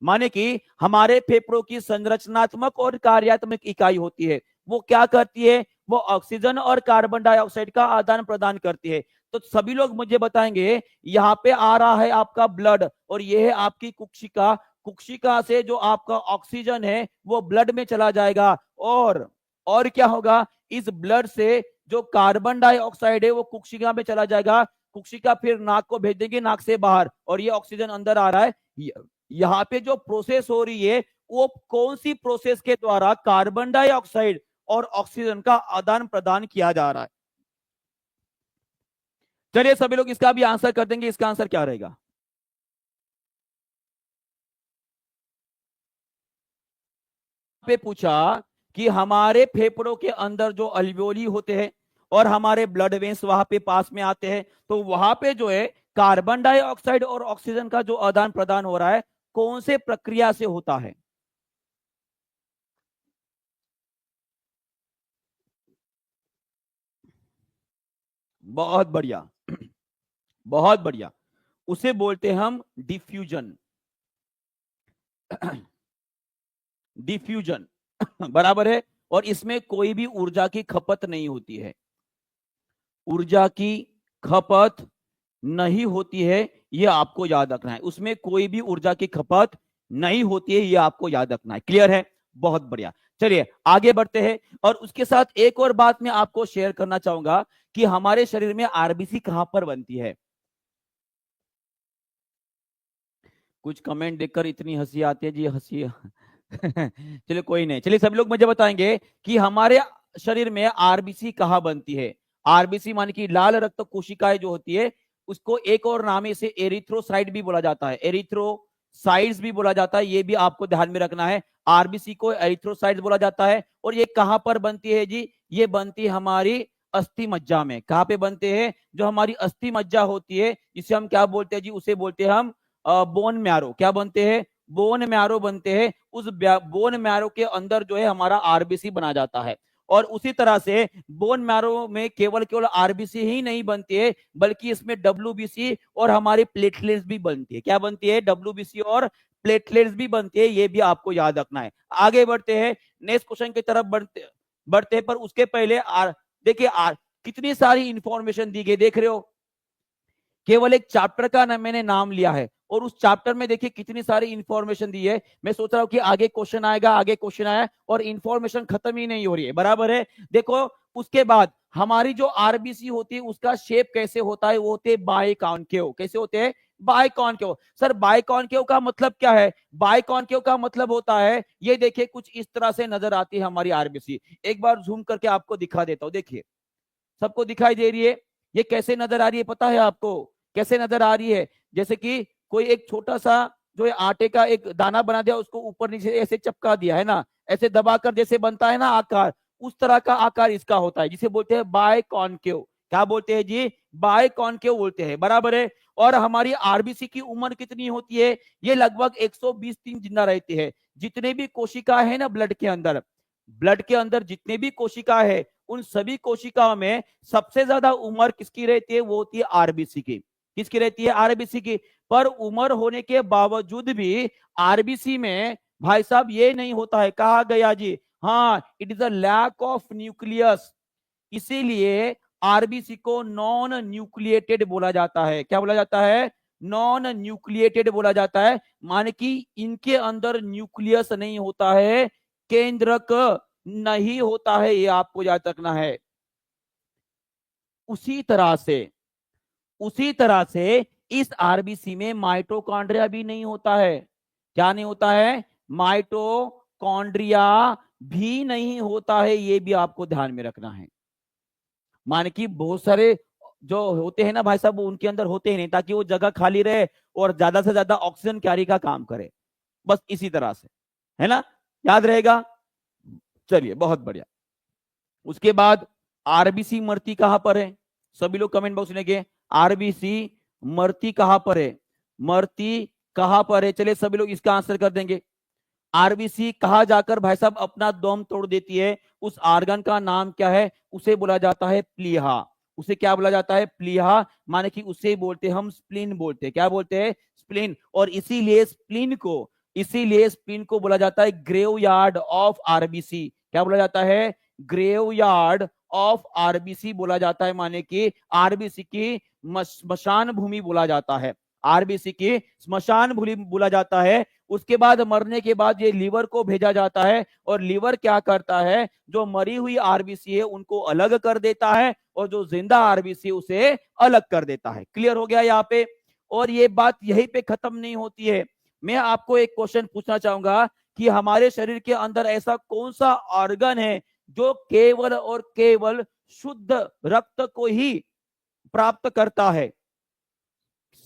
माने कि हमारे फेफड़ों की संरचनात्मक और कार्यात्मक इकाई होती है। वो क्या करती है? वो ऑक्सीजन और कार्बन डाइऑक्साइड का आदान प्रदान करती है। तो सभी लोग मुझे बताएंगे, यहाँ पे आ रहा है आपका ब्लड और ये है आपकी कुक्षिका। कुक्षिका से जो आपका ऑक्सीजन है वो ब्लड में चला जाएगा। और क्या होगा? इस ब्लड से जो कार्बन डाइऑक्साइड है वो कुक्षिका में चला जाएगा। कुक्षिका फिर नाक को भेज देंगे, नाक से बाहर, और ये ऑक्सीजन अंदर आ रहा है। यहाँ पे जो प्रोसेस हो रही है वो कौन सी प्रोसेस के द्वारा कार्बन डाइऑक्साइड और ऑक्सीजन का आदान प्रदान किया जा रहा है? चलिए सभी लोग इसका भी आंसर कर देंगे। इसका आंसर क्या रहेगा? पे पूछा कि हमारे फेफड़ों के अंदर जो अल्वेओली होते हैं और हमारे ब्लड वेन्स वहां पे पास में आते हैं, तो वहां पे जो है कार्बन डाइऑक्साइड और ऑक्सीजन का जो आदान प्रदान हो रहा है कौन से प्रक्रिया से होता है? बहुत बढ़िया, बहुत बढ़िया। उसे बोलते हैं हम डिफ्यूजन। डिफ्यूजन बराबर है। और इसमें कोई भी ऊर्जा की खपत नहीं होती है। ऊर्जा की खपत नहीं होती है, ये आपको याद रखना है। उसमें कोई भी ऊर्जा की खपत नहीं होती है, ये आपको याद रखना है। क्लियर है? बहुत बढ़िया। चलिए आगे बढ़ते हैं। और उसके साथ एक और बात मैं आपको शेयर करना चाहूंगा कि हमारे शरीर में आरबीसी कहां पर बनती है। कुछ कमेंट देखकर इतनी हंसी आती है जी, हंसी चलिए कोई नहीं। चलिए सभी लोग मुझे बताएंगे कि हमारे शरीर में आरबीसी कहां बनती है। आरबीसी माने कि लाल रक्त कोशिकाएं जो होती है, उसको एक और नाम है, इसे एरिथ्रोसाइट भी बोला जाता है। एरिथ्रोसाइट्स भी बोला जाता है, ये भी आपको ध्यान में रखना है। आरबीसी को एरिथ्रोसाइट्स बोला जाता है। और ये कहां पर बनती है जी? ये बनती है हमारी अस्थि मज्जा में। कहां पे बनते हैं? जो हमारी अस्थि मज्जा होती है, जिसे हम क्या बोलते हैं जी? उसे बोलते हैं हम बोन मैरो। क्या बनते हैं? बोन मैरो बनते हैं। उस बोन मैरो के अंदर जो है हमारा आरबीसी बना जाता है। और उसी तरह से बोन मैरो में केवल केवल आरबीसी ही नहीं बनती है, बल्कि इसमें डब्ल्यूबीसी और हमारी प्लेटलेट्स भी बनती है। क्या बनती है? डब्ल्यूबीसी और प्लेटलेट्स भी बनती है। ये भी आपको याद रखना है। आगे बढ़ते हैं, नेक्स्ट क्वेश्चन की तरफ बढ़ते बढ़ते पर उसके पहले देखिए कितनी सारी इंफॉर्मेशन दी गई, देख रहे हो? केवल एक चैप्टर का ना मैंने नाम लिया है और उस चैप्टर में देखिए कितनी सारी इंफॉर्मेशन दी है। मैं सोच रहा हूं कि आगे क्वेश्चन आएगा, आगे क्वेश्चन आया, और इंफॉर्मेशन खत्म ही नहीं हो रही है। बराबर है? देखो उसके बाद हमारी जो आरबीसी होती है उसका शेप कैसे होता है? वो होते हैं बाइकॉन्केव। कैसे होते हैं? बाइकॉन्केव। सर बाइकॉन्केव का मतलब क्या है? बाइकॉन्केव का मतलब होता है, ये देखिए कुछ इस तरह से नजर आती है हमारी आरबीसी। एक बार जूम करके आपको दिखा देता हूं। देखिए सबको दिखाई दे रही है? ये कैसे नजर आ रही है पता है आपको? कैसे नजर आ रही है? जैसे कि कोई एक छोटा सा जो है आटे का एक दाना बना दिया, उसको ऊपर नीचे ऐसे चपका दिया है ना, ऐसे दबाकर जैसे बनता है ना आकार, उस तरह का आकार इसका होता है, जिसे बोलते हैं बाइकॉन्केव। क्या बोलते हैं जी? बाइकॉन्केव बोलते हैं। बराबर है? और हमारी आरबीसी की उम्र कितनी होती है? ये लगभग 120 दिन जिंदा रहती है। जितने भी कोशिका है ना ब्लड के अंदर, ब्लड के अंदर जितने भी कोशिका है, उन सभी कोशिकाओं में सबसे ज्यादा उम्र किसकी रहती है? वो होती है आरबीसी की। किसकी रहती है? आरबीसी की। पर उम्र होने के बावजूद भी आरबीसी में भाई साहब ये नहीं होता है। कहा गया जी? हाँ, it is a lack of nucleus. इसीलिए आरबीसी को नॉन न्यूक्लिएटेड बोला जाता है। क्या बोला जाता है? नॉन न्यूक्लिएटेड बोला जाता है। माने कि इनके अंदर न्यूक्लियस नहीं होता है, केंद्रक नहीं होता है, ये आपको याद रखना है। उसी तरह से इस आरबीसी में माइटोकॉन्ड्रिया भी नहीं होता है। क्या नहीं होता है? माइटोकॉन्ड्रिया भी नहीं होता है, ये भी आपको ध्यान में रखना है। माने कि बहुत सारे जो होते हैं ना भाई साहब, उनके अंदर होते ही नहीं, ताकि वो जगह खाली रहे और ज्यादा से ज्यादा ऑक्सीजन कैरी का काम करे, बस इसी तरह से, है ना? याद रहेगा? चलिए बहुत बढ़िया। उसके बाद आरबीसी मरती कहां पर है? सभी लोग कमेंट बॉक्स में लिखिए, आरबीसी मरती कहां पर है? मरती कहां पर है? चलिए सभी लोग इसका आंसर कर देंगे। आरबीसी कहा जाकर भाई साहब अपना दम तोड़ देती है, उस आर्गन का नाम क्या है? उसे बोला जाता है प्लीहा। उसे क्या बोला जाता है? प्लीहा। माने कि उसे बोलते हम स्प्लीन बोलते हैं। क्या बोलते हैं? स्प्लीन। और इसीलिए स्प्लीन को बोला जाता है ग्रेव यार्ड ऑफ आरबीसी। क्या बोला जाता है? ग्रेव यार्ड ऑफ आरबीसी बोला जाता है। माने कि आरबीसी की स्मशान भूमि बोला जाता है। आरबीसी की स्मशान भूमि बोला जाता है। उसके बाद मरने के बाद ये लीवर को भेजा जाता है, और लीवर क्या करता है? जो मरी हुई आरबीसी है उनको अलग कर देता है, और जो जिंदा आरबीसी उसे अलग कर देता है। क्लियर हो गया यहाँ पे? और ये बात यहीं पे खत्म नहीं होती है। मैं आपको एक क्वेश्चन पूछना चाहूंगा कि हमारे शरीर के अंदर ऐसा कौन सा ऑर्गन है जो केवल और केवल शुद्ध रक्त को ही प्राप्त करता है?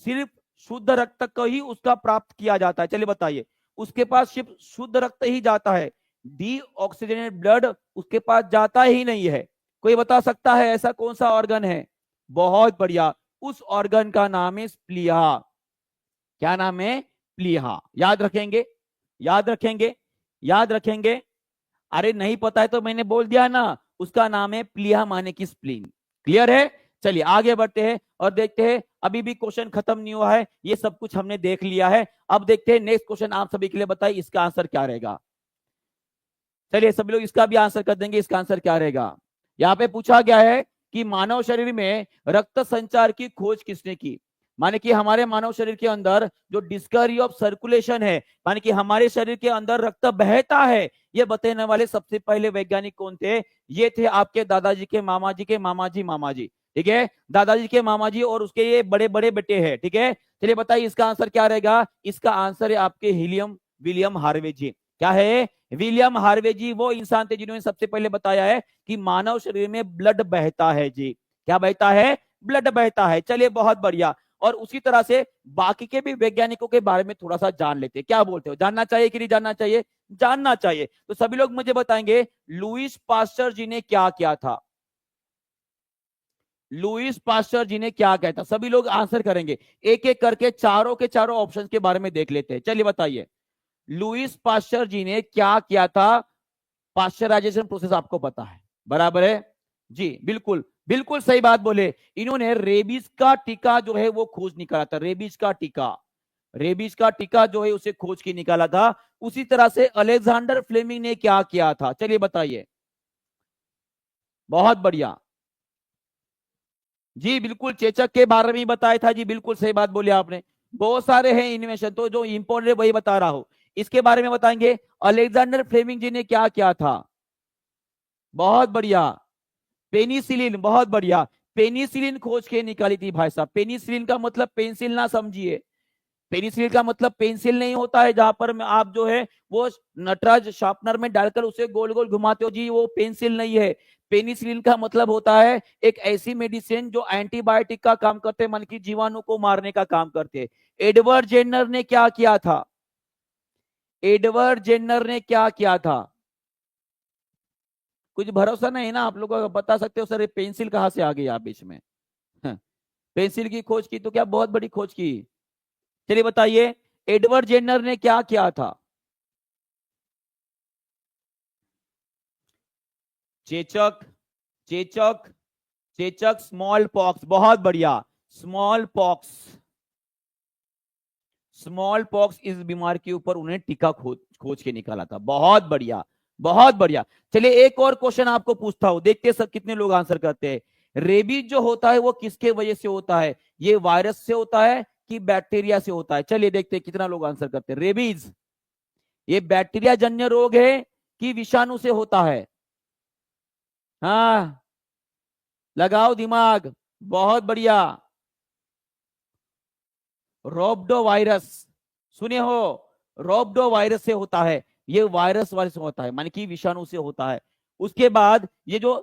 सिर्फ शुद्ध रक्त को ही उसका प्राप्त किया जाता है। चलिए बताइए, उसके पास सिर्फ शुद्ध रक्त ही जाता है, डीऑक्सीजनेटेड ब्लड उसके पास जाता ही नहीं है। कोई बता सकता है ऐसा कौन सा ऑर्गन है? बहुत बढ़िया, उस ऑर्गन का नाम है प्लीहा। क्या नाम है? प्लीहा। याद रखेंगे, याद रखेंगे, याद रखेंगे। अरे नहीं पता है तो मैंने बोल दिया ना, उसका नाम है प्लीहा, माने की स्प्लीन। क्लियर है? चलिए आगे बढ़ते हैं और देखते हैं। अभी भी क्वेश्चन खत्म नहीं हुआ है, ये सब कुछ हमने देख लिया है। अब देखते हैं नेक्स्ट क्वेश्चन आप सभी के लिए, बताइए इसका आंसर क्या रहेगा। चलिए सभी लोग इसका भी आंसर कर देंगे, इसका आंसर क्या रहेगा। यहाँ पे पूछा गया है कि मानव शरीर में रक्त संचार की खोज किसने की? माने कि हमारे मानव शरीर के अंदर जो डिस्कवरी ऑफ सर्कुलेशन है, माने कि हमारे शरीर के अंदर रक्त बहता है, ये बताने वाले सबसे पहले वैज्ञानिक कौन थे? ये थे आपके दादाजी के मामा जी के मामा जी। ठीक है, दादाजी के मामा जी और उसके ये बड़े बड़े बेटे हैं। ठीक है, चलिए बताइए इसका आंसर क्या रहेगा। इसका आंसर है आपके विलियम हार्वे जी। क्या है? विलियम हार्वे जी वो इंसान थे जिन्होंने सबसे पहले बताया है कि मानव शरीर में ब्लड बहता है जी। क्या बहता है? ब्लड बहता है। चलिए बहुत बढ़िया। और उसी तरह से बाकी के भी वैज्ञानिकों के बारे में थोड़ा सा जान लेते हैं। क्या बोलते हो, जानना चाहिए कि नहीं जानना चाहिए? जानना चाहिए। तो सभी लोग मुझे बताएंगे लुईस पास्चर जी ने क्या किया था? लुईस पास्चर जी ने क्या किया था? सभी लोग आंसर करेंगे, एक एक करके चारों के चारों ऑप्शंस के बारे में देख लेते हैं। चलिए बताइए लुईस पास्चर जी ने क्या किया था? पाश्चराइजेशन प्रोसेस आपको पता है, बराबर है जी। बिल्कुल बिल्कुल सही बात बोले। इन्होंने रेबीज का टीका जो है वो खोज निकाला था। रेबीज का टीका जो है उसे खोज के निकाला था। उसी तरह से अलेक्जेंडर फ्लेमिंग ने क्या किया था? चलिए बताइए। बहुत बढ़िया जी, बिल्कुल चेचक के बारे में बताया था जी। बिल्कुल सही बात बोली आपने। बहुत सारे हैं इन्वेंशन, तो जो इंपॉर्टेंट है वही बता रहा हूं। इसके बारे में बताएंगे अलेक्जेंडर फ्लेमिंग जी ने क्या किया था। बहुत बढ़िया। पेनिसिलिन, बहुत बढ़िया। पेनिसिलिन खोज के निकाली थी भाई साहब। पेनिसिलिन का मतलब पेंसिल ना समझिए। पेनिसिलिन का मतलब पेंसिल नहीं होता है जहां पर आप जो है वो नटराज शार्पनर में डालकर उसे गोल गोल घुमाते हो जी, वो पेंसिल नहीं है। पेनिसिलिन का मतलब होता है एक ऐसी मेडिसिन जो एंटीबायोटिक का काम करते हैं, मन की जीवाणु को मारने का काम करते हैं। एडवर्ड जेन्नर ने क्या किया था? एडवर्ड जेन्नर ने क्या किया था? कुछ भरोसा नहीं ना आप लोगों को, बता सकते हो सर पेंसिल कहां से आ गई आप बीच में? हाँ, पेंसिल की खोज की तो क्या बहुत बड़ी खोज की। चलिए बताइए एडवर्ड जेन्नर ने क्या किया था? चेचक चेचक चेचक स्मॉल पॉक्स, बहुत बढ़िया। स्मॉल पॉक्स इस बीमार के ऊपर उन्हें टीका खोज के निकाला था। बहुत बढ़िया, बहुत बढ़िया। चलिए एक और क्वेश्चन आपको पूछता हूं, देखते हैं सब कितने लोग आंसर करते हैं। रेबीज जो होता है वो किसके वजह से होता है? ये वायरस से होता है कि बैक्टीरिया से होता है? चलिए देखते हैं कितना लोग आंसर करते हैं। रेबीज ये बैक्टीरिया जन्य रोग है कि विषाणु से होता है? हाँ, लगाओ दिमाग, बहुत बढ़िया। रोब्डो वायरस, सुने हो? रोब्डो वायरस से होता है, ये वायरस वाले से होता है, माने कि विषाणु से होता है। उसके बाद ये जो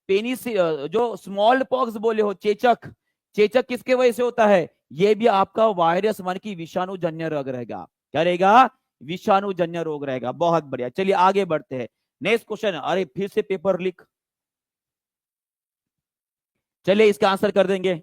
पेनिस, जो स्मॉल पॉक्स बोले हो, चेचक, चेचक किसके वजह से होता है? ये भी आपका वायरस माने कि विषाणु जन्य रोग रहेगा। क्या रहेगा? विषाणु जन्य रोग रहेगा। बहुत बढ़िया, चलिए आगे बढ़ते हैं। Next question. अरे फिर से पेपर लीक, चलिए इसका आंसर कर देंगे।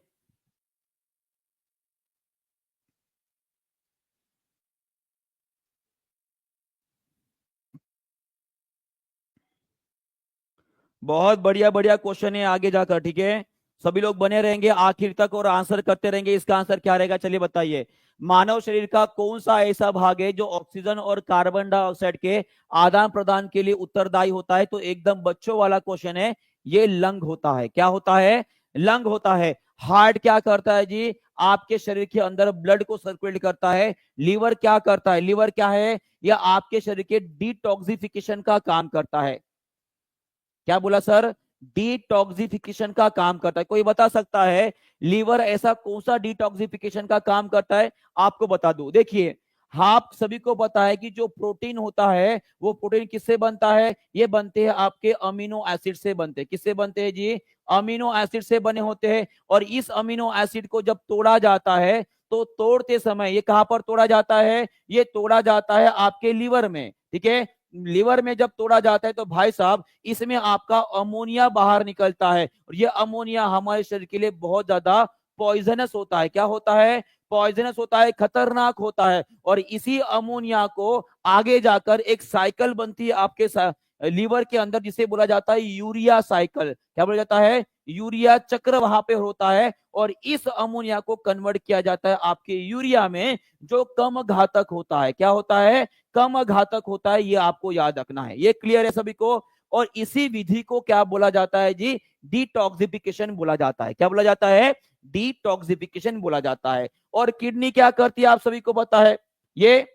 बहुत बढ़िया बढ़िया क्वेश्चन है आगे जाकर, ठीक है। सभी लोग बने रहेंगे आखिर तक और आंसर करते रहेंगे। इसका आंसर क्या रहेगा, चलिए बताइए। मानव शरीर का कौन सा ऐसा भाग है जो ऑक्सीजन और कार्बन डाइऑक्साइड के आदान प्रदान के लिए उत्तरदायी होता है? तो एकदम बच्चों वाला क्वेश्चन है, ये लंग होता है। क्या होता है? लंग होता है। हार्ट क्या करता है जी? आपके शरीर के अंदर ब्लड को सर्कुलेट करता है। लीवर क्या करता है? लीवर क्या है? यह आपके शरीर के डिटॉक्सिफिकेशन का काम करता है। क्या बोला सर? डिटॉक्सिफिकेशन का काम करता है। कोई बता सकता है लीवर ऐसा कौन सा डिटॉक्सिफिकेशन का काम करता है? आपको बता दूं, देखिए, आप सभी को पता है कि जो प्रोटीन होता है वो प्रोटीन किससे बनता है? ये बनते हैं आपके अमीनो एसिड से बनते हैं। किससे बनते हैं जी? अमीनो एसिड से बने होते हैं। और इस अमीनो एसिड को जब तोड़ा जाता है तो तोड़ते समय ये कहां पर तोड़ा जाता है? ये तोड़ा जाता है आपके लीवर में, ठीक है। लीवर में जब तोड़ा जाता है तो भाई साहब इसमें आपका अमोनिया बाहर निकलता है। और ये अमोनिया हमारे शरीर के लिए बहुत ज्यादा पॉइजनस होता है। क्या होता है? पॉइजनस होता है, खतरनाक होता है। और इसी अमोनिया को आगे जाकर एक साइकिल बनती है आपके लीवर के अंदर, जिसे बोला जाता है यूरिया साइकिल। क्या बोला जाता है? यूरिया चक्र वहां पे होता है। और इस अमोनिया को कन्वर्ट किया जाता है आपके यूरिया में, जो कम घातक होता है। क्या होता है? कम घातक होता है। ये आपको याद रखना है। ये क्लियर है सभी को? और इसी विधि को क्या बोला जाता है जी? डिटॉक्सिफिकेशन बोला जाता है। क्या बोला जाता है? डिटॉक्सिफिकेशन बोला जाता है। और किडनी क्या करती है आप सभी को पता है? ये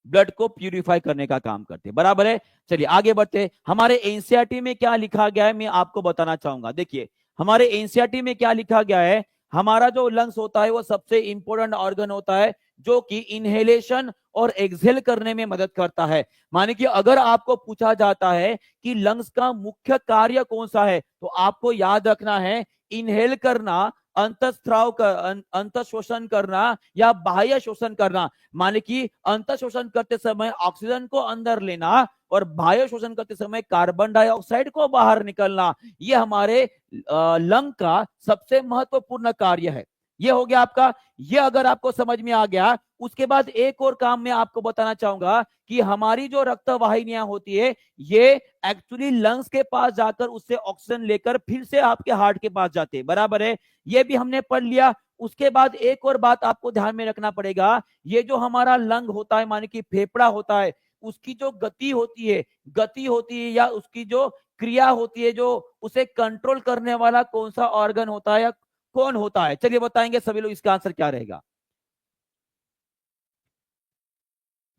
ब्लड को प्यूरिफाई करने का काम करते हैं। बराबर है। चलिए आगे बढ़ते। हमारे एनसीईआरटी में क्या लिखा गया है मैं आपको बताना चाहूंगा। देखिए हमारे एनसीईआरटी में क्या लिखा गया है, हमारा जो लंग्स होता है वो सबसे इंपॉर्टेंट ऑर्गन होता है, जो कि इनहेलेशन और एक्सहेल करने में मदद करता है। माने कि अगर आपको पूछा जाता है कि लंग्स का मुख्य कार्य कौन सा है, तो आपको याद रखना है इनहेल करना, अंतःस्राव कर, अंत शोषण करना या बाह्य शोषण करना। माने कि अंत शोषण करते समय ऑक्सीजन को अंदर लेना और बाह्य शोषण करते समय कार्बन डाइऑक्साइड को बाहर निकलना, ये हमारे लंग का सबसे महत्वपूर्ण कार्य है। ये हो गया आपका। ये अगर आपको समझ में आ गया, उसके बाद एक और काम मैं आपको बताना चाहूंगा कि हमारी जो रक्त वाहिनियां होती है ये एक्चुअली लंग्स के पास जाकर उससे ऑक्सीजन लेकर फिर से आपके हार्ट के पास जाते हैं। बराबर है, ये भी हमने पढ़ लिया। उसके बाद एक और बात आपको ध्यान में रखना पड़ेगा, ये जो हमारा लंग होता है माने कि फेफड़ा होता है, उसकी जो गति होती है या उसकी जो क्रिया होती है, जो उसे कंट्रोल करने वाला कौन सा ऑर्गन होता है या कौन होता है? चलिए बताएंगे सभी लोग, इसका आंसर क्या रहेगा।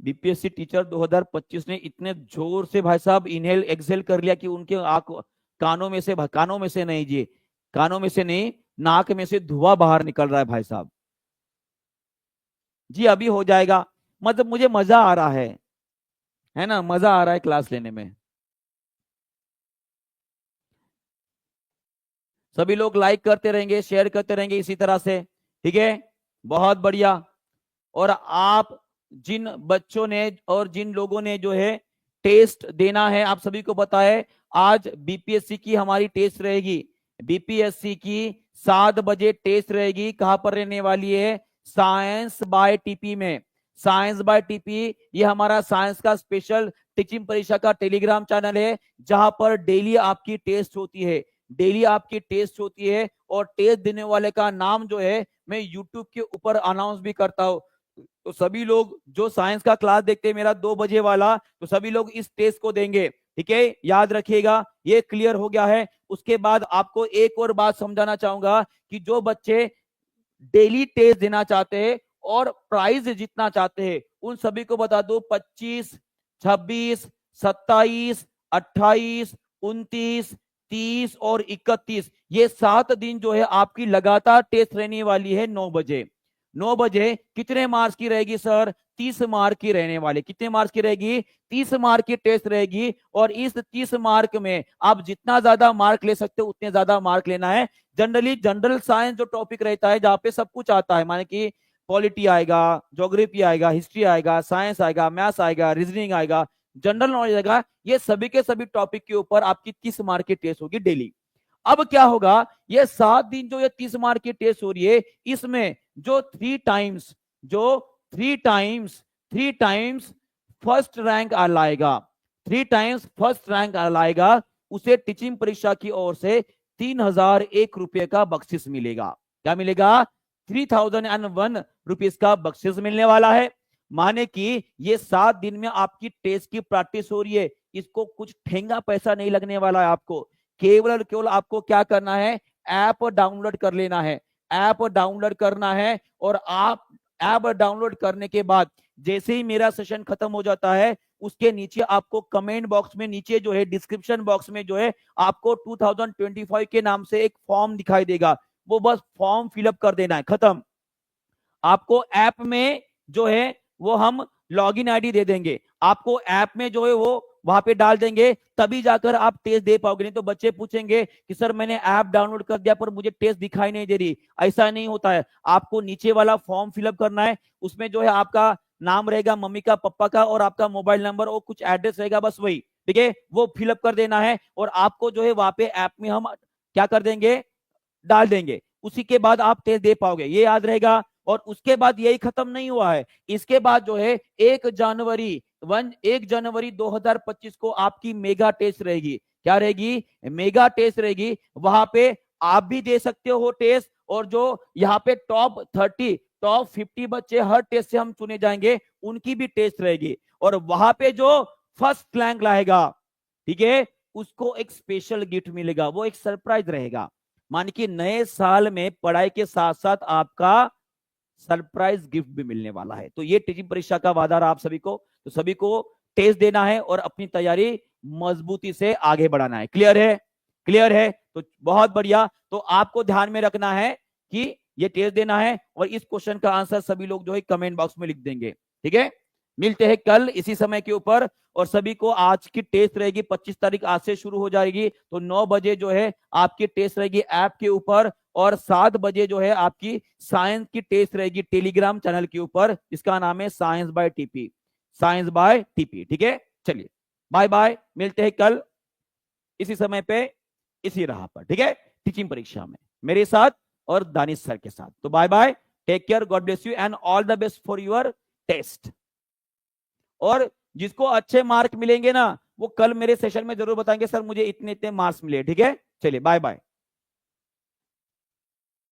बीपीएससी टीचर 2025 ने इतने जोर से भाई साहब इनहेल एक्सहेल कर लिया कि उनके आंख, कानों में से नहीं जी, कानों में से नहीं, नाक में से धुआं बाहर निकल रहा है भाई साहब। जी अभी हो जाएगा। मतलब मुझे मजा आ रहा है ना, मजा आ रहा है क्लास लेने में। सभी लोग लाइक करते रहेंगे, शेयर करते रहेंगे इसी तरह से, ठीक है। बहुत बढ़िया। और आप जिन बच्चों ने और जिन लोगों ने जो है टेस्ट देना है, आप सभी को पता है आज बीपीएससी की हमारी टेस्ट रहेगी। बीपीएससी की 7 बजे टेस्ट रहेगी। कहां पर रहने वाली है? साइंस बाय टीपी में। साइंस बाय टीपी ये हमारा साइंस का स्पेशल टीचिंग परीक्षा का टेलीग्राम चैनल है, जहां पर डेली आपकी टेस्ट होती है। डेली आपकी टेस्ट होती है और टेस्ट देने वाले का नाम जो है मैं यूट्यूब के ऊपर अनाउंस भी करता हूं। तो सभी लोग जो साइंस का क्लास देखते हैं मेरा 2 बजे वाला, तो सभी लोग इस टेस्ट को देंगे, ठीक है। याद रखिएगा, ये क्लियर हो गया है। उसके बाद आपको एक और बात समझाना चाहूंगा कि जो बच्चे डेली टेस्ट देना चाहते हैं और प्राइज जीतना चाहते हैं, उन सभी को बता दो 25, 26, 27, 28 29, 30 और 31, ये 7 दिन जो है आपकी लगातार टेस्ट रहने वाली है 9 बजे। 9 बजे कितने मार्क्स की रहेगी सर? 30 मार्क की रहने वाली। कितने मार्क्स की रहेगी? 30 मार्क की टेस्ट रहेगी। और इस 30 मार्क में आप जितना ज्यादा मार्क ले सकते हो उतने ज्यादा मार्क लेना है। जनरली जनरल साइंस जो टॉपिक रहता है, जहां पे सब कुछ आता है, माने कि पॉलिटी आएगा, ज्योग्राफी आएगा, हिस्ट्री आएगा, साइंस आएगा, मैथ्स आएगा, रीजनिंग आएगा, जनरल नॉलेज आएगा, ये सभी के सभी टॉपिक के ऊपर आपकी 30 मार्क की टेस्ट होगी डेली। अब क्या होगा, ये 7 दिन जो ये 30 मार्क की टेस्ट हो रही है, इसमें जो 3 टाइम्स फर्स्ट रैंक लाएगा, 3 टाइम्स फर्स्ट रैंक लाएगा, उसे टीचिंग परीक्षा की ओर से 3001 रुपए का बख्शिश मिलेगा। क्या मिलेगा? 3001 रुपीज का बख्शिश मिलने वाला है। माने कि ये 7 दिन में आपकी टेस्ट की प्रैक्टिस हो रही है, इसको कुछ ठेंगा पैसा नहीं लगने वाला है आपको। केवल और केवल आपको क्या करना है, ऐप डाउनलोड कर लेना है। ऐप डाउनलोड करना है, और आप ऐप डाउनलोड करने के बाद जैसे ही मेरा सेशन खत्म हो जाता है, उसके नीचे आपको कमेंट बॉक्स में, नीचे जो है डिस्क्रिप्शन बॉक्स में जो है, आपको 2025 के नाम से एक फॉर्म दिखाई देगा। वो बस फॉर्म फिलअप कर देना है, खत्म। आपको ऐप में जो है वो हम लॉगिन आईडी दे देंगे, आपको ऐप में जो है वो वहां पे डाल देंगे, तभी जाकर आप टेस्ट दे पाओगे। नहीं तो बच्चे पूछेंगे कि सर मैंने ऐप डाउनलोड कर दिया पर मुझे टेस्ट दिखाई नहीं दे रही। ऐसा नहीं होता है। आपको नीचे वाला फॉर्म फिलअप करना है, उसमें जो है आपका नाम रहेगा, मम्मी का, पापा का, और आपका मोबाइल नंबर और कुछ एड्रेस रहेगा, बस वही, ठीक है, वो फिलअप कर देना है। और आपको जो है वहां पे ऐप में हम क्या कर देंगे, डाल देंगे। उसी के बाद आप टेस्ट दे पाओगे, ये याद रहेगा। और उसके बाद यही खत्म नहीं हुआ है, इसके बाद जो है 1 जनवरी 2025 को आपकी मेगा टेस्ट रहेगी। क्या रहेगी? मेगा टेस्ट रहेगी। वहां पे आप भी दे सकते हो टेस्ट, और जो यहाँ पे टॉप 30, टॉप 50 बच्चे हर टेस्ट से हम चुने जाएंगे, उनकी भी टेस्ट रहेगी। और वहां पे जो फर्स्ट रैंक लाएगा, ठीक है, उसको एक स्पेशल गिफ्ट मिलेगा, वो एक सरप्राइज रहेगा। मान कि नए साल में पढ़ाई के साथ साथ आपका सरप्राइज गिफ्ट भी मिलने वाला है। तो ये टीचिंग परीक्षा का वादा रहा आप सभी को। तो सभी को टेस्ट देना है और अपनी तैयारी मजबूती से आगे बढ़ाना है। क्लियर है? क्लियर है? तो बहुत बढ़िया। तो आपको ध्यान में रखना है कि ये टेस्ट देना है, और इस क्वेश्चन का आंसर सभी लोग जो है कमेंट बॉक्स में लिख देंगे। ठीक है, मिलते हैं कल इसी समय के ऊपर। और सभी को आज की टेस्ट रहेगी, 25 तारीख आज से शुरू हो जाएगी। तो 9 बजे जो है आपकी टेस्ट रहेगी ऐप के ऊपर, और 7 बजे जो है आपकी साइंस की टेस्ट रहेगी टेलीग्राम चैनल के ऊपर, जिसका नाम है science by TP. Science by TP. ठीक है, चलिए बाय बाय, मिलते हैं कल इसी समय पे, इसी राह पर। ठीक है, टीचिंग परीक्षा में मेरे साथ और दानिश सर के साथ। तो bye bye, take care, God bless you and all the best for your test. और जिसको अच्छे मार्क मिलेंगे ना, वो कल मेरे सेशन में जरूर बताएंगे सर मुझे इतने इतने मार्क्स मिले। ठीक है, चलिए बाय बाय।